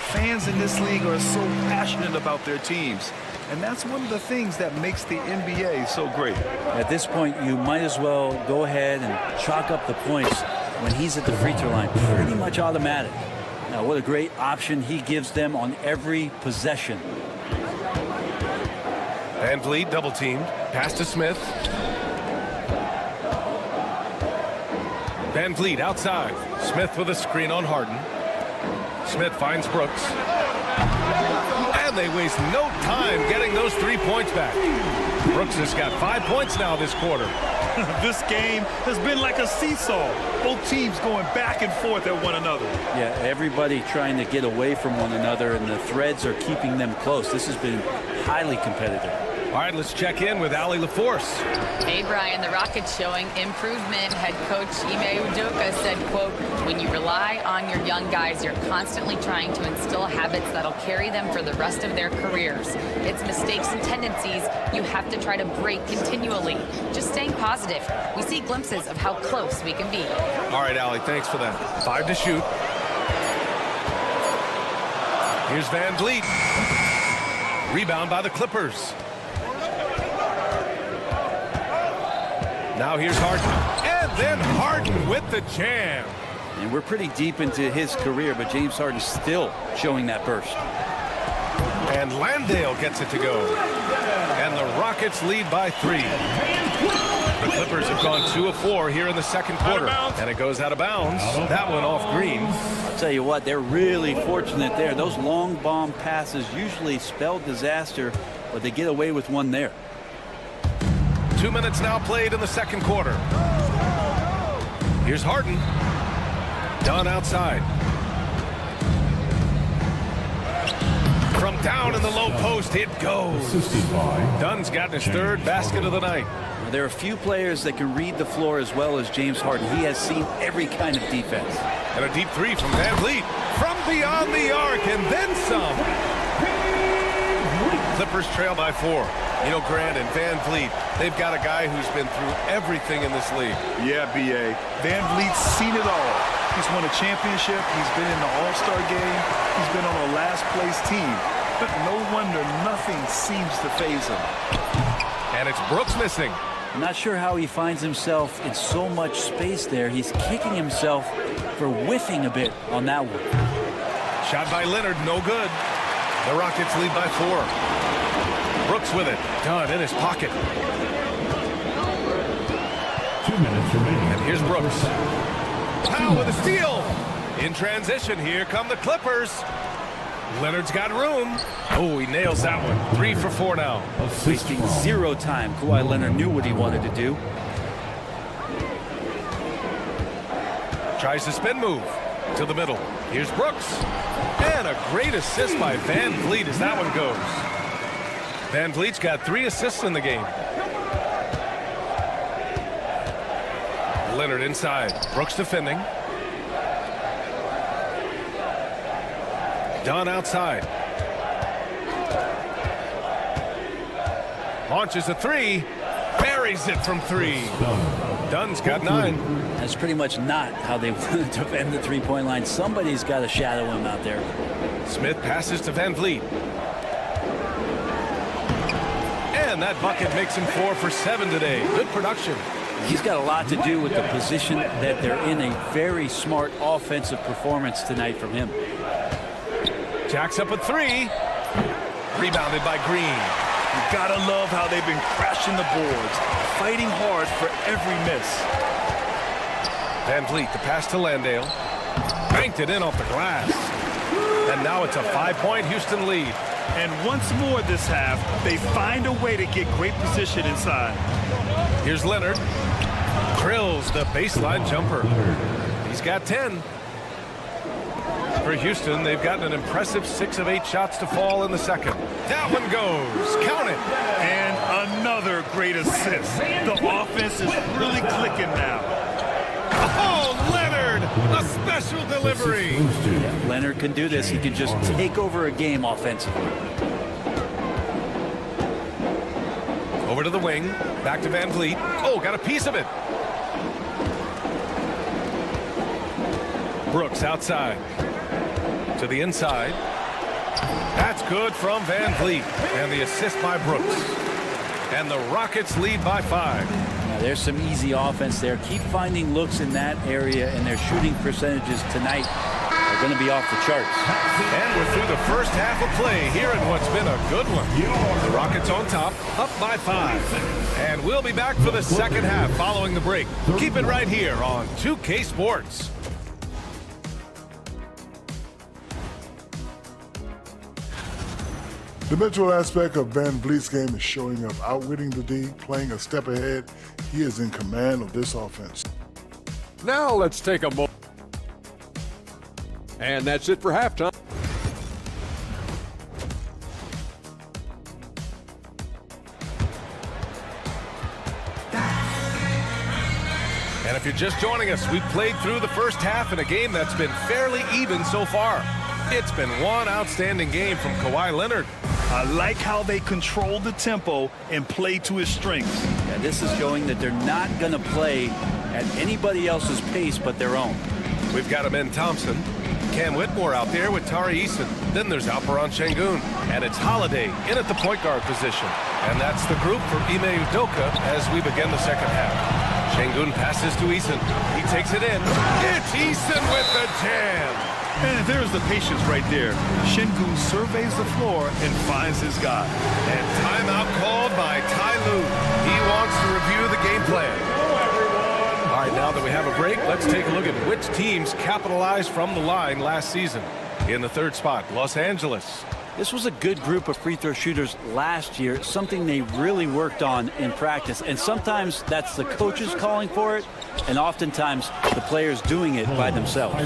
Fans in this league are so passionate about their teams. And that's one of the things that makes the NBA so great. At this point, you might as well go ahead and chalk up the points when he's at the free throw line. Pretty much automatic. Now, what a great option he gives them on every possession. Van Vliet double teamed. Pass to Smith. Van Vliet outside. Smith with a screen on Harden. Smith finds Brooks. And they waste no time getting those 3 points back. Brooks has got 5 points now this quarter. This game has been like a seesaw. Both teams going back and forth at one another. Yeah, everybody trying to get away from one another, and the threads are keeping them close. This has been highly competitive. All right, let's check in with Allie LaForce. Hey, Brian, the Rockets showing improvement. Head coach Ime Udoka said, quote, when you rely on your young guys, you're constantly trying to instill habits that'll carry them for the rest of their careers. It's mistakes and tendencies you have to try to break continually. Just staying positive. We see glimpses of how close we can be. All right, Allie, thanks for that. 5 to shoot. Here's Van Vliet. Rebound by the Clippers. Now here's Harden. And then Harden with the jam. And we're pretty deep into his career, but James Harden's still showing that burst. And Landale gets it to go. And the Rockets lead by 3. The Clippers have gone 2 of 4 here in the second quarter. And it goes out of bounds. That one off Green. I'll tell you what, they're really fortunate there. Those long bomb passes usually spell disaster, but they get away with one there. 2 minutes now played in the second quarter. Here's Harden. Dunn outside. From Down in the low post, it goes. Dunn's gotten his third basket of the night. There are few players that can read the floor as well as James Harden. He has seen every kind of defense. And a deep three from Van Vliet. From beyond the arc, and then some. Clippers trail by 4. You know, Grant and Van Vliet, they've got a guy who's been through everything in this league. Yeah, B.A. Van Vliet's seen it all. He's won a championship. He's been in the All-Star game. He's been on a last-place team. But no wonder nothing seems to faze him. And it's Brooks missing. I'm not sure how he finds himself in so much space there. He's kicking himself for whiffing a bit on that one. Shot by Leonard, no good. The Rockets lead by 4. Brooks with it. Dunn in his pocket. 2 minutes remaining. And here's Brooks. Powell with a steal. In transition, here come the Clippers. Leonard's got room. Oh, he nails that one. 3 for 4 now. Wasting 0 time. Kawhi Leonard knew what he wanted to do. Tries the spin move to the middle. Here's Brooks. And a great assist by Van Vliet as that one goes. Van Vliet's got 3 assists in the game. Leonard inside. Brooks defending. Dunn outside. Launches a 3. Buries it from 3. Dunn's got 9. That's pretty much not how they want to defend the three-point line. Somebody's got to shadow him out there. Smith passes to Van Vliet. And that bucket makes him 4 for 7 today. Good production. He's got a lot to do with the position that they're in. A very smart offensive performance tonight from him. Jacks up a 3. Rebounded by Green. You gotta love how they've been crashing the boards, fighting hard for every miss. Van Vliet, the pass to Landale. Banked it in off the glass. And now it's a 5-point Houston lead. And once more this half, they find a way to get great position inside. Here's Leonard. Drills the baseline jumper. He's got 10. For Houston, they've gotten an impressive 6 of 8 shots to fall in the second. That one goes. Count it. And another great assist. The offense is really clicking now. Oh, Leonard! A special delivery. Yeah, Leonard can do this. He can just take over a game offensively. Over to the wing. Back to Van Vliet. Oh, got a piece of it. Brooks outside. To the inside. That's good from Van Vliet. And the assist by Brooks. And the Rockets lead by 5. Now, there's some easy offense there. Keep finding looks in that area, and their shooting percentages tonight are going to be off the charts. And we're through the first half of play here in what's been a good one. The Rockets on top, up by 5. And we'll be back for the second half following the break. Keep it right here on 2K Sports. The mental aspect of Van Vliet's game is showing up, outwitting the D, playing a step ahead. He is in command of this offense. Now let's take a moment. And that's it for halftime. And if you're just joining us, we've played through the first half in a game that's been fairly even so far. It's been one outstanding game from Kawhi Leonard. I like how they control the tempo and play to his strengths. Yeah, this is showing that they're not going to play at anybody else's pace but their own. We've got Amen Thompson. Cam Whitmore out there with Tari Eason. Then there's Alperon Şengün. And it's Holiday in at the point guard position. And that's the group for Ime Udoka as we begin the second half. Şengün passes to Eason. He takes it in. It's Eason with the jam. And there's the patience right there. Şengün surveys the floor and finds his guy. And timeout called by Ty Lue. He wants to review the game plan. All right, now that we have a break, let's take a look at which teams capitalized from the line last season. In the third spot, Los Angeles. This was a good group of free throw shooters last year, something they really worked on in practice. And sometimes that's the coaches calling for it, and oftentimes the players doing it by themselves.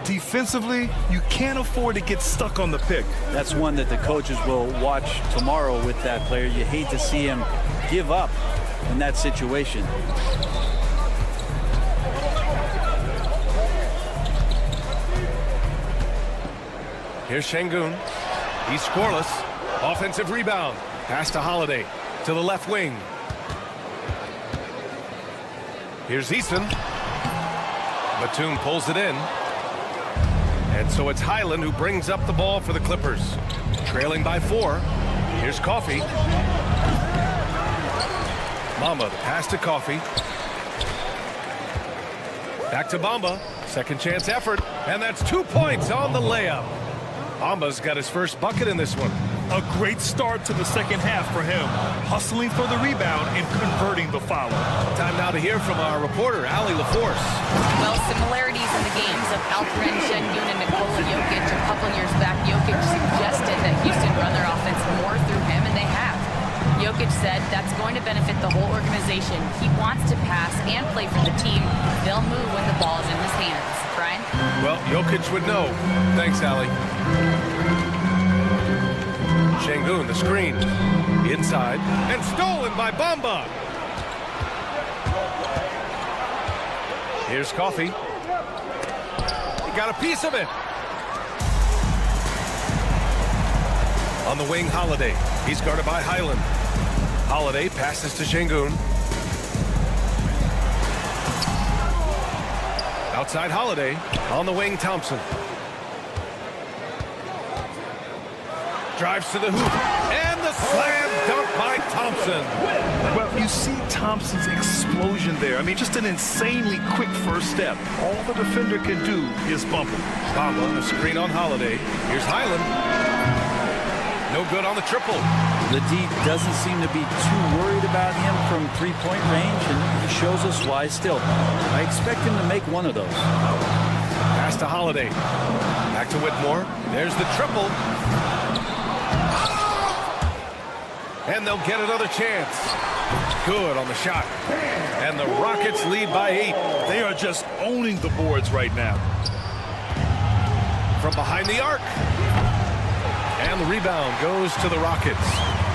Defensively, you can't afford to get stuck on the pick. That's one that the coaches will watch tomorrow with that player. You hate to see him give up in that situation. Here's Şengün. He's scoreless. Offensive rebound. Pass to Holiday. To the left wing. Here's Eason. Batum pulls it in. And so it's Highland who brings up the ball for the Clippers. Trailing by 4. Here's Coffey. Bamba, the pass to Coffey. Back to Bamba. Second chance effort. And that's 2 points on the layup. Bamba's got his first bucket in this one. A great start to the second half for him. Hustling for the rebound and converting the foul. Time now to hear from our reporter, Allie LaForce. Well, similarities in the games of Alperen Şengün and Nikola Jokic. A couple years back, Jokic suggested that Houston run their offense more through him, and they have. Jokic said that's going to benefit the whole organization. He wants to pass and play for the team. They'll move when the ball is in his hands. Brian? Well, Jokic would know. Thanks, Allie. Şengün, the screen. Inside. And stolen by Bamba. Here's Coffey. He got a piece of it. On the wing, Holiday. He's guarded by Highland. Holiday passes to Şengün. Outside Holiday. On the wing, Thompson. Drives to the hoop. And the slam dunk by Thompson. Well, you see Thompson's explosion there. I mean, just an insanely quick first step. All the defender can do is bump him. Bamba, the screen on Holiday. Here's Highland. No good on the triple. The D doesn't seem to be too worried about him from three-point range, and he shows us why still. I expect him to make one of those. Pass to Holiday. Back to Whitmore. There's the triple. And they'll get another chance. Good on the shot. And the Rockets lead by 8. They are just owning the boards right now. From behind the arc. And the rebound goes to the Rockets.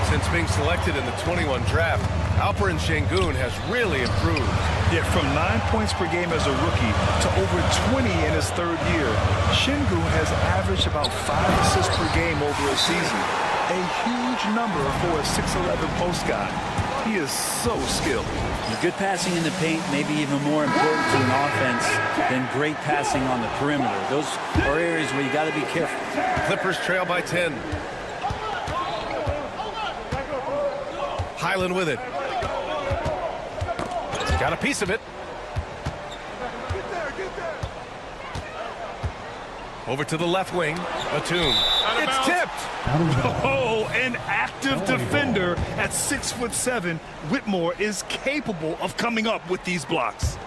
Since being selected in the 21 draft, Alperen Şengün has really improved. Yeah, from 9 points per game as a rookie to over 20 in his third year, Şengün has averaged about 5 assists per game over a season. A huge number for a 6'11 post guy. He is so skilled. Good passing in the paint may be even more important to an offense than great passing on the perimeter. Those are areas where you got to be careful. Clippers trail by 10. Highland with it. Got a piece of it. Over to the left wing. Batum. It's tipped. Oh, an active defender at 6'7". Whitmore is capable of coming up with these blocks.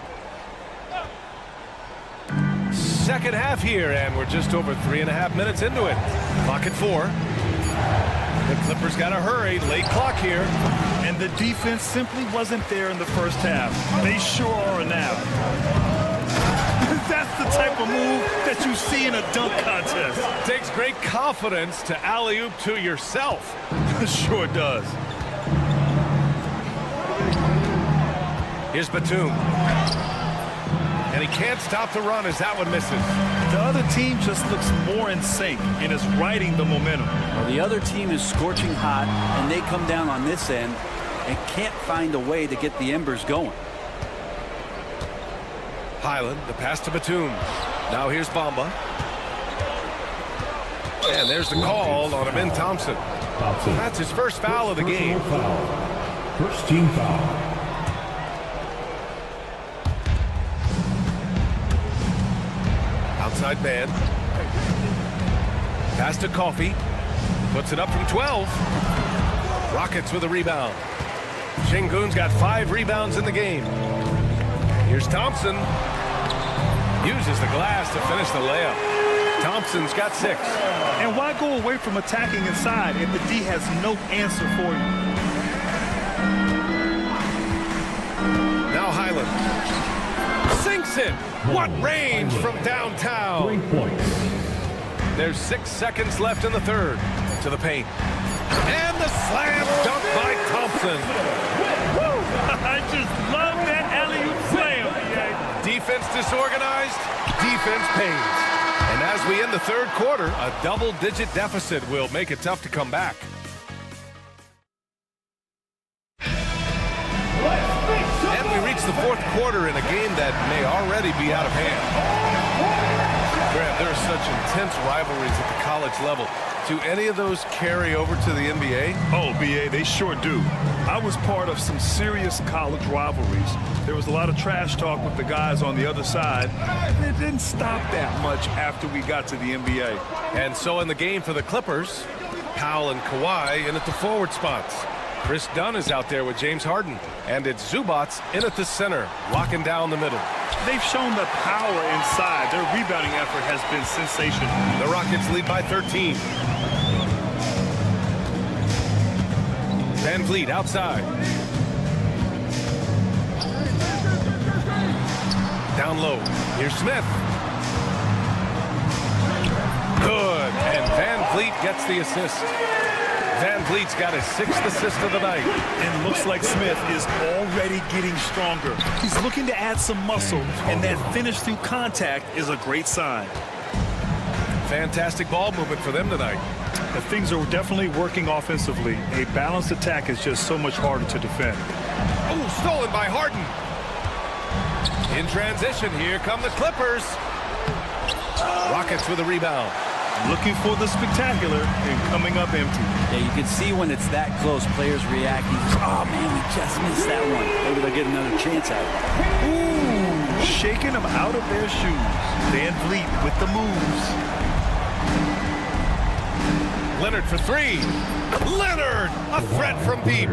Second half here, and we're just over 3.5 minutes into it. Clock at 4. The Clippers got to hurry. Late clock here. And the defense simply wasn't there in the first half. They sure are now. That's the type of move that you see in a dunk contest. Takes great confidence to alley-oop to yourself. Sure does. Here's Batum. And he can't stop the run as that one misses. The other team just looks more in sync and is riding the momentum. Well, the other team is scorching hot, and they come down on this end and can't find a way to get the embers going. Highland, the pass to Batum. Now here's Bamba. And there's the call on Amin Thompson. That's his first foul of the game. First team foul. Outside man. Pass to Coffey. Puts it up from 12. Rockets with a rebound. Şengün's got 5 rebounds in the game. Here's Thompson. Uses the glass to finish the layup. Thompson's got 6. And why go away from attacking inside if the D has no answer for you? Now Highland. sinks it. What range from downtown. 3 points. There's 6 seconds left in the third. To the paint. And the slam dunk by Thompson. I just love that alley-oop slam. Defense disorganized, defense pays. And as we end the third quarter, a double-digit deficit will make it tough to come back. And we reach the fourth quarter in a game that may already be out of hand. Graham, there are such intense rivalries at the college level. Do any of those carry over to the NBA? Oh, BA, they sure do. I was part of some serious college rivalries. There was a lot of trash talk with the guys on the other side. It didn't stop that much after we got to the NBA. And so in the game for the Clippers, Powell and Kawhi in at the forward spots. Chris Dunn is out there with James Harden. And it's Zubats in at the center, locking down the middle. They've shown the power inside. Their rebounding effort has been sensational. The Rockets lead by 13. Van Vliet outside. Down low. Here's Smith. Good. And Van Vliet gets the assist. Van Vliet's got his 6th assist of the night. And looks like Smith is already getting stronger. He's looking to add some muscle, and that finish through contact is a great sign. Fantastic ball movement for them tonight. The things are definitely working offensively. A balanced attack is just so much harder to defend. Oh, stolen by Harden. In transition, here come the Clippers. Rockets with a rebound. Looking for the spectacular and coming up empty. Yeah, you can see when it's that close, players reacting. Oh, man, we just missed that one. Maybe they'll get another chance at it. Ooh, shaking them out of their shoes. Van Vliet with the moves. Leonard for 3. Leonard, a threat from deep.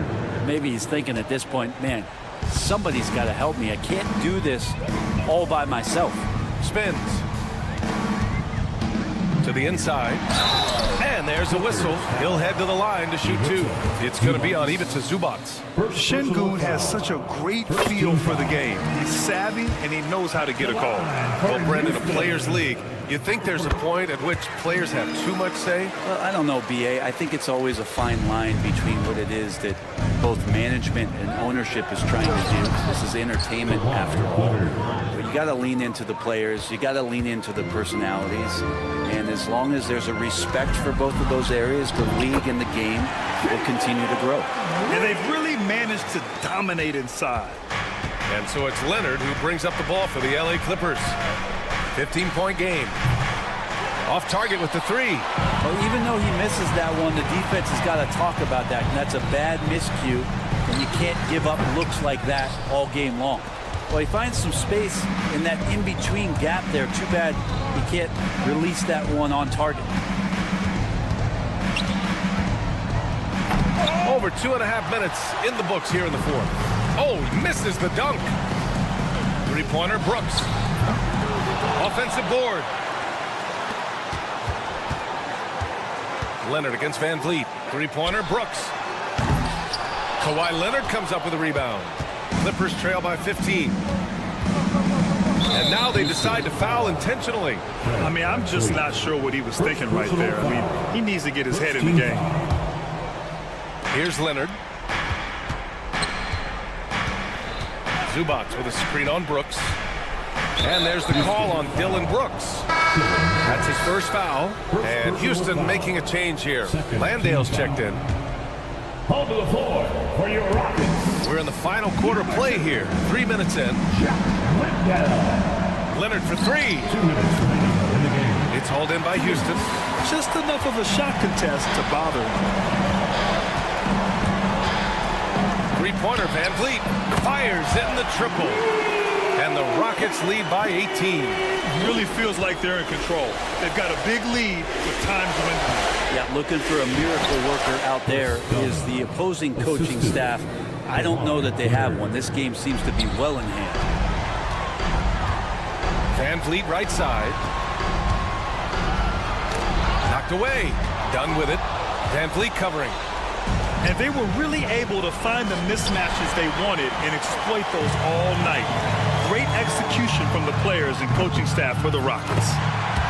Maybe he's thinking at this point, man, somebody's got to help me. I can't do this all by myself. Spins. To the inside. And there's a whistle. He'll head to the line to shoot 2. It's going to be on Ivica Zubats. Şengün has such a great feel for the game. He's savvy and he knows how to get a call. Well, Brendan, a players' league. You think there's a point at which players have too much say? Well, I don't know, BA. I think it's always a fine line between what it is that both management and ownership is trying to do. This is entertainment after all. But you got to lean into the players. You got to lean into the personalities. And as long as there's a respect for both of those areas, the league and the game will continue to grow. And they've really managed to dominate inside. And so it's Leonard who brings up the ball for the LA Clippers. 15-point game. Off target with the 3. Well, even though he misses that one, the defense has got to talk about that. And that's a bad miscue. And you can't give up looks like that all game long. Well, he finds some space in that in-between gap there. Too bad he can't release that one on target. Over 2.5 minutes in the books here in the fourth. Oh, he misses the dunk. 3-pointer, Brooks. Offensive board. Leonard against Van Vliet. 3-pointer, Brooks. Kawhi Leonard comes up with a rebound. Clippers trail by 15. And now they decide to foul intentionally. I mean, I'm just not sure what he was thinking right there. I mean, he needs to get his head in the game. Here's Leonard. Zubats with a screen on Brooks. And there's the call on Dylan Brooks. That's his first foul. And Houston making a change here. Landale's checked in. On to the floor for your Rockets. We're in the final quarter play here. 3 minutes in. Leonard for 3. 2 minutes remaining in the game. It's hauled in by Houston. Just enough of a shot contest to bother him. 3-pointer, Van Vliet fires in the triple. And the Rockets lead by 18. It really feels like they're in control. They've got a big lead with time dwindling. Yeah, looking for a miracle worker out there is the opposing coaching staff. I don't know that they have one. This game seems to be well in hand. Van Vliet right side. Knocked away. Done with it. Van Vliet covering. And they were really able to find the mismatches they wanted and exploit those all night. great execution from the players and coaching staff for the Rockets.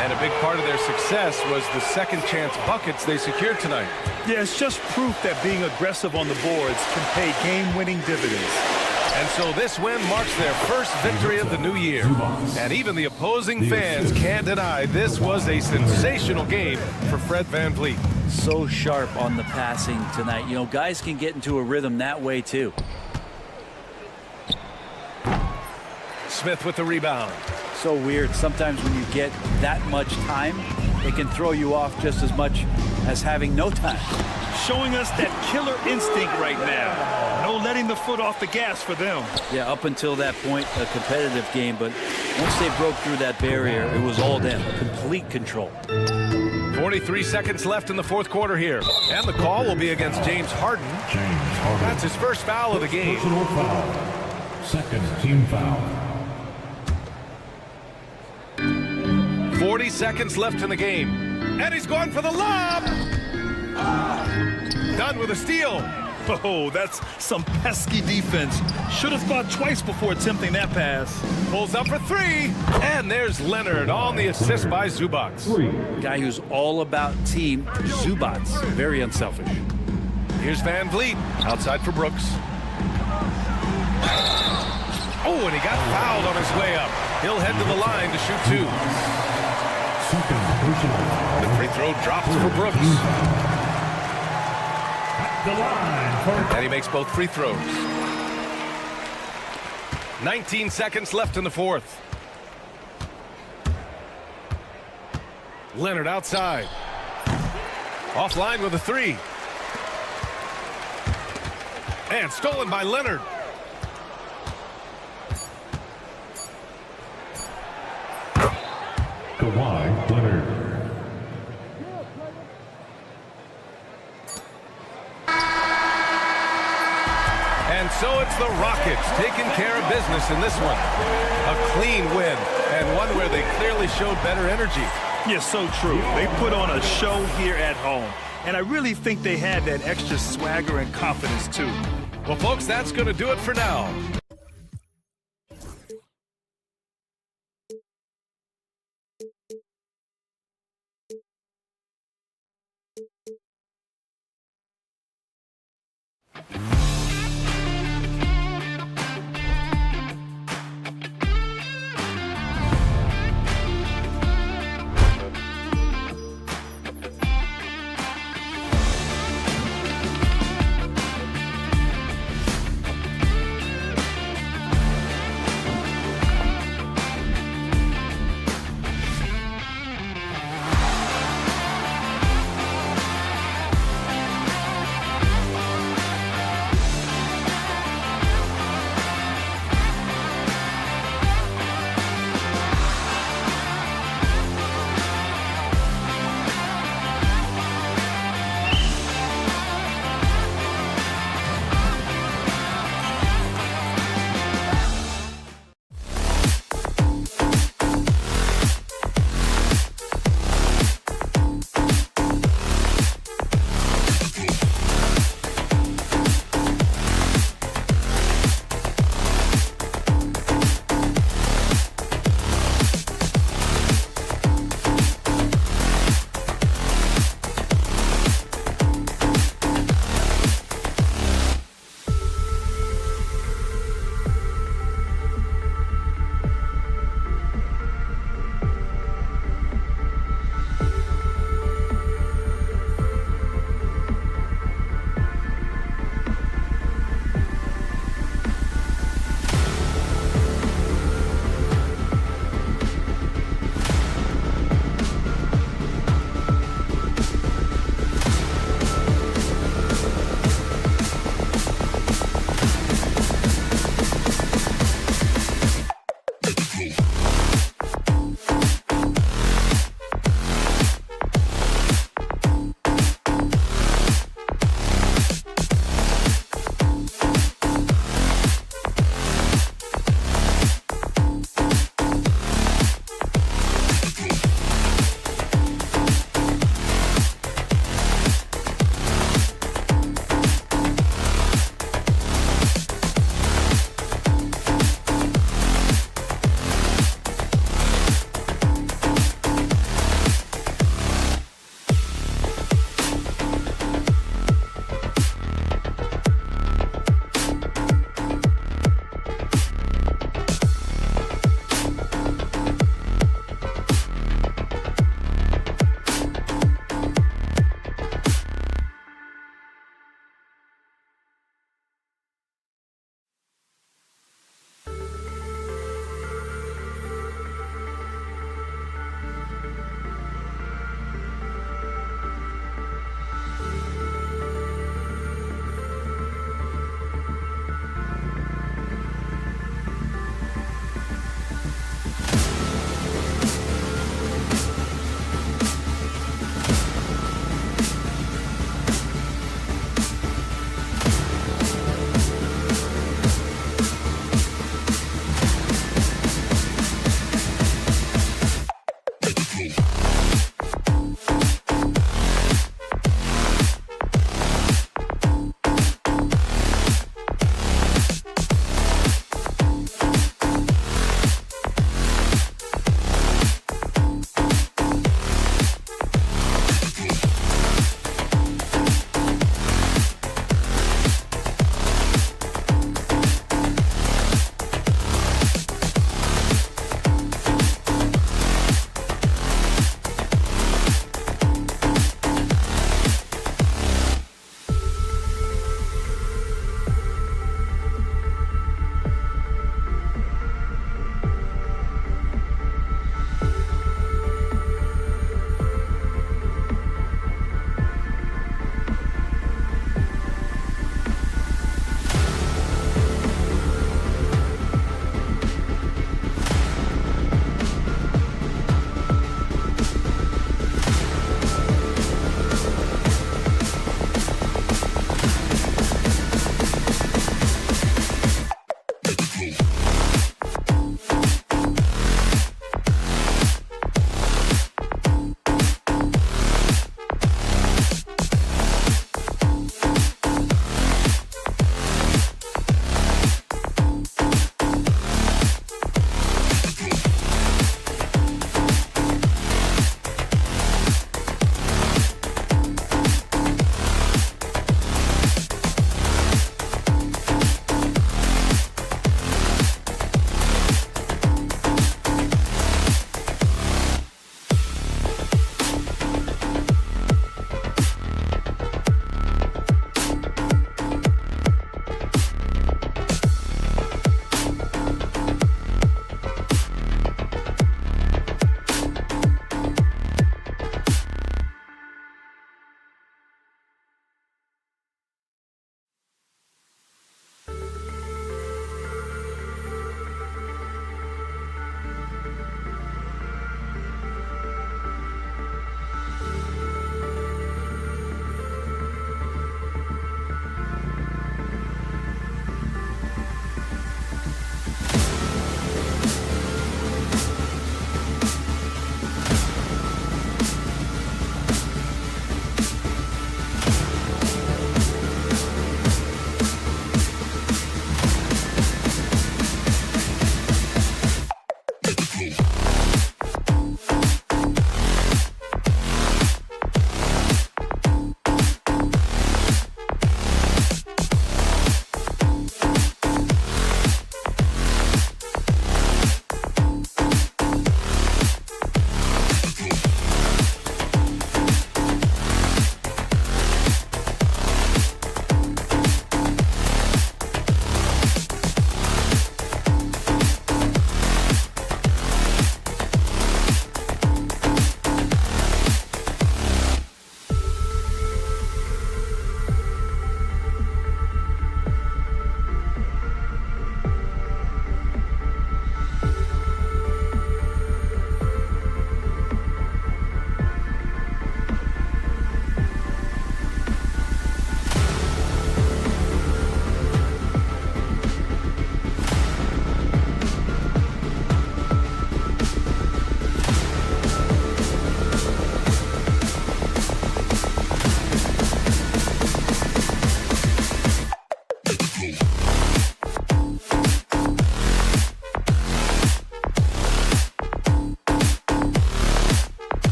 And a big part of their success was the second chance buckets they secured tonight. Yeah, it's just proof that being aggressive on the boards can pay game-winning dividends. And so this win marks their first victory of the new year. And even the opposing fans can't deny this was a sensational game for Fred VanVleet. So sharp on the passing tonight. You know, guys can get into a rhythm that way too. Smith with the rebound. So weird. Sometimes when you get that much time, it can throw you off just as much as having no time. Showing us that killer instinct right now. No letting the foot off the gas for them. Yeah, up until that point, a competitive game, but once they broke through that barrier, it was all them. Complete control. 43 seconds left in the fourth quarter here. And the call will be against James Harden. That's his first foul of the game. Personal foul. Second team foul. 40 seconds left in the game. And he's going for the lob. Done with a steal. Oh, that's some pesky defense. Should have thought twice before attempting that pass. Pulls up for three. And there's Leonard on the assist by Zubac. Guy who's all about team. Zubac, very unselfish. Here's VanVleet outside for Brooks. Oh, and he got fouled on his way up. He'll head to the line to shoot two. The free throw drops for Brooks. And he makes both free throws. 19 seconds left in the fourth. Leonard outside. Offline with a three. And stolen by Leonard. Kawhi Leonard. And so it's the Rockets taking care of business in this one. A clean win, and one where they clearly showed better energy. Yeah, so true. They put on a show here at home. And I really think they had that extra swagger and confidence, too. Well, folks, that's going to do it for now.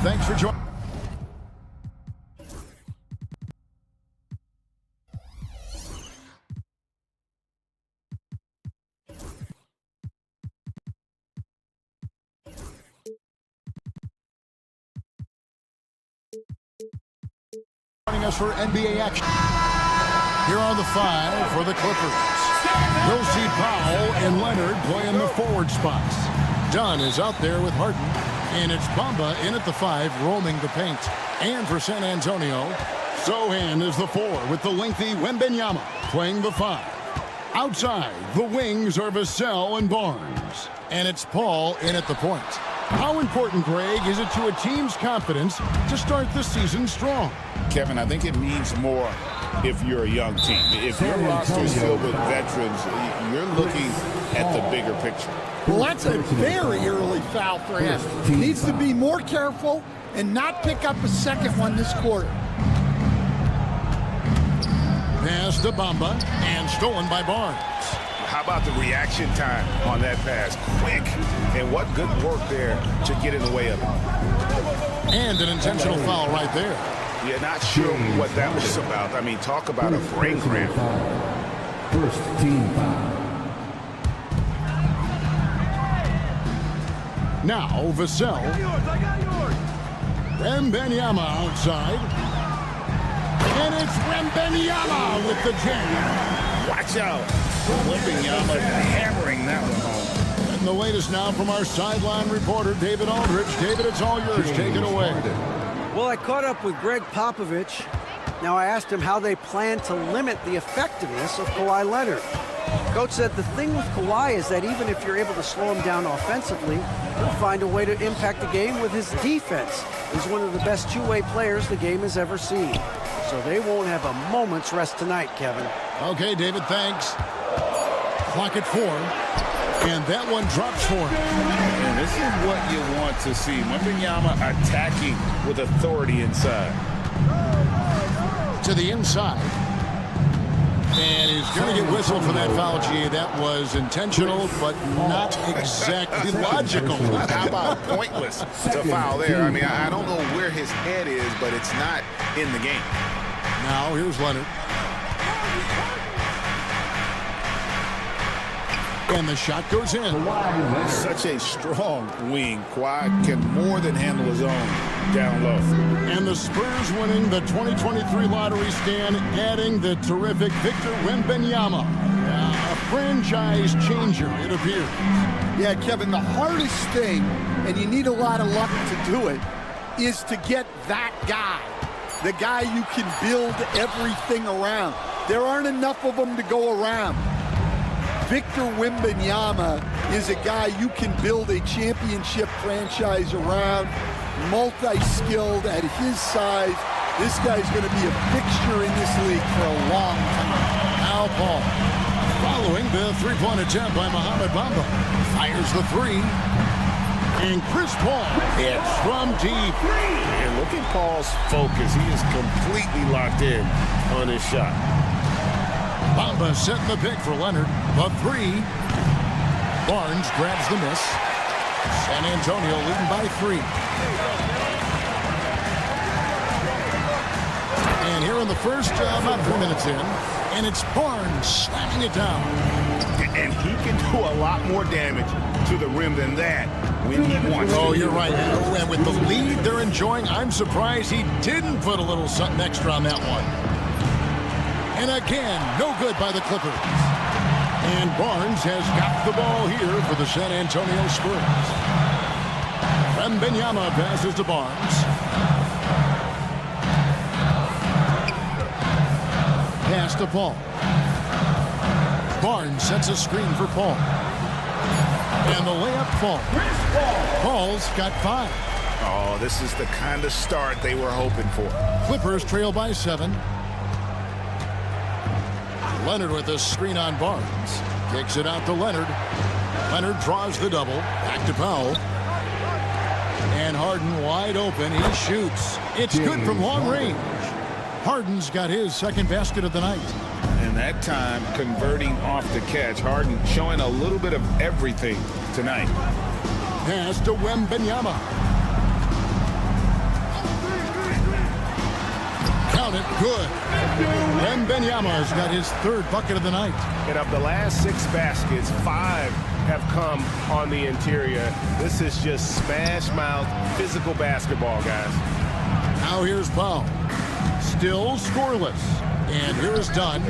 Thanks for joining. Joining us for NBA action. Here are the 5 for the Clippers. We'll see Powell and Leonard playing the forward spots. Dunn is out there with Harden. And it's Bamba in at the 5, roaming the paint. And for San Antonio, Sohan is the 4 with the lengthy Wembanyama playing the 5. Outside, the wings are Vassell and Barnes. And it's Paul in at the point. How important, Greg, is it to a team's confidence to start the season strong? Kevin, I think it means more if you're a young team. If your roster is filled with veterans, you're looking at the bigger picture. Well, that's a very early foul for him. He needs to be more careful and not pick up a second one this quarter. Pass to Bamba and stolen by Barnes. How about the reaction time on that pass? Quick. And what good work there to get in the way of it. And an intentional foul right there. Yeah, not sure what that was about. I mean, talk about a brain cramp. First team foul. Now Vassell. Wembanyama outside. And it's Wembanyama with the jam. Watch out. Wembanyama hammering that one home. And the latest now from our sideline reporter, David Aldridge. David, it's all yours. Take it away. Well, I caught up with Greg Popovich. Now I asked him how they plan to limit the effectiveness of Kawhi Leonard. Coach said the thing with Kawhi is that even if you're able to slow him down offensively, he'll find a way to impact the game with his defense. He's one of the best two-way players the game has ever seen. So they won't have a moment's rest tonight, Kevin. Okay, David, thanks. Clock at 4. And that one drops for him. And this is what you want to see. Wembanyama attacking with authority inside. To the inside. And he's going to get whistled for that foul, G. That was intentional, but not exactly logical. How about pointless to foul there? I mean, I don't know where his head is, but it's not in the game. Now, here's Leonard. And the shot goes in. Such a strong wing. Kawhi can more than handle his own down low. And the Spurs winning the 2023 lottery stand, adding the terrific Victor Wembanyama. A franchise changer, it appears. Yeah, Kevin, the hardest thing, and you need a lot of luck to do it, is to get that guy. The guy you can build everything around. There aren't enough of them to go around. Victor Wembanyama is a guy you can build a championship franchise around, multi-skilled at his size. This guy's going to be a fixture in this league for a long time. Al Paul, following the three-point attempt by Mohamed Bamba, fires the 3. And Chris Paul hits from deep. And look at Paul's focus. He is completely locked in on his shot. Bamba setting the pick for Leonard. The 3. Barnes grabs the miss. San Antonio leading by 3. And here in the first, about 4 minutes in, and it's Barnes slamming it down. And he can do a lot more damage to the rim than that when he wants to. Oh, you're right. And with the lead they're enjoying, I'm surprised he didn't put a little something extra on that one. And again, no good by the Clippers. And Barnes has got the ball here for the San Antonio Spurs. Wembanyama passes to Barnes. Pass to Paul. Barnes sets a screen for Paul. And the layup falls. Paul's got 5. Oh, this is the kind of start they were hoping for. Clippers trail by 7. Leonard with a screen on Barnes. Kicks it out to Leonard. Leonard draws the double. Back to Powell. And Harden wide open. He shoots. It's good from long range. Harden's got his second basket of the night. And that time converting off the catch. Harden showing a little bit of everything tonight. Pass to Wembanyama. on it. Good. Wembanyama's got his third bucket of the night. And of the last 6 baskets, 5 have come on the interior. This is just smash-mouth physical basketball, guys. Now here's Powell. Still scoreless. And here's Dunn.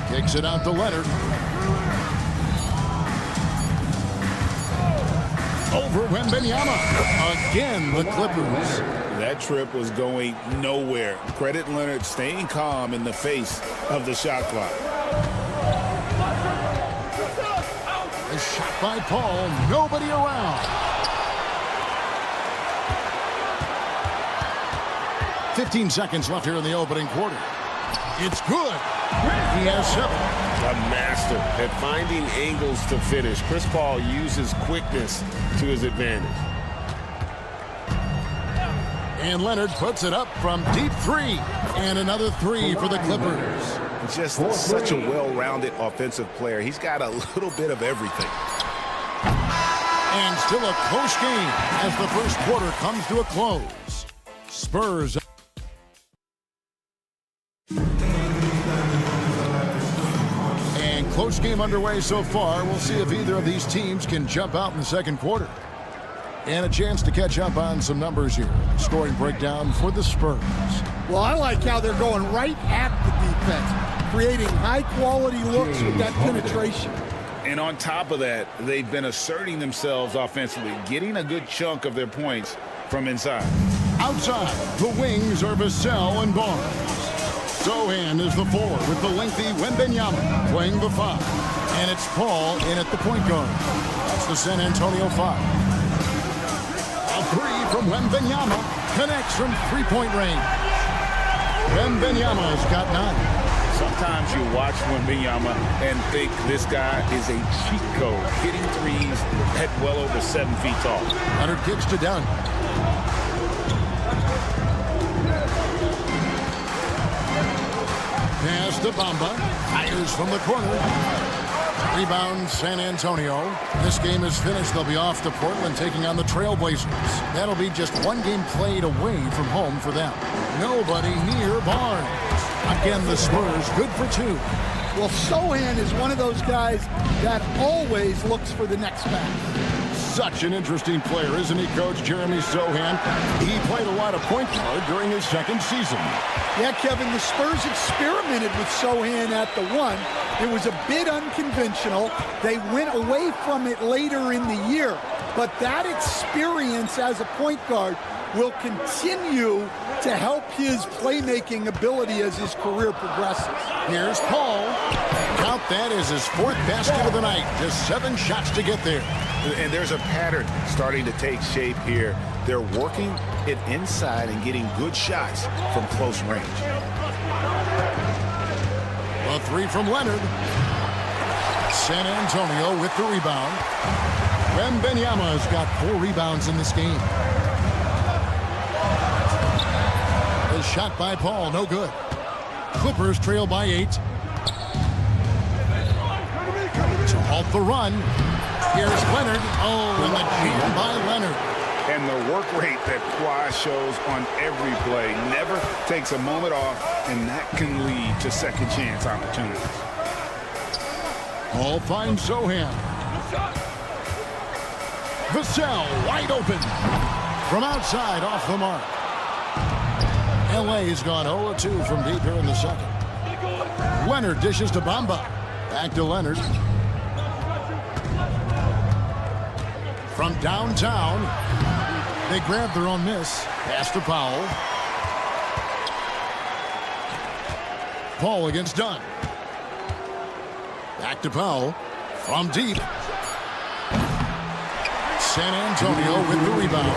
Kicks it out to Leonard. Over Wembanyama. Again, the Clippers. That trip was going nowhere. Credit Leonard staying calm in the face of the shot clock. A shot by Paul. Nobody around. 15 seconds left here in the opening quarter. It's good. He has 7. A master at finding angles to finish. Chris Paul uses quickness to his advantage. And Leonard puts it up from deep 3. And another 3 for the Clippers. Just such a well-rounded offensive player. He's got a little bit of everything. And still a close game as the first quarter comes to a close. Spurs. And close game underway so far. We'll see if either of these teams can jump out in the second quarter. And a chance to catch up on some numbers here. Scoring breakdown for the Spurs. Well, I like how they're going right at the defense, creating high-quality looks with that penetration. And on top of that, they've been asserting themselves offensively, getting a good chunk of their points from inside. Outside, the wings are Vassell and Barnes. Sohan is the 4 with the lengthy Wembanyama playing the 5. And it's Paul in at the point guard. That's the San Antonio 5. A 3 from Wembanyama connects from three-point range. Wembanyama's got 9. Sometimes you watch Wembanyama and think this guy is a cheat code, hitting threes at well over 7 feet tall. Leonard kicks to Dunn. Pass to Bamba. Fires from the corner. Rebound, San Antonio. This game is finished. They'll be off to Portland taking on the Trailblazers. That'll be just one game played away from home for them. Nobody near Barnes. Again, the Spurs good for 2. Well, Sohan is one of those guys that always looks for the next pass. Such an interesting player, isn't he, Coach Jeremy Sohan? He played a lot of point guard during his second season. Yeah, Kevin, the Spurs experimented with Sohan at the 1. It was a bit unconventional. They went away from it later in the year. But that experience as a point guard will continue to help his playmaking ability as his career progresses. Here's Paul. Count that as his 4th basket of the night. Just 7 shots to get there. And there's a pattern starting to take shape here. They're working it inside and getting good shots from close range. A 3 from Leonard. San Antonio with the rebound. Wembanyama's got 4 rebounds in this game. A shot by Paul, no good. Clippers trail by 8. To halt the run. Here's Leonard. Oh, and the jam by Leonard. And the work rate that Kawhi shows on every play never takes a moment off, and that can lead to second chance opportunities. Paul finds Sohan. Vassell wide open. From outside, off the mark. LA's gone 0-2 from deep here in the second. Leonard dishes to Bamba. Back to Leonard. From downtown, they grab their own miss. Pass to Powell. Paul against Dunn. Back to Powell. From deep. San Antonio with the rebound.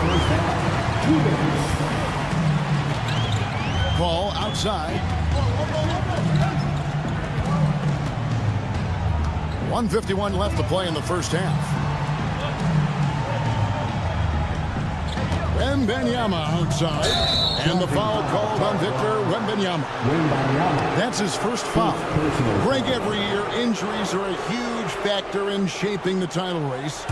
Paul outside. 1:51 left to play in the first half. Wembanyama outside. And the foul called on Victor Wembanyama. That's his first foul. Greg, every year, injuries are a huge factor in shaping the title race.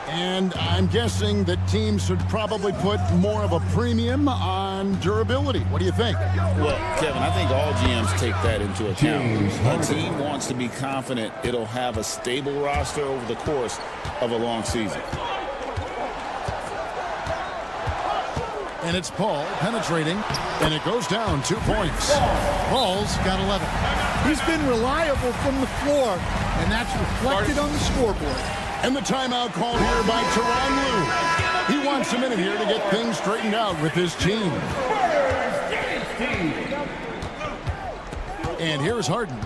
And I'm guessing that teams should probably put more of a premium on and durability. What do you think? Well, Kevin, I think all GMs take that into account. A team wants to be confident it'll have a stable roster over the course of a long season. And it's Paul penetrating, and it goes down 2 points. Paul's got 11. He's been reliable from the floor, and that's reflected on the scoreboard. And the timeout called here by Tyronn Lue. He wants a minute here to get things straightened out with his team. And here's Harden.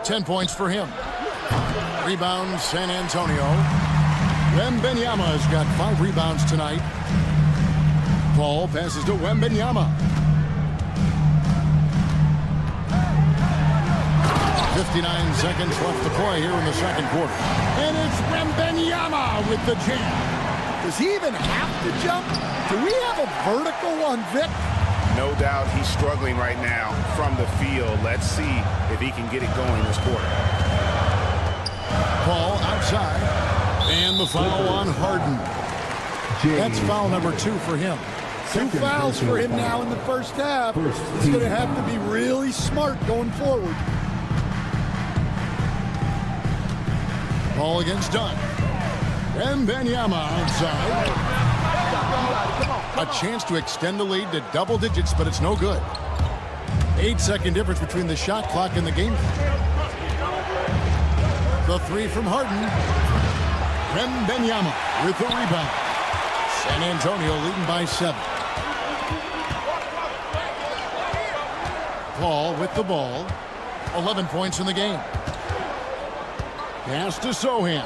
10 points for him. Rebound, San Antonio. Wembanyama's got 5 rebounds tonight. Paul passes to Wembanyama. 59 seconds left to play here in the second quarter. And it's Wembanyama with the jam. Does he even have to jump? Do we have a vertical on Vic? No doubt he's struggling right now from the field. Let's see if he can get it going this quarter. Paul outside. And the foul on Harden. That's foul number 2 for him. 2 fouls for him now in the first half. He's going to have to be really smart going forward. Ball against Dunn. Wembanyama outside. A chance to extend the lead to double digits, but it's no good. 8-second difference between the shot clock and the game. The 3 from Harden. Wembanyama with the rebound. San Antonio leading by 7. Paul with the ball. 11 points in the game. Pass to Sohan.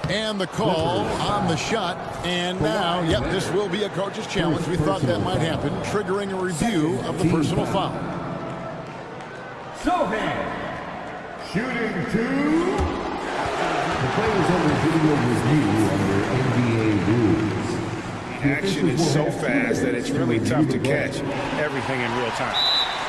And the call on the shot. And now, yep, this will be a coach's challenge. We thought that might happen, triggering a review of the personal foul. Sohan. Shooting 2. The players under video review under NBA rules. Action is so fast that it's really tough to catch everything in real time.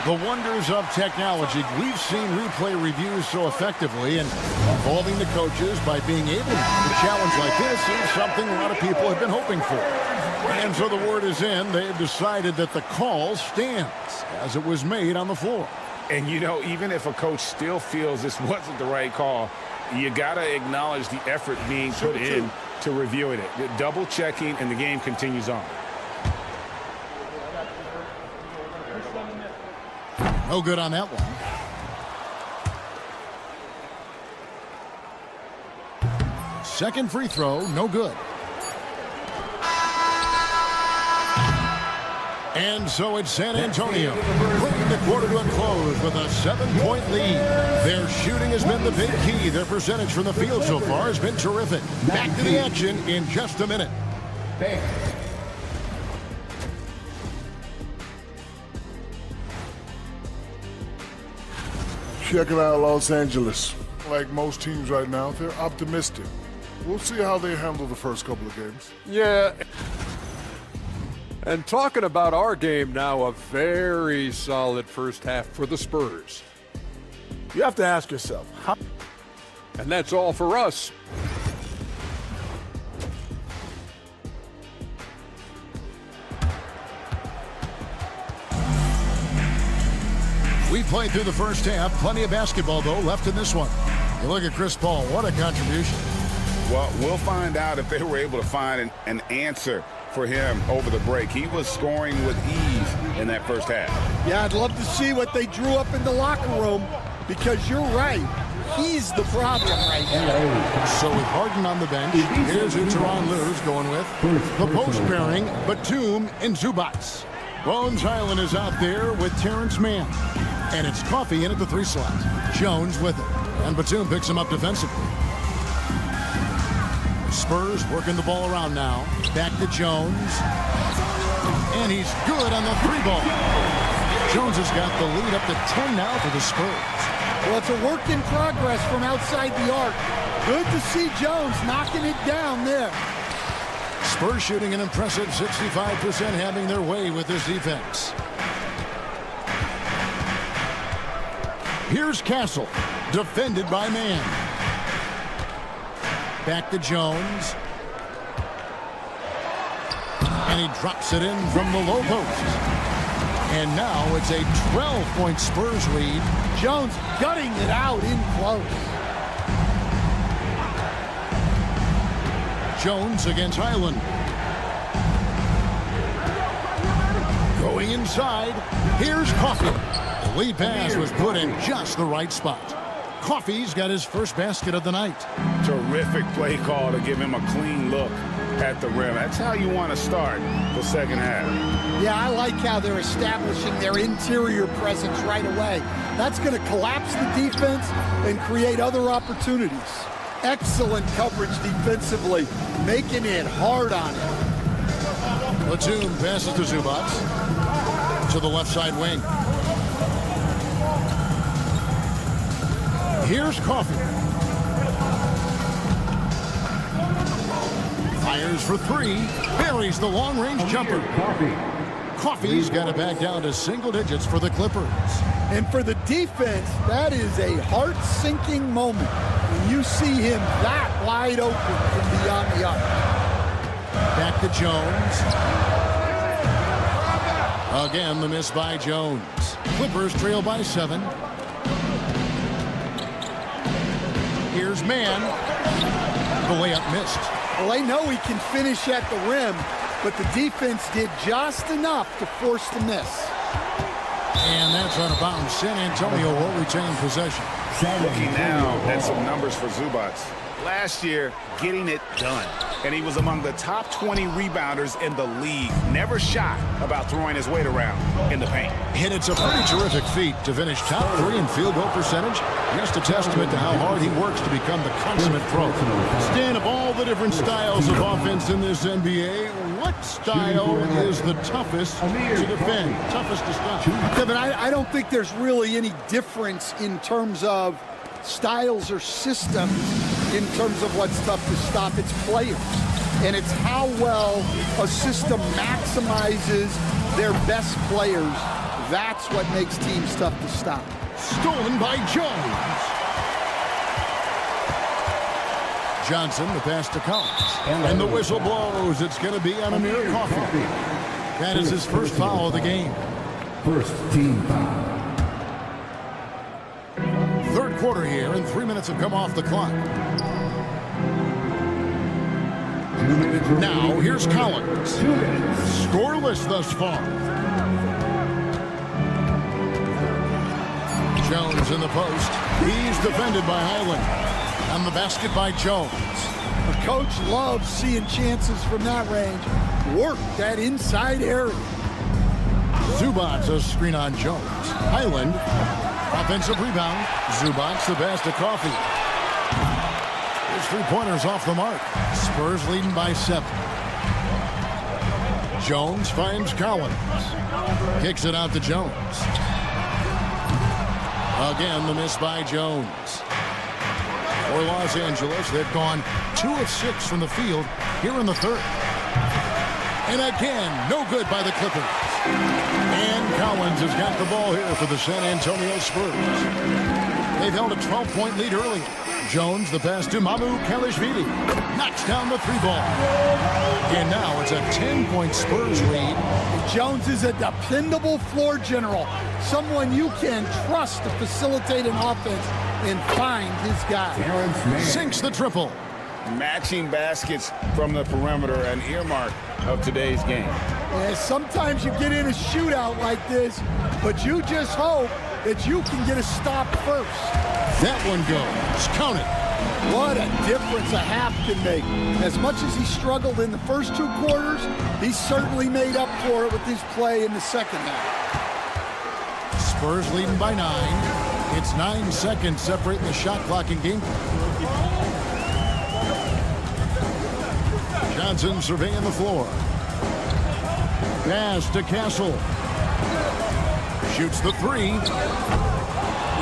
The wonders of technology. We've seen replay reviews so effectively, and involving the coaches by being able to a challenge like this is something a lot of people have been hoping for. And so the word is in. They've decided that the call stands as it was made on the floor. And, you know, even if a coach still feels this wasn't the right call, you got to acknowledge the effort being put in to reviewing it. Double checking, and the game continues on. No good on that one. Second free throw, no good. And so it's San Antonio bringing the quarter to a close with a 7-point lead. Their shooting has been the big key. Their percentage from the field so far has been terrific. Back to the action in just a minute. Check it out, Los Angeles. Like most teams right now, they're optimistic. We'll see how they handle the first couple of games. Yeah. And talking about our game now, a very solid first half for the Spurs. You have to ask yourself, how? And that's all for us. We played through the first half. Plenty of basketball, though, left in this one. You look at Chris Paul. What a contribution. Well, we'll find out if they were able to find an answer for him over the break. He was scoring with ease in that first half. Yeah, I'd love to see what they drew up in the locker room, because you're right. He's the problem right now. So with Harden on the bench, here's who Tyronn Lue's going with. The post pairing, Batum and Zubats. Bones Highland is out there with Terrence Mann. And it's Coffey in at the 3 slot. Jones with it. And Batum picks him up defensively. Spurs working the ball around now. Back to Jones. And he's good on the 3 ball. Jones has got the lead up to 10 now for the Spurs. Well, it's a work in progress from outside the arc. Good to see Jones knocking it down there. Spurs shooting an impressive 65%, having their way with this defense. Here's Castle, defended by Mann. Back to Jones. And he drops it in from the low post. And now it's a 12-point Spurs lead. Jones gutting it out in close. Jones against Highland. Going inside. Here's Coffee. The lead pass was put in just the right spot. Coffee's got his first basket of the night. Terrific play call to give him a clean look at the rim. That's how you want to start the second half. Yeah, I like how they're establishing their interior presence right away. That's going to collapse the defense and create other opportunities. Excellent coverage defensively, making it hard on him. Platoon passes to Zubats to the left side wing. Here's Coffee. Fires for three. Buries the long-range jumper. Coffee's got it back down to single digits for the Clippers. And for the defense, that is a heart-sinking moment when you see him that wide open from beyond the arc. Back to Jones. Again, the miss by Jones. Clippers trail by 7. Here's Mann. The layup missed. Well, they know he can finish at the rim, but the defense did just enough to force the miss. And that's out of bounds. San Antonio will retain possession. Looking now at some numbers for Zubats. Last year, getting it done. And he was among the top 20 rebounders in the league. Never shy about throwing his weight around in the paint. And it's a pretty terrific feat to finish top 3 in field goal percentage. Just a testament to how hard he works to become the consummate pro. Stan, of all the different styles of offense in this NBA, what style is the toughest to defend, toughest to stop? Kevin, I don't think there's really any difference in terms of styles or systems in terms of what's tough to stop. It's players. And it's how well a system maximizes their best players. That's what makes teams tough to stop. Stolen by Jones. Johnson, the pass to Collins. And the whistle blows. It's going to be on Amir Coffee. That is his first foul of the game. First team foul. Third quarter here, and 3 minutes have come off the clock. Now, here's Collins. Scoreless thus far. Jones in the post. He's defended by Highland. On the basket by Jones. The coach loves seeing chances from that range. Work that inside area. Zubats a screen on Jones. Highland. Offensive rebound. Zubats the pass to Coffee. His three-pointers off the mark. Spurs leading by 7. Jones finds Collins. Kicks it out to Jones. Again, the miss by Jones. For Los Angeles, they've gone 2 of 6 from the field here in the third. And again, no good by the Clippers. And Collins has got the ball here for the San Antonio Spurs. They've held a 12-point lead early. Jones, the pass to Mamu Kalishvili. Knocks down the 3-ball. And now it's a 10-point Spurs lead. Jones is a dependable floor general. Someone you can trust to facilitate an offense and find his guy. Sinks the triple. Matching baskets from the perimeter, an earmark of today's game. Yeah, sometimes you get in a shootout like this, but you just hope that you can get a stop first. That one goes. Count it. What a difference a half can make. As much as he struggled in the first 2 quarters, he certainly made up for it with his play in the second half. Spurs leading by 9. It's 9 seconds separating the shot clock and game. Johnson surveying the floor. Pass to Castle. Shoots the 3.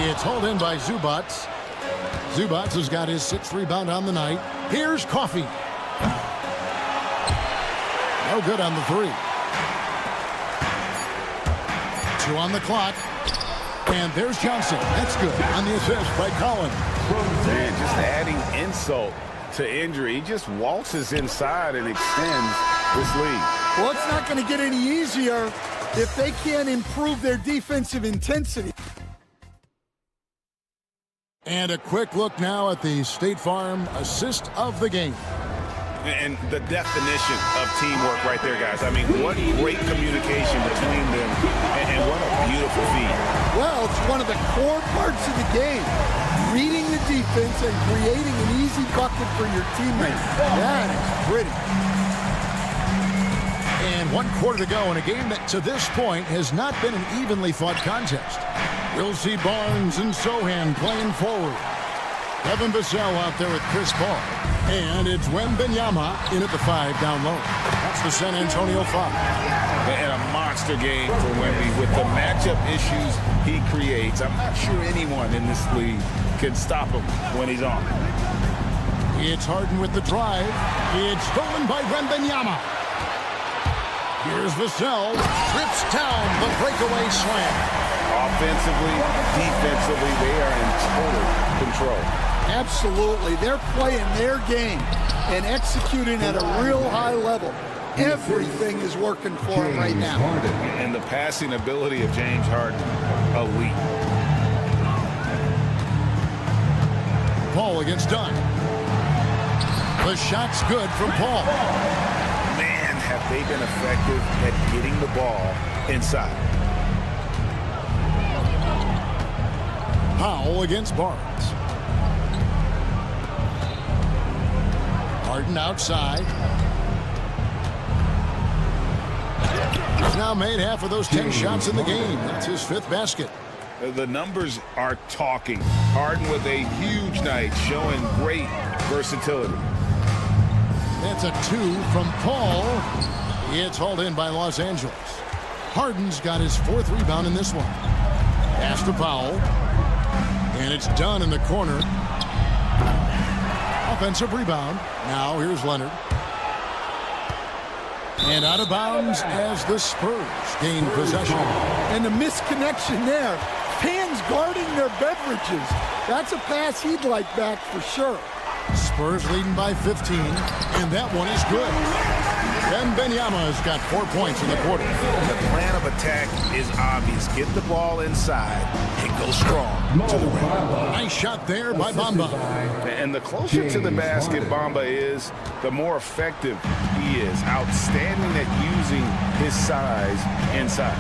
It's hauled in by Zubats. Zubats has got his 6th rebound on the night. Here's Coffee. No good on the 3. 2 on the clock. And there's Johnson. That's good on the assist by Collins. Man, just adding insult to injury. He just waltzes inside and extends this lead. Well, it's not going to get any easier if they can't improve their defensive intensity. And a quick look now at the State Farm assist of the game. And the definition of teamwork right there, guys. I mean, what great communication between them, and what a beautiful feed. Well, it's one of the core parts of the game. Reading the defense and creating an easy bucket for your teammates. That is pretty. And 1 quarter to go in a game that, to this point, has not been an evenly fought contest. We'll see Barnes and Sohan playing forward. Kevin Vassell out there with Chris Paul. And it's Wembanyama in at the 5 down low. That's the San Antonio 5. And a monster game for Wemby with the matchup issues he creates. I'm not sure anyone in this league can stop him when he's on. It's Harden with the drive. It's stolen by Wembanyama. Here's Vassell. Trips down the breakaway slam. Offensively, defensively, they are in total control. Absolutely. They're playing their game and executing at a real high level. Everything is working for them right now. And the passing ability of James Harden, elite. Paul against Dunn. The shot's good from Paul. Man, have they been effective at getting the ball inside. Powell against Barnes. Harden outside. He's now made half of those 10 shots in the game. That's his 5th basket. The numbers are talking. Harden with a huge night, showing great versatility. That's a 2 from Paul. It's hauled in by Los Angeles. Harden's got his 4th rebound in this one. Pass to Powell. And it's done in the corner. Offensive rebound. Now here's Leonard. And out of bounds as the Spurs gain possession. And the misconnection there. Fans guarding their beverages. That's a pass he'd like back for sure. Spurs leading by 15, and that one is good. Wembanyama has got 4 points in the quarter. The plan of attack is obvious. Get the ball inside and go strong to the rim. Nice shot there by Bamba. And the closer to the basket Bamba is, the more effective he is. Outstanding at using his size inside.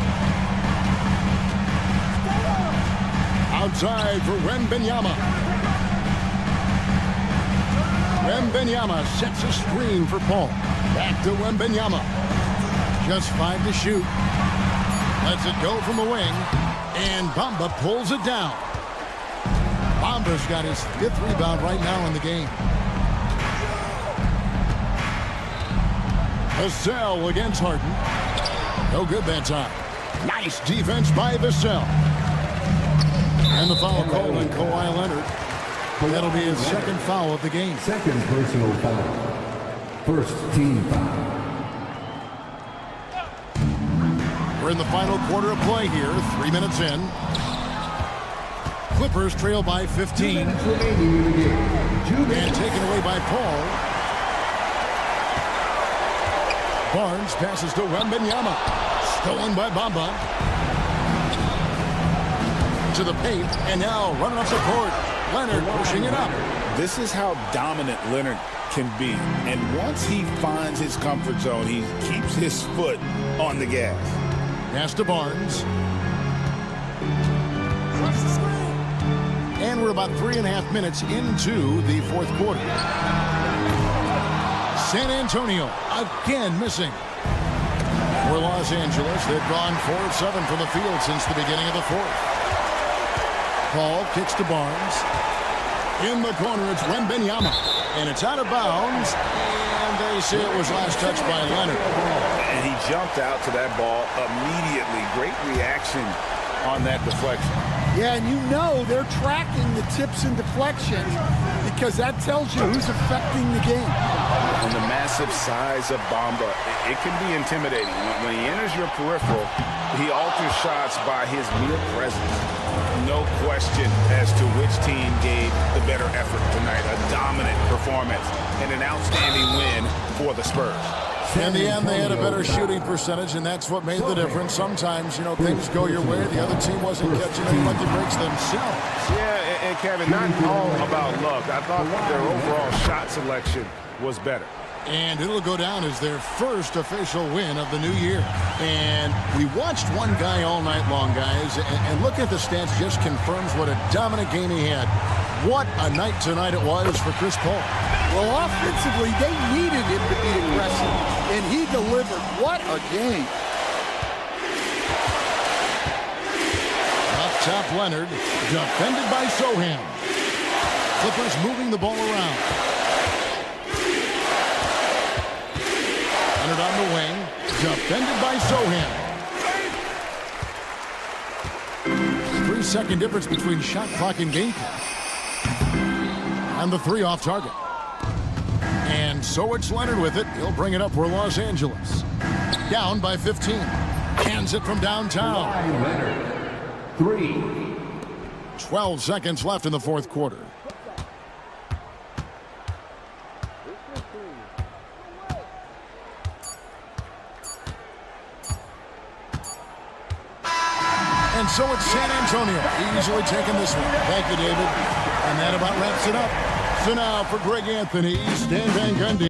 Outside for Wembanyama. Wembanyama sets a screen for Paul. Back to Wembanyama. Just 5 to shoot. Lets it go from the wing. And Bamba pulls it down. Bamba's got his 5th rebound right now in the game. Vassell against Harden. No good that time. Nice defense by Vassell. And the foul called on Kawhi Leonard. That'll be his 2nd foul of the game. 2nd personal foul. 1st team foul. We're in the final quarter of play here. 3 minutes in. Clippers trail by 15. And taken away by Paul. Barnes passes to Wembanyama. Stolen by Bamba. To the paint. And now running up the court. Leonard pushing it up. This is how dominant Leonard can be. And once he finds his comfort zone, he keeps his foot on the gas. Pass to Barnes. And we're about 3.5 minutes into the 4th quarter. San Antonio again missing. For Los Angeles, they've gone 4 of 7 from the field since the beginning of the 4th. Paul kicks to Barnes. In the corner, it's Wembanyama. And it's out of bounds. And they say it was last touched by Leonard. And he jumped out to that ball immediately. Great reaction on that deflection. Yeah, and you know they're tracking the tips and deflections because that tells you who's affecting the game. And the massive size of Bamba, it can be intimidating. When he enters your peripheral, he alters shots by his mere presence. No question. question as to which team gave the better effort tonight. A dominant performance and an outstanding win for the Spurs. In the end, they had a better shooting percentage, and that's what made the difference. Sometimes, things go your way. The other team wasn't catching any lucky breaks themselves. Yeah, and Kevin, not all about luck. I thought their overall shot selection was better. And it'll go down as their first official win of the new year. And we watched one guy all night long, guys, and looking at the stats just confirms what a dominant game he had. What a night tonight it was for Chris Paul. Well, offensively, they needed him to be aggressive, and he delivered. What a game. Up top, Leonard, defended by Sohan. Clippers moving the ball around. Leonard on the wing, defended by Sohan. 3-second difference between shot clock and game clock. And the three off target. And so it's Leonard with it. He'll bring it up for Los Angeles. Down by 15. Hands it from downtown. Leonard. 3. 12 seconds left in the fourth quarter. And so it's San Antonio easily taking this one. Thank you, David. And that about wraps it up. So now for Greg Anthony, Stan Van Gundy.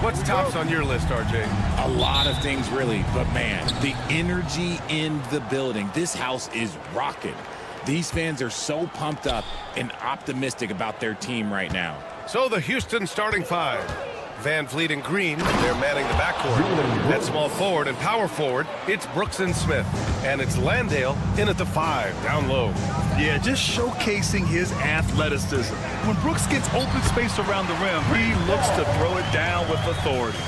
What's tops on your list, RJ? A lot of things, really. But, man, the energy in the building. This house is rocking. These fans are so pumped up and optimistic about their team right now. So the Houston starting five. Van Vliet and Green, they're manning the backcourt. At small forward and power forward, it's Brooks and Smith. And it's Landale in at the 5, down low. Yeah, just showcasing his athleticism. When Brooks gets open space around the rim, he looks to throw it down with authority.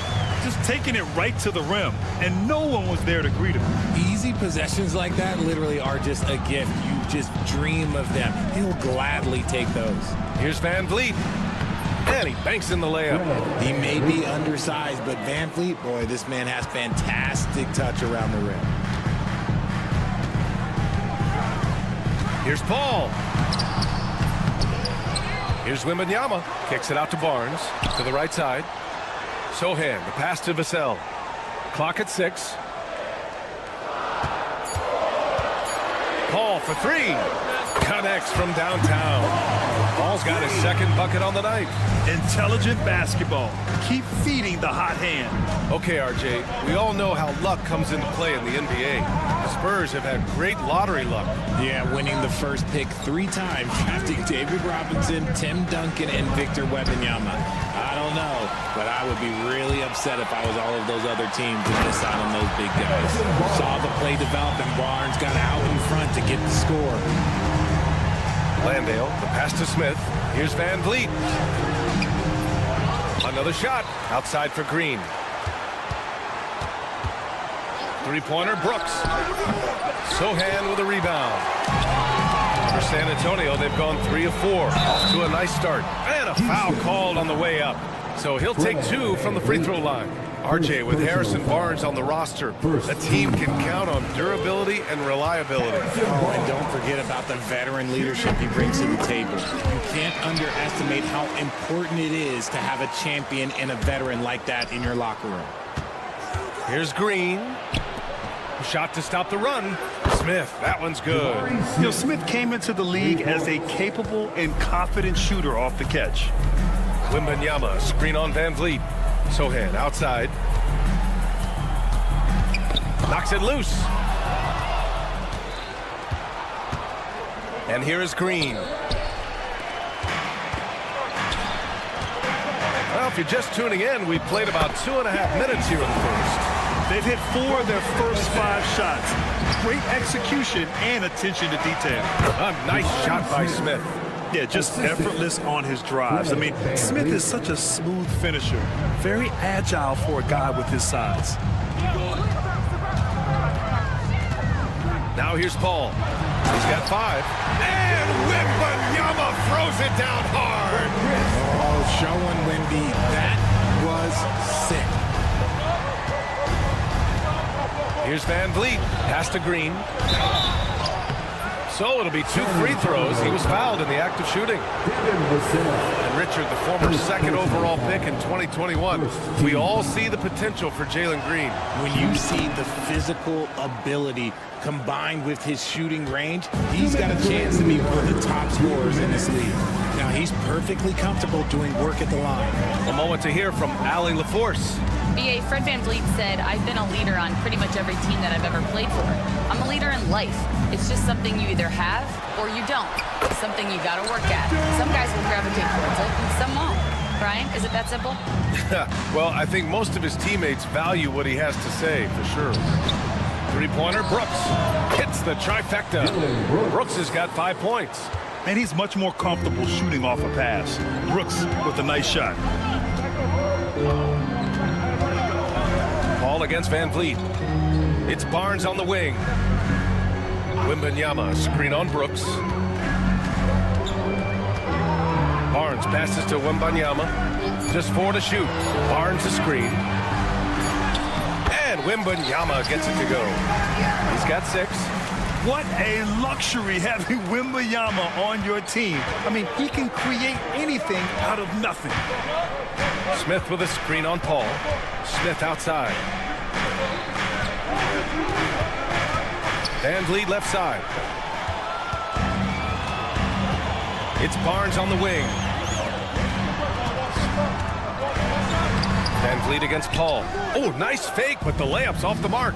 Just taking it right to the rim, and no one was there to greet him. Easy possessions like that literally are just a gift. You just dream of them. He'll gladly take those. Here's Van Vliet. And he banks in the layup. He may be undersized, but Van Vliet, boy, this man has fantastic touch around the rim. Here's Paul. Here's Wembanyama. Kicks it out to Barnes. To the right side. Sohan, the pass to Vassell. Clock at 6. Paul for 3. Connects from downtown. Paul's got his second bucket on the night. Intelligent basketball. Keep feeding the hot hand. Okay, RJ, we all know how luck comes into play in the NBA. The Spurs have had great lottery luck. Yeah, winning the first pick 3 times, drafting David Robinson, Tim Duncan, and Victor Wembanyama. I don't know, but I would be really upset if I was all of those other teams and miss out on those big guys. Saw the play develop, and Barnes got out in front to get the score. Landale, the pass to Smith. Here's Van Vliet. Another shot. Outside for Green. Three-pointer, Brooks. Sohan with a rebound. For San Antonio, they've gone 3 of 4. Off to a nice start. And a foul called on the way up. So he'll take 2 from the free throw line. RJ, with Harrison Barnes on the roster, a team can count on durability and reliability. Oh, and don't forget about the veteran leadership he brings to the table. You can't underestimate how important it is to have a champion and a veteran like that in your locker room. Here's Green. Shot to stop the run. Smith, that one's good. You know, Smith came into the league as a capable and confident shooter off the catch. Wembanyama, screen on Van Vliet. Sohan outside. Knocks it loose. And here is Green. Well, if you're just tuning in, we played about 2.5 minutes here in the first. They've hit 4 of their first 5 shots. Great execution and attention to detail. A nice shot by Smith. Yeah, just effortless on his drives. I mean, Smith is such a smooth finisher. Very agile for a guy with his size. Now here's Paul. He's got 5. And Wembanyama throws it down hard. Oh, showing Wemby. That was sick. Here's Van Vliet. Pass to Green. So it'll be 2 free throws. He was fouled in the act of shooting. And Richard, the former 2nd overall pick in 2021, we all see the potential for Jalen Green. When you see the physical ability combined with his shooting range, he's got a chance to be one of the top scorers in this league. Now, he's perfectly comfortable doing work at the line. A moment to hear from Allie LaForce. BA, Fred VanVleet said, I've been a leader on pretty much every team that I've ever played for. I'm a leader in life. It's just something you either have or you don't. It's something you got to work at. Some guys will gravitate towards it and some won't. Brian, is it that simple? Well, I think most of his teammates value what he has to say, for sure. Three-pointer, Brooks hits the trifecta. Brooks has got 5 points. And he's much more comfortable shooting off a pass. Brooks with a nice shot. Paul against Van Vliet. It's Barnes on the wing. Wembanyama, screen on Brooks. Barnes passes to Wembanyama. Just 4 to shoot. Barnes a screen. And Wembanyama gets it to go. He's got 6. What a luxury having Wembanyama on your team. I mean, he can create anything out of nothing. Smith with a screen on Paul. Smith outside. Van Vliet left side. It's Barnes on the wing. Van Vliet against Paul. Oh, nice fake, but the layup's off the mark.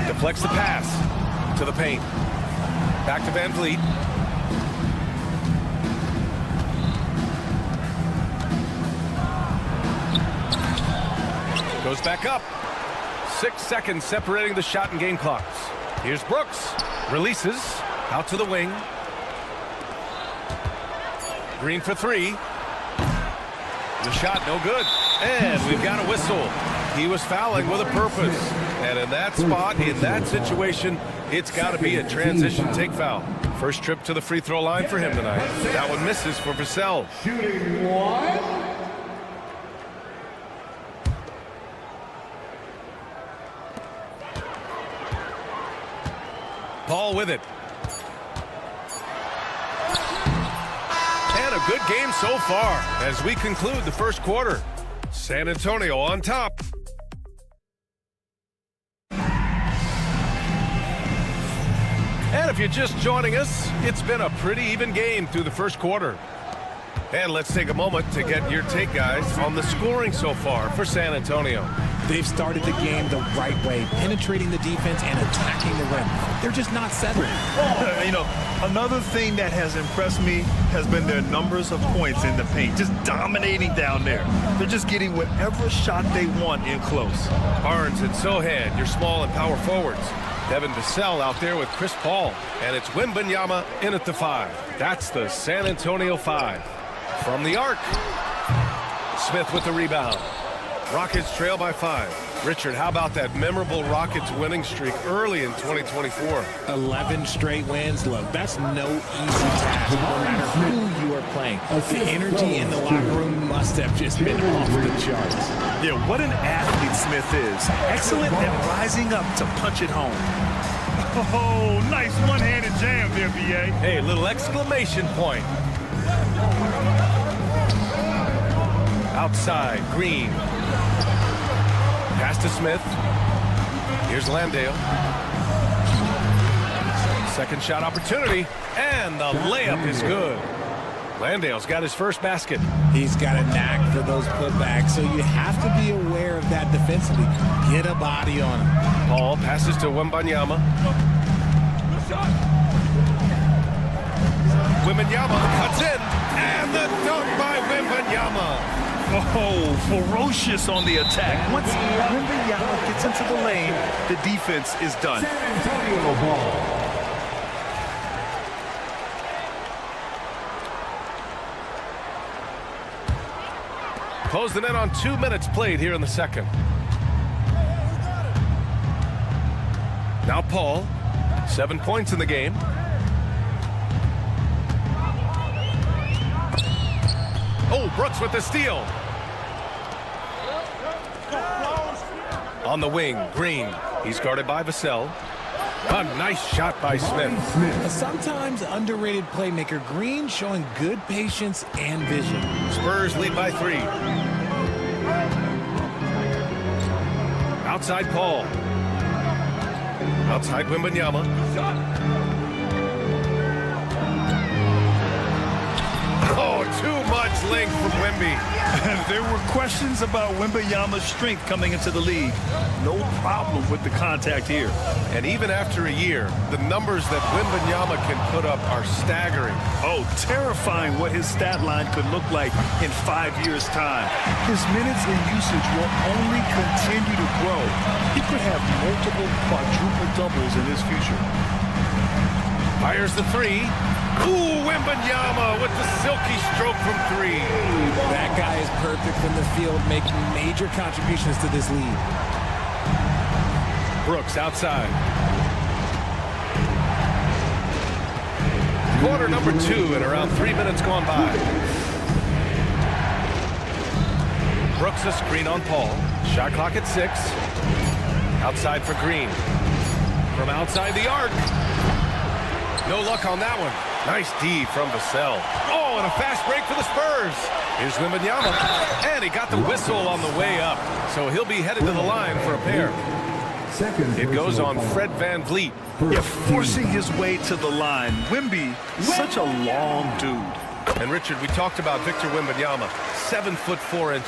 Deflects the pass to the paint. Back to Van Vliet. Goes back up. 6 seconds separating the shot and game clocks. Here's Brooks. Releases. Out to the wing. Green for three. The shot no good. And we've got a whistle. He was fouling with a purpose. And in that spot, in that situation, it's got to be a transition take foul. First trip to the free throw line for him tonight. That one misses for Vassell. Shooting one. Paul with it. And a good game so far as we conclude the first quarter. San Antonio on top. And if you're just joining us, it's been a pretty even game through the first quarter. And let's take a moment to get your take, guys, on the scoring so far for San Antonio. They've started the game the right way, penetrating the defense and attacking the rim. They're just not settling. You know, another thing that has impressed me has been their numbers of points in the paint, just dominating down there. They're just getting whatever shot they want in close. Barnes and Sohan, your small and power forwards. Devin Vassell out there with Chris Paul. And it's Wembanyama in at the 5. That's the San Antonio 5. From the arc. Smith with the rebound. Rockets trail by 5. Richard, how about that memorable Rockets winning streak early in 2024? 11 straight wins. Look, that's no easy task, no matter who you are playing. The energy in the locker room must have just been off the charts. Yeah, what an athlete Smith is. Excellent at rising up to punch it home. Oh, nice one-handed jam there, B.A. Hey, little exclamation point. Outside, Green. Pass to Smith. Here's Landale. Second shot opportunity, and the layup is good. Landale's got his first basket. He's got a knack for those putbacks, so you have to be aware of that defensively. Get a body on him. Paul passes to Wembanyama. Wembanyama cuts in, and the dunk by Wembanyama. Oh, ferocious on the attack. Once Wembanyama gets into the lane, the defense is done. San Antonio ball. Close the net on 2 minutes played here in the second. Now Paul, 7 points in the game. Oh, Brooks with the steal. On the wing, Green. He's guarded by Vassell. A nice shot by Smith. A sometimes underrated playmaker, Green showing good patience and vision. Spurs lead by 3. Outside Paul. Outside Wembanyama. Oh, too much length from Wemby. There were questions about Wembanyama's strength coming into the league. No problem with the contact here. And even after a year, the numbers that Wembanyama can put up are staggering. Oh, terrifying what his stat line could look like in 5 years' time. His minutes and usage will only continue to grow. He could have multiple quadruple doubles in his future. Fires the 3. Ooh, Wembanyama with the silky stroke from 3. That guy is perfect from the field, making major contributions to this lead. Brooks outside. Quarter number 2 and around 3 minutes gone by. Brooks a screen on Paul. Shot clock at 6. Outside for Green. From outside the arc. No luck on that one. Nice D from Vassell. Oh, and a fast break for the Spurs. Here's Wembanyama. And he got the whistle on the way up. So he'll be headed to the line for a pair. It goes on Fred Van Vliet. Yeah, forcing his way to the line. Wemby, such a long dude. And Richard, we talked about Victor Wembanyama, 7'4",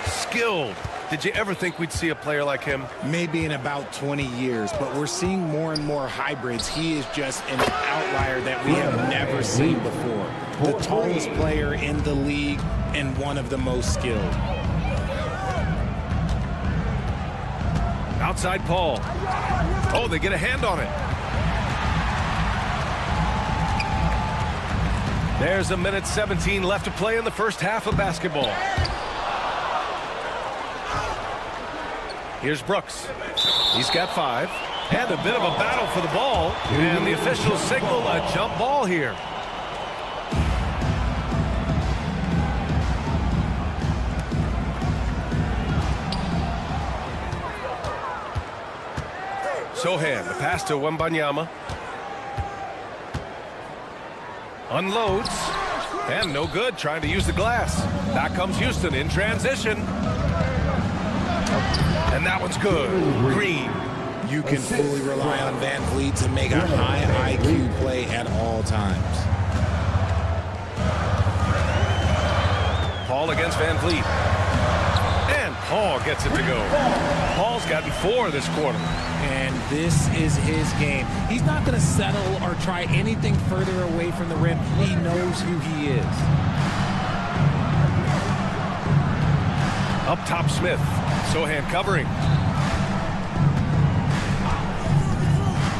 skilled. Did you ever think we'd see a player like him? Maybe in about 20 years, but we're seeing more and more hybrids. He is just an outlier that we have never seen before. The tallest player in the league and one of the most skilled. Outside Paul. Oh, they get a hand on it. There's 1:17 left to play in the first half of basketball. Here's Brooks. He's got 5. And a bit of a battle for the ball. And the officials signal a jump ball here. Sohan, the pass to Wembanyama. Unloads. And no good, trying to use the glass. Back comes Houston in transition. And that one's good. Green. You can fully rely on Van Vliet to make a high IQ play at all times. Paul against Van Vliet. And Paul gets it to go. Paul's gotten 4 this quarter. And this is his game. He's not going to settle or try anything further away from the rim. He knows who he is. Up top, Smith. Sohan covering.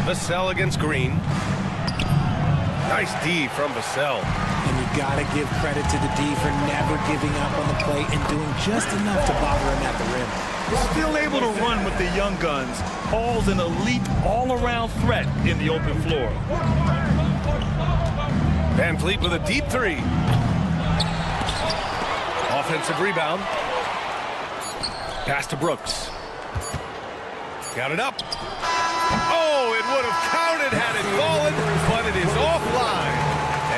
Vassell against Green. Nice D from Vassell. And you got to give credit to the D for never giving up on the play and doing just enough to bother him at the rim. Still able to run with the young guns. Paul's an elite all-around threat in the open floor. Van Vliet with a deep 3. Offensive rebound. Pass to Brooks. Got it up. Oh, it would have counted had it fallen, but it is offline.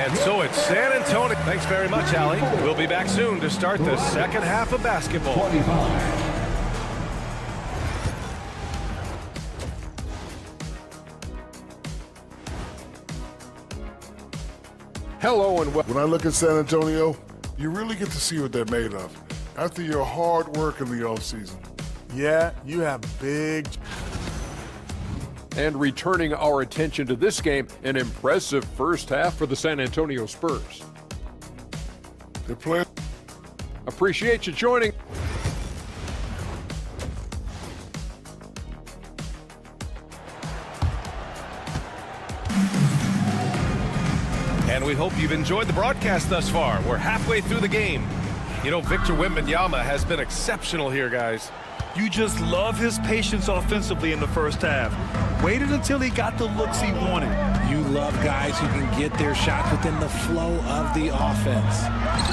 And so it's San Antonio. Thanks very much, Allie. We'll be back soon to start the second half of basketball. Hello and welcome. When I look at San Antonio, you really get to see what they're made of after your hard work in the offseason. Yeah, you have big. And returning our attention to this game, an impressive first half for the San Antonio Spurs. They're playing. Appreciate you joining. And we hope you've enjoyed the broadcast thus far. We're halfway through the game. You know, Victor Wembanyama has been exceptional here, guys. You just love his patience offensively in the first half. Waited until he got the looks he wanted. You love guys who can get their shots within the flow of the offense.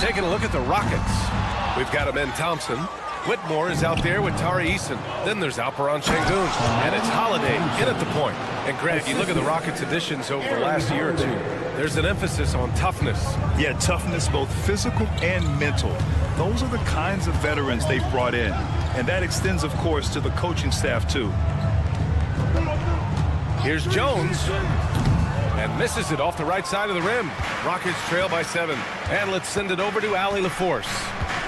Taking a look at the Rockets. We've got Amen Thompson. Whitmore is out there with Tari Eason. Then there's Alperon Şengün. And it's Holiday in at the point. And Greg, you look at the Rockets additions over the last year or two. There's an emphasis on toughness. Yeah, toughness, both physical and mental. Those are the kinds of veterans they've brought in. And that extends, of course, to the coaching staff, too. Here's Jones. And misses it off the right side of the rim. Rockets trail by 7. And let's send it over to Allie LaForce.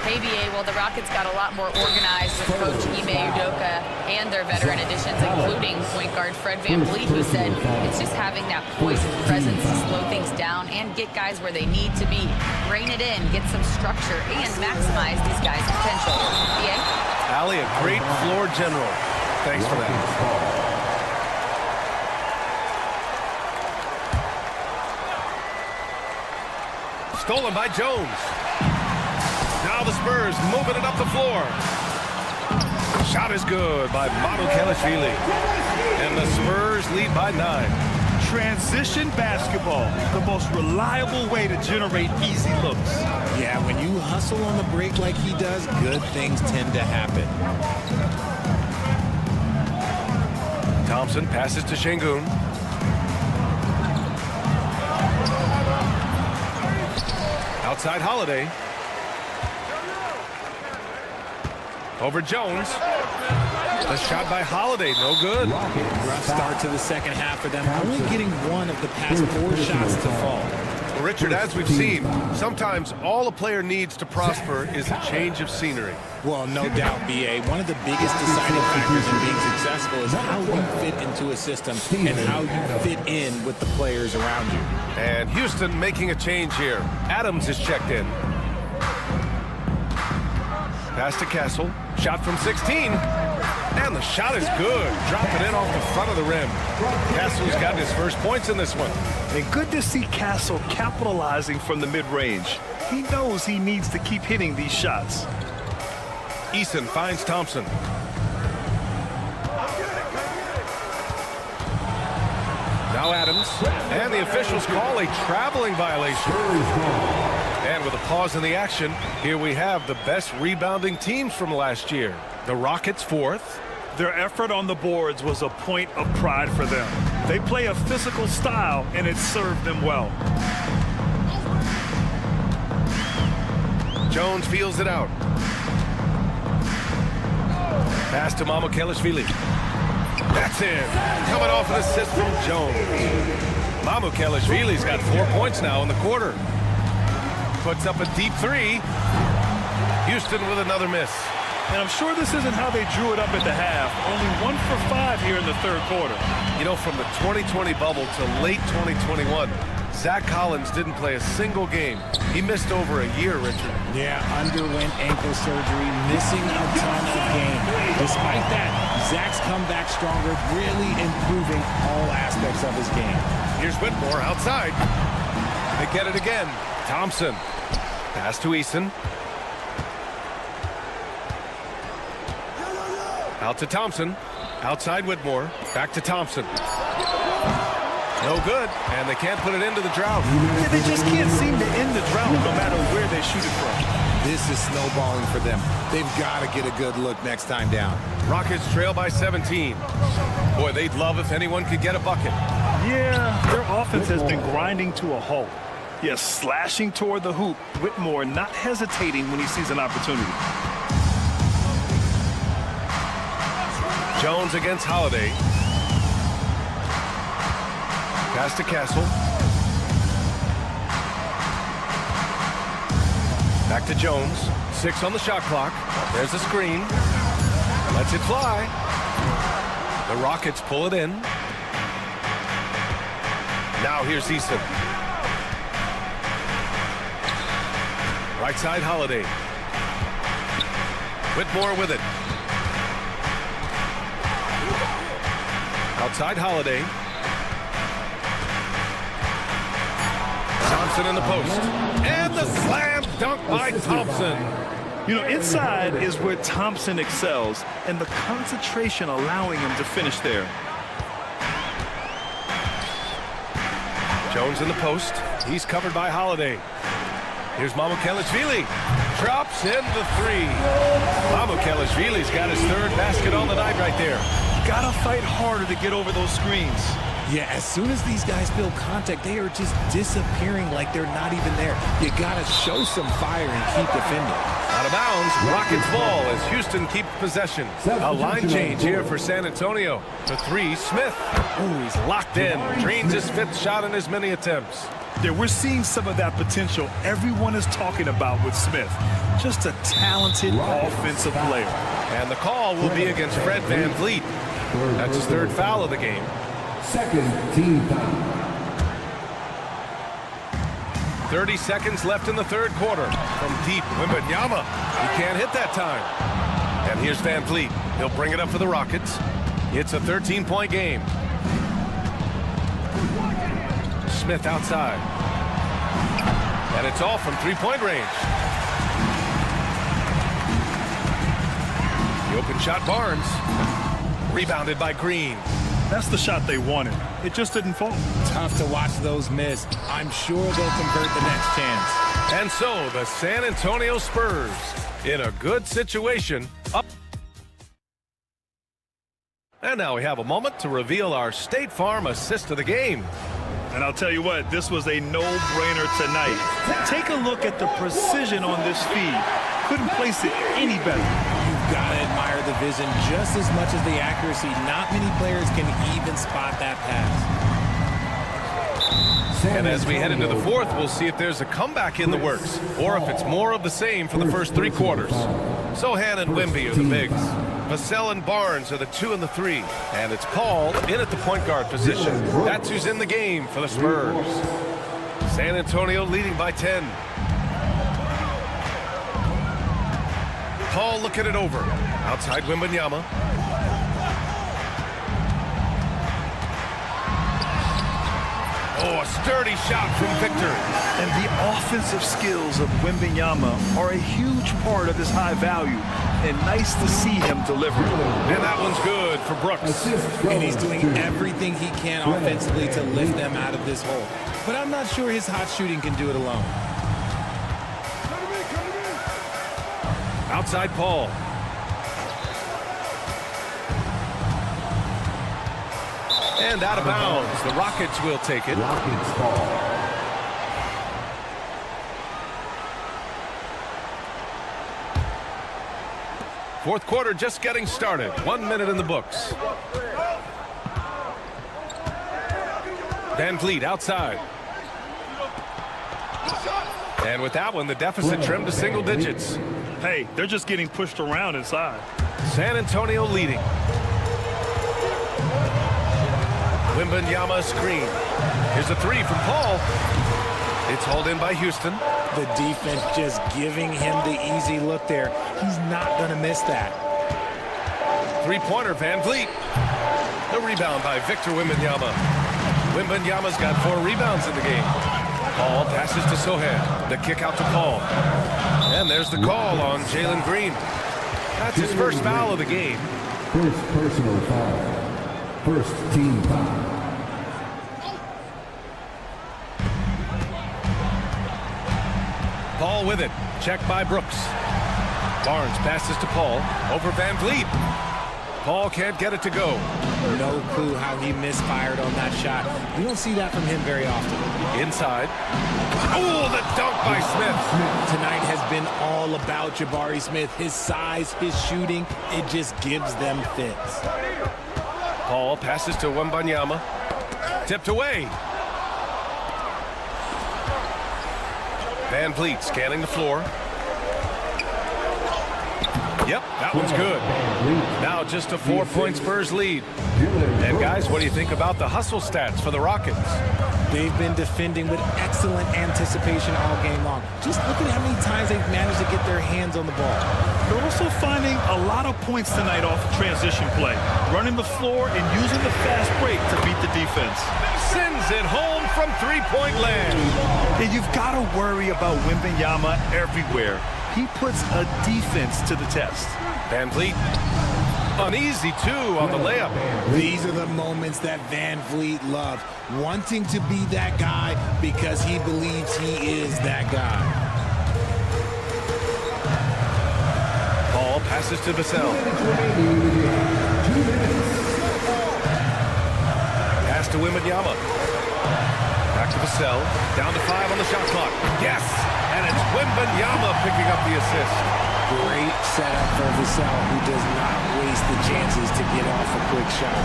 Hey, BA, well, the Rockets got a lot more organized with Coach Ime Udoka and their veteran additions, including point guard Fred VanVleet, who said it's just having that poise and presence to slow things down and get guys where they need to be. Rein it in, get some structure, and maximize these guys' potential. BA? Allie, a great floor general. Thanks for that. Stolen by Jones. Now the Spurs moving it up the floor. Shot is good by Mamukelashvili. And the Spurs lead by 9. Transition basketball, the most reliable way to generate easy looks. Yeah, when you hustle on the break like he does, good things tend to happen. Thompson passes to Şengün. Outside Holiday. Over Jones. The shot by Holiday, no good. Rough start to the second half for them, only getting one of the past 4 shots to fall. Richard, as we've seen, sometimes all a player needs to prosper is a change of scenery. Well, no doubt, B.A. One of the biggest deciding factors in being successful is how you fit into a system and how you fit in with the players around you. And Houston making a change here. Adams is checked in. Pass to Castle. Shot from 16. And the shot is good. Dropped it in off the front of the rim. Castle's gotten his first points in this one. And good to see Castle capitalizing from the mid-range. He knows he needs to keep hitting these shots. Eason finds Thompson. Now Adams. And the officials call a traveling violation. And with a pause in the action, here we have the best rebounding teams from last year. The Rockets 4th. Their effort on the boards was a point of pride for them. They play a physical style, and it served them well. Jones feels it out. Pass to Mamukelashvili. That's in. Coming off an assist from Jones. Mamukelashvili's got 4 points now in the quarter. Puts up a deep three. Houston with another miss. And I'm sure this isn't how they drew it up at the half. Only 1 for 5 here in the third quarter. You know, from the 2020 bubble to late 2021, Zach Collins didn't play a single game. He missed over a year, Richard. Yeah, underwent ankle surgery, missing a ton of games. Despite that, Zach's come back stronger, really improving all aspects of his game. Here's Whitmore outside. They get it again. Thompson. Pass to Eason. Out to Thompson. Outside Whitmore. Back to Thompson. No good. And they can't put it into the drought. Yeah, they just can't seem to end the drought no matter where they shoot it from. This is snowballing for them. They've got to get a good look next time down. Rockets trail by 17. Boy, they'd love if anyone could get a bucket. Yeah, their offense has been grinding to a halt. Yes, slashing toward the hoop. Whitmore not hesitating when he sees an opportunity. Jones against Holiday. Pass to Castle. Back to Jones. 6 on the shot clock. There's a screen. Lets it fly. The Rockets pull it in. Now here's Eason. Right side Holiday. Whitmore with it. Outside Holiday. Thompson in the post. And the slam dunk by Thompson. You know, inside is where Thompson excels, and the concentration allowing him to finish there. Jones in the post. He's covered by Holiday. Here's Mamukelashvili. Drops in the three. Mamukelashvili's got his third basket on the night right there. Gotta fight harder to get over those screens. Yeah, as soon as these guys build contact, they are just disappearing like they're not even there. You gotta show some fire and keep defending. Out of bounds, Rockets ball as Houston keeps possession. A line change here for San Antonio. The three, Smith. Ooh, he's locked in. Drains his 5th shot in as many attempts. Yeah, we're seeing some of that potential everyone is talking about with Smith. Just a talented offensive player. And the call will be against Fred VanVleet. That's his 3rd foul of the game. Second team foul. 30 seconds left in the 3rd quarter. From deep, Wembanyama. He can't hit that time. And here's VanVleet. He'll bring it up for the Rockets. It's a 13-point game. Smith outside. And it's all from 3-point range. The open shot, Barnes. Rebounded by Green. That's the shot they wanted. It just didn't fall. Tough to watch those miss. I'm sure they'll convert the next chance. And so the San Antonio Spurs, in a good situation, up. And now we have a moment to reveal our State Farm assist of the game. And I'll tell you what, this was a no-brainer tonight. Take a look at the precision on this feed. Couldn't place it any better. You've got to admire the vision just as much as the accuracy. Not many players can even spot that pass. And as we head into the fourth, we'll see if there's a comeback in the works or if it's more of the same for the first three quarters. Sohan and Wemby are the bigs. Vassell and Barnes are the 2 and the 3. And it's Paul in at the point guard position. That's who's in the game for the Spurs. San Antonio leading by 10. Paul looking it over. Outside Wembanyama. Oh, a sturdy shot from Victor. And the offensive skills of Wembanyama are a huge part of his high value. And nice to see him deliver. And that one's good for Brooks. And he's doing everything he can offensively to lift them out of this hole. But I'm not sure his hot shooting can do it alone. Outside Paul. And out of bounds. The Rockets will take it. Rockets ball. Fourth quarter just getting started. 1 minute in the books. Van Vliet outside. And with that one, the deficit trimmed to single digits. Hey, they're just getting pushed around inside. San Antonio leading. Wembanyama screen. Here's a 3 from Paul. It's hauled in by Houston. The defense just giving him the easy look there. He's not going to miss that. Three-pointer, Van Vliet. The rebound by Victor Wembanyama. Wembanyama's got 4 rebounds in the game. Paul passes to Sohan. The kick out to Paul. And there's the call on Jalen Green. That's his first foul of the game. First personal foul. First team foul. Paul with it. Checked by Brooks. Barnes passes to Paul. Over Van Vliet. Paul can't get it to go. No clue how he misfired on that shot. You don't see that from him very often. Inside. Oh, the dunk by Smith. Tonight has been all about Jabari Smith. His size, his shooting, it just gives them fits. Paul passes to Wembanyama. Tipped away. Van Vliet scanning the floor. Yep, that one's good. Now just a 4-point Spurs lead. And guys, what do you think about the hustle stats for the Rockets? They've been defending with excellent anticipation all game long. Just look at how many times they've managed to get their hands on the ball. They're also finding a lot of points tonight off of transition play, running the floor and using the fast break to beat the defense. Sends it home from three-point land. And you've got to worry about Wembanyama everywhere. He puts a defense to the test. Van Vliet, uneasy too on the layup. These are the moments that Van Vliet loves, wanting to be that guy because he believes he is that guy. Paul passes to Vassell. Pass to Wembanyama. Back to Vassell. Down to 5 on the shot clock. Yes! And it's Wembanyama picking up the assist. Great setup for Vassell, who does not waste the chances to get off a quick shot.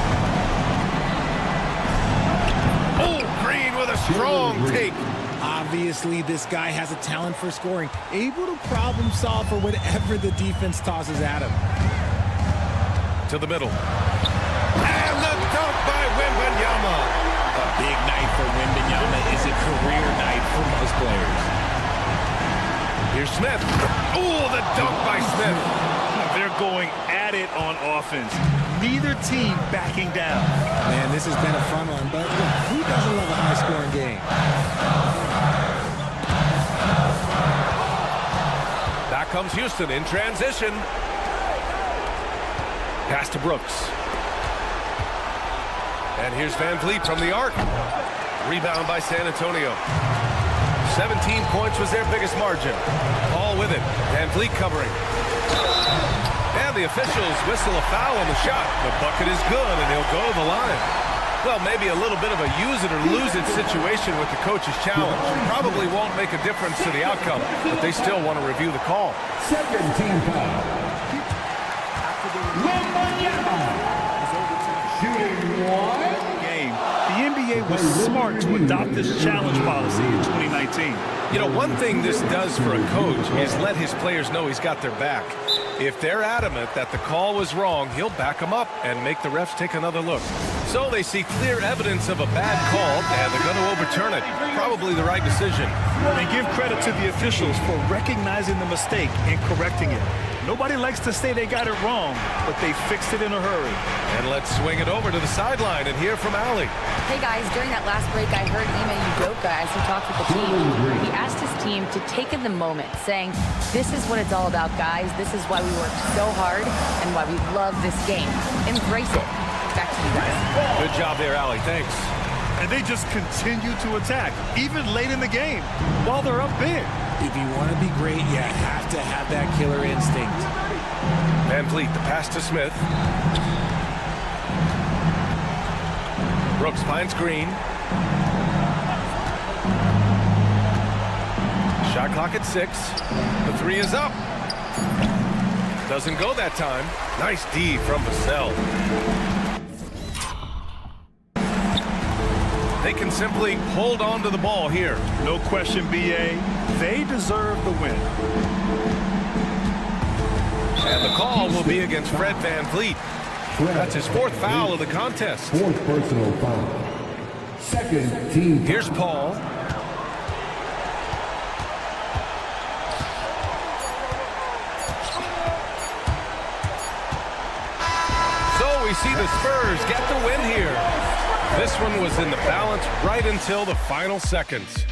Oh, Green with a strong take. Obviously, this guy has a talent for scoring, able to problem solve for whatever the defense tosses at him. To the middle. And the dunk by Wembanyama. A big night for Wembanyama is a career night for most players. Here's Smith. Oh, the dunk by Smith. They're going at it on offense. Neither team backing down. Man, this has been a fun one, but look, who doesn't love a high-scoring game? Back comes Houston in transition. Pass to Brooks. And here's Van Vliet from the arc. Rebound by San Antonio. 17 points was their biggest margin. Paul with it. Van Vliet covering. And the officials whistle a foul on the shot. The bucket is good, and he'll go to the line. Well, maybe a little bit of a use it or lose it situation with the coach's challenge. Probably won't make a difference to the outcome, but they still want to review the call. Second team foul. Wembanyama. Shooting one. Game. The NBA CLA was smart to adopt this challenge policy in 2019. You know, one thing this does for a coach is let his players know he's got their back. If they're adamant that the call was wrong, he'll back them up and make the refs take another look. So they see clear evidence of a bad call, and they're going to overturn it. Probably the right decision. And give credit to the officials for recognizing the mistake and correcting it. Nobody likes to say they got it wrong, but they fixed it in a hurry. And let's swing it over to the sideline and hear from Allie. Hey guys, during that last break, I heard Ime Udoka as he talked with the team. He asked his team to take in the moment, saying, "This is what it's all about, guys. This is why we worked so hard and why we love this game. Embrace it." Back to you guys. Good job there, Allie. Thanks. And they just continue to attack, even late in the game, while they're up big. If you want to be great, you have to have that killer instinct. Van Vliet, the pass to Smith. Brooks finds Green. Shot clock at 6. The 3 is up. Doesn't go that time. Nice D from Vassell. They can simply hold on to the ball here. No question, BA. They deserve the win. And the call will be against Fred Van Vliet. That's his 4th foul of the contest. 4th personal foul. 2nd team. Here's Paul. So we see the Spurs get the win here. This one was in the balance right until the final seconds.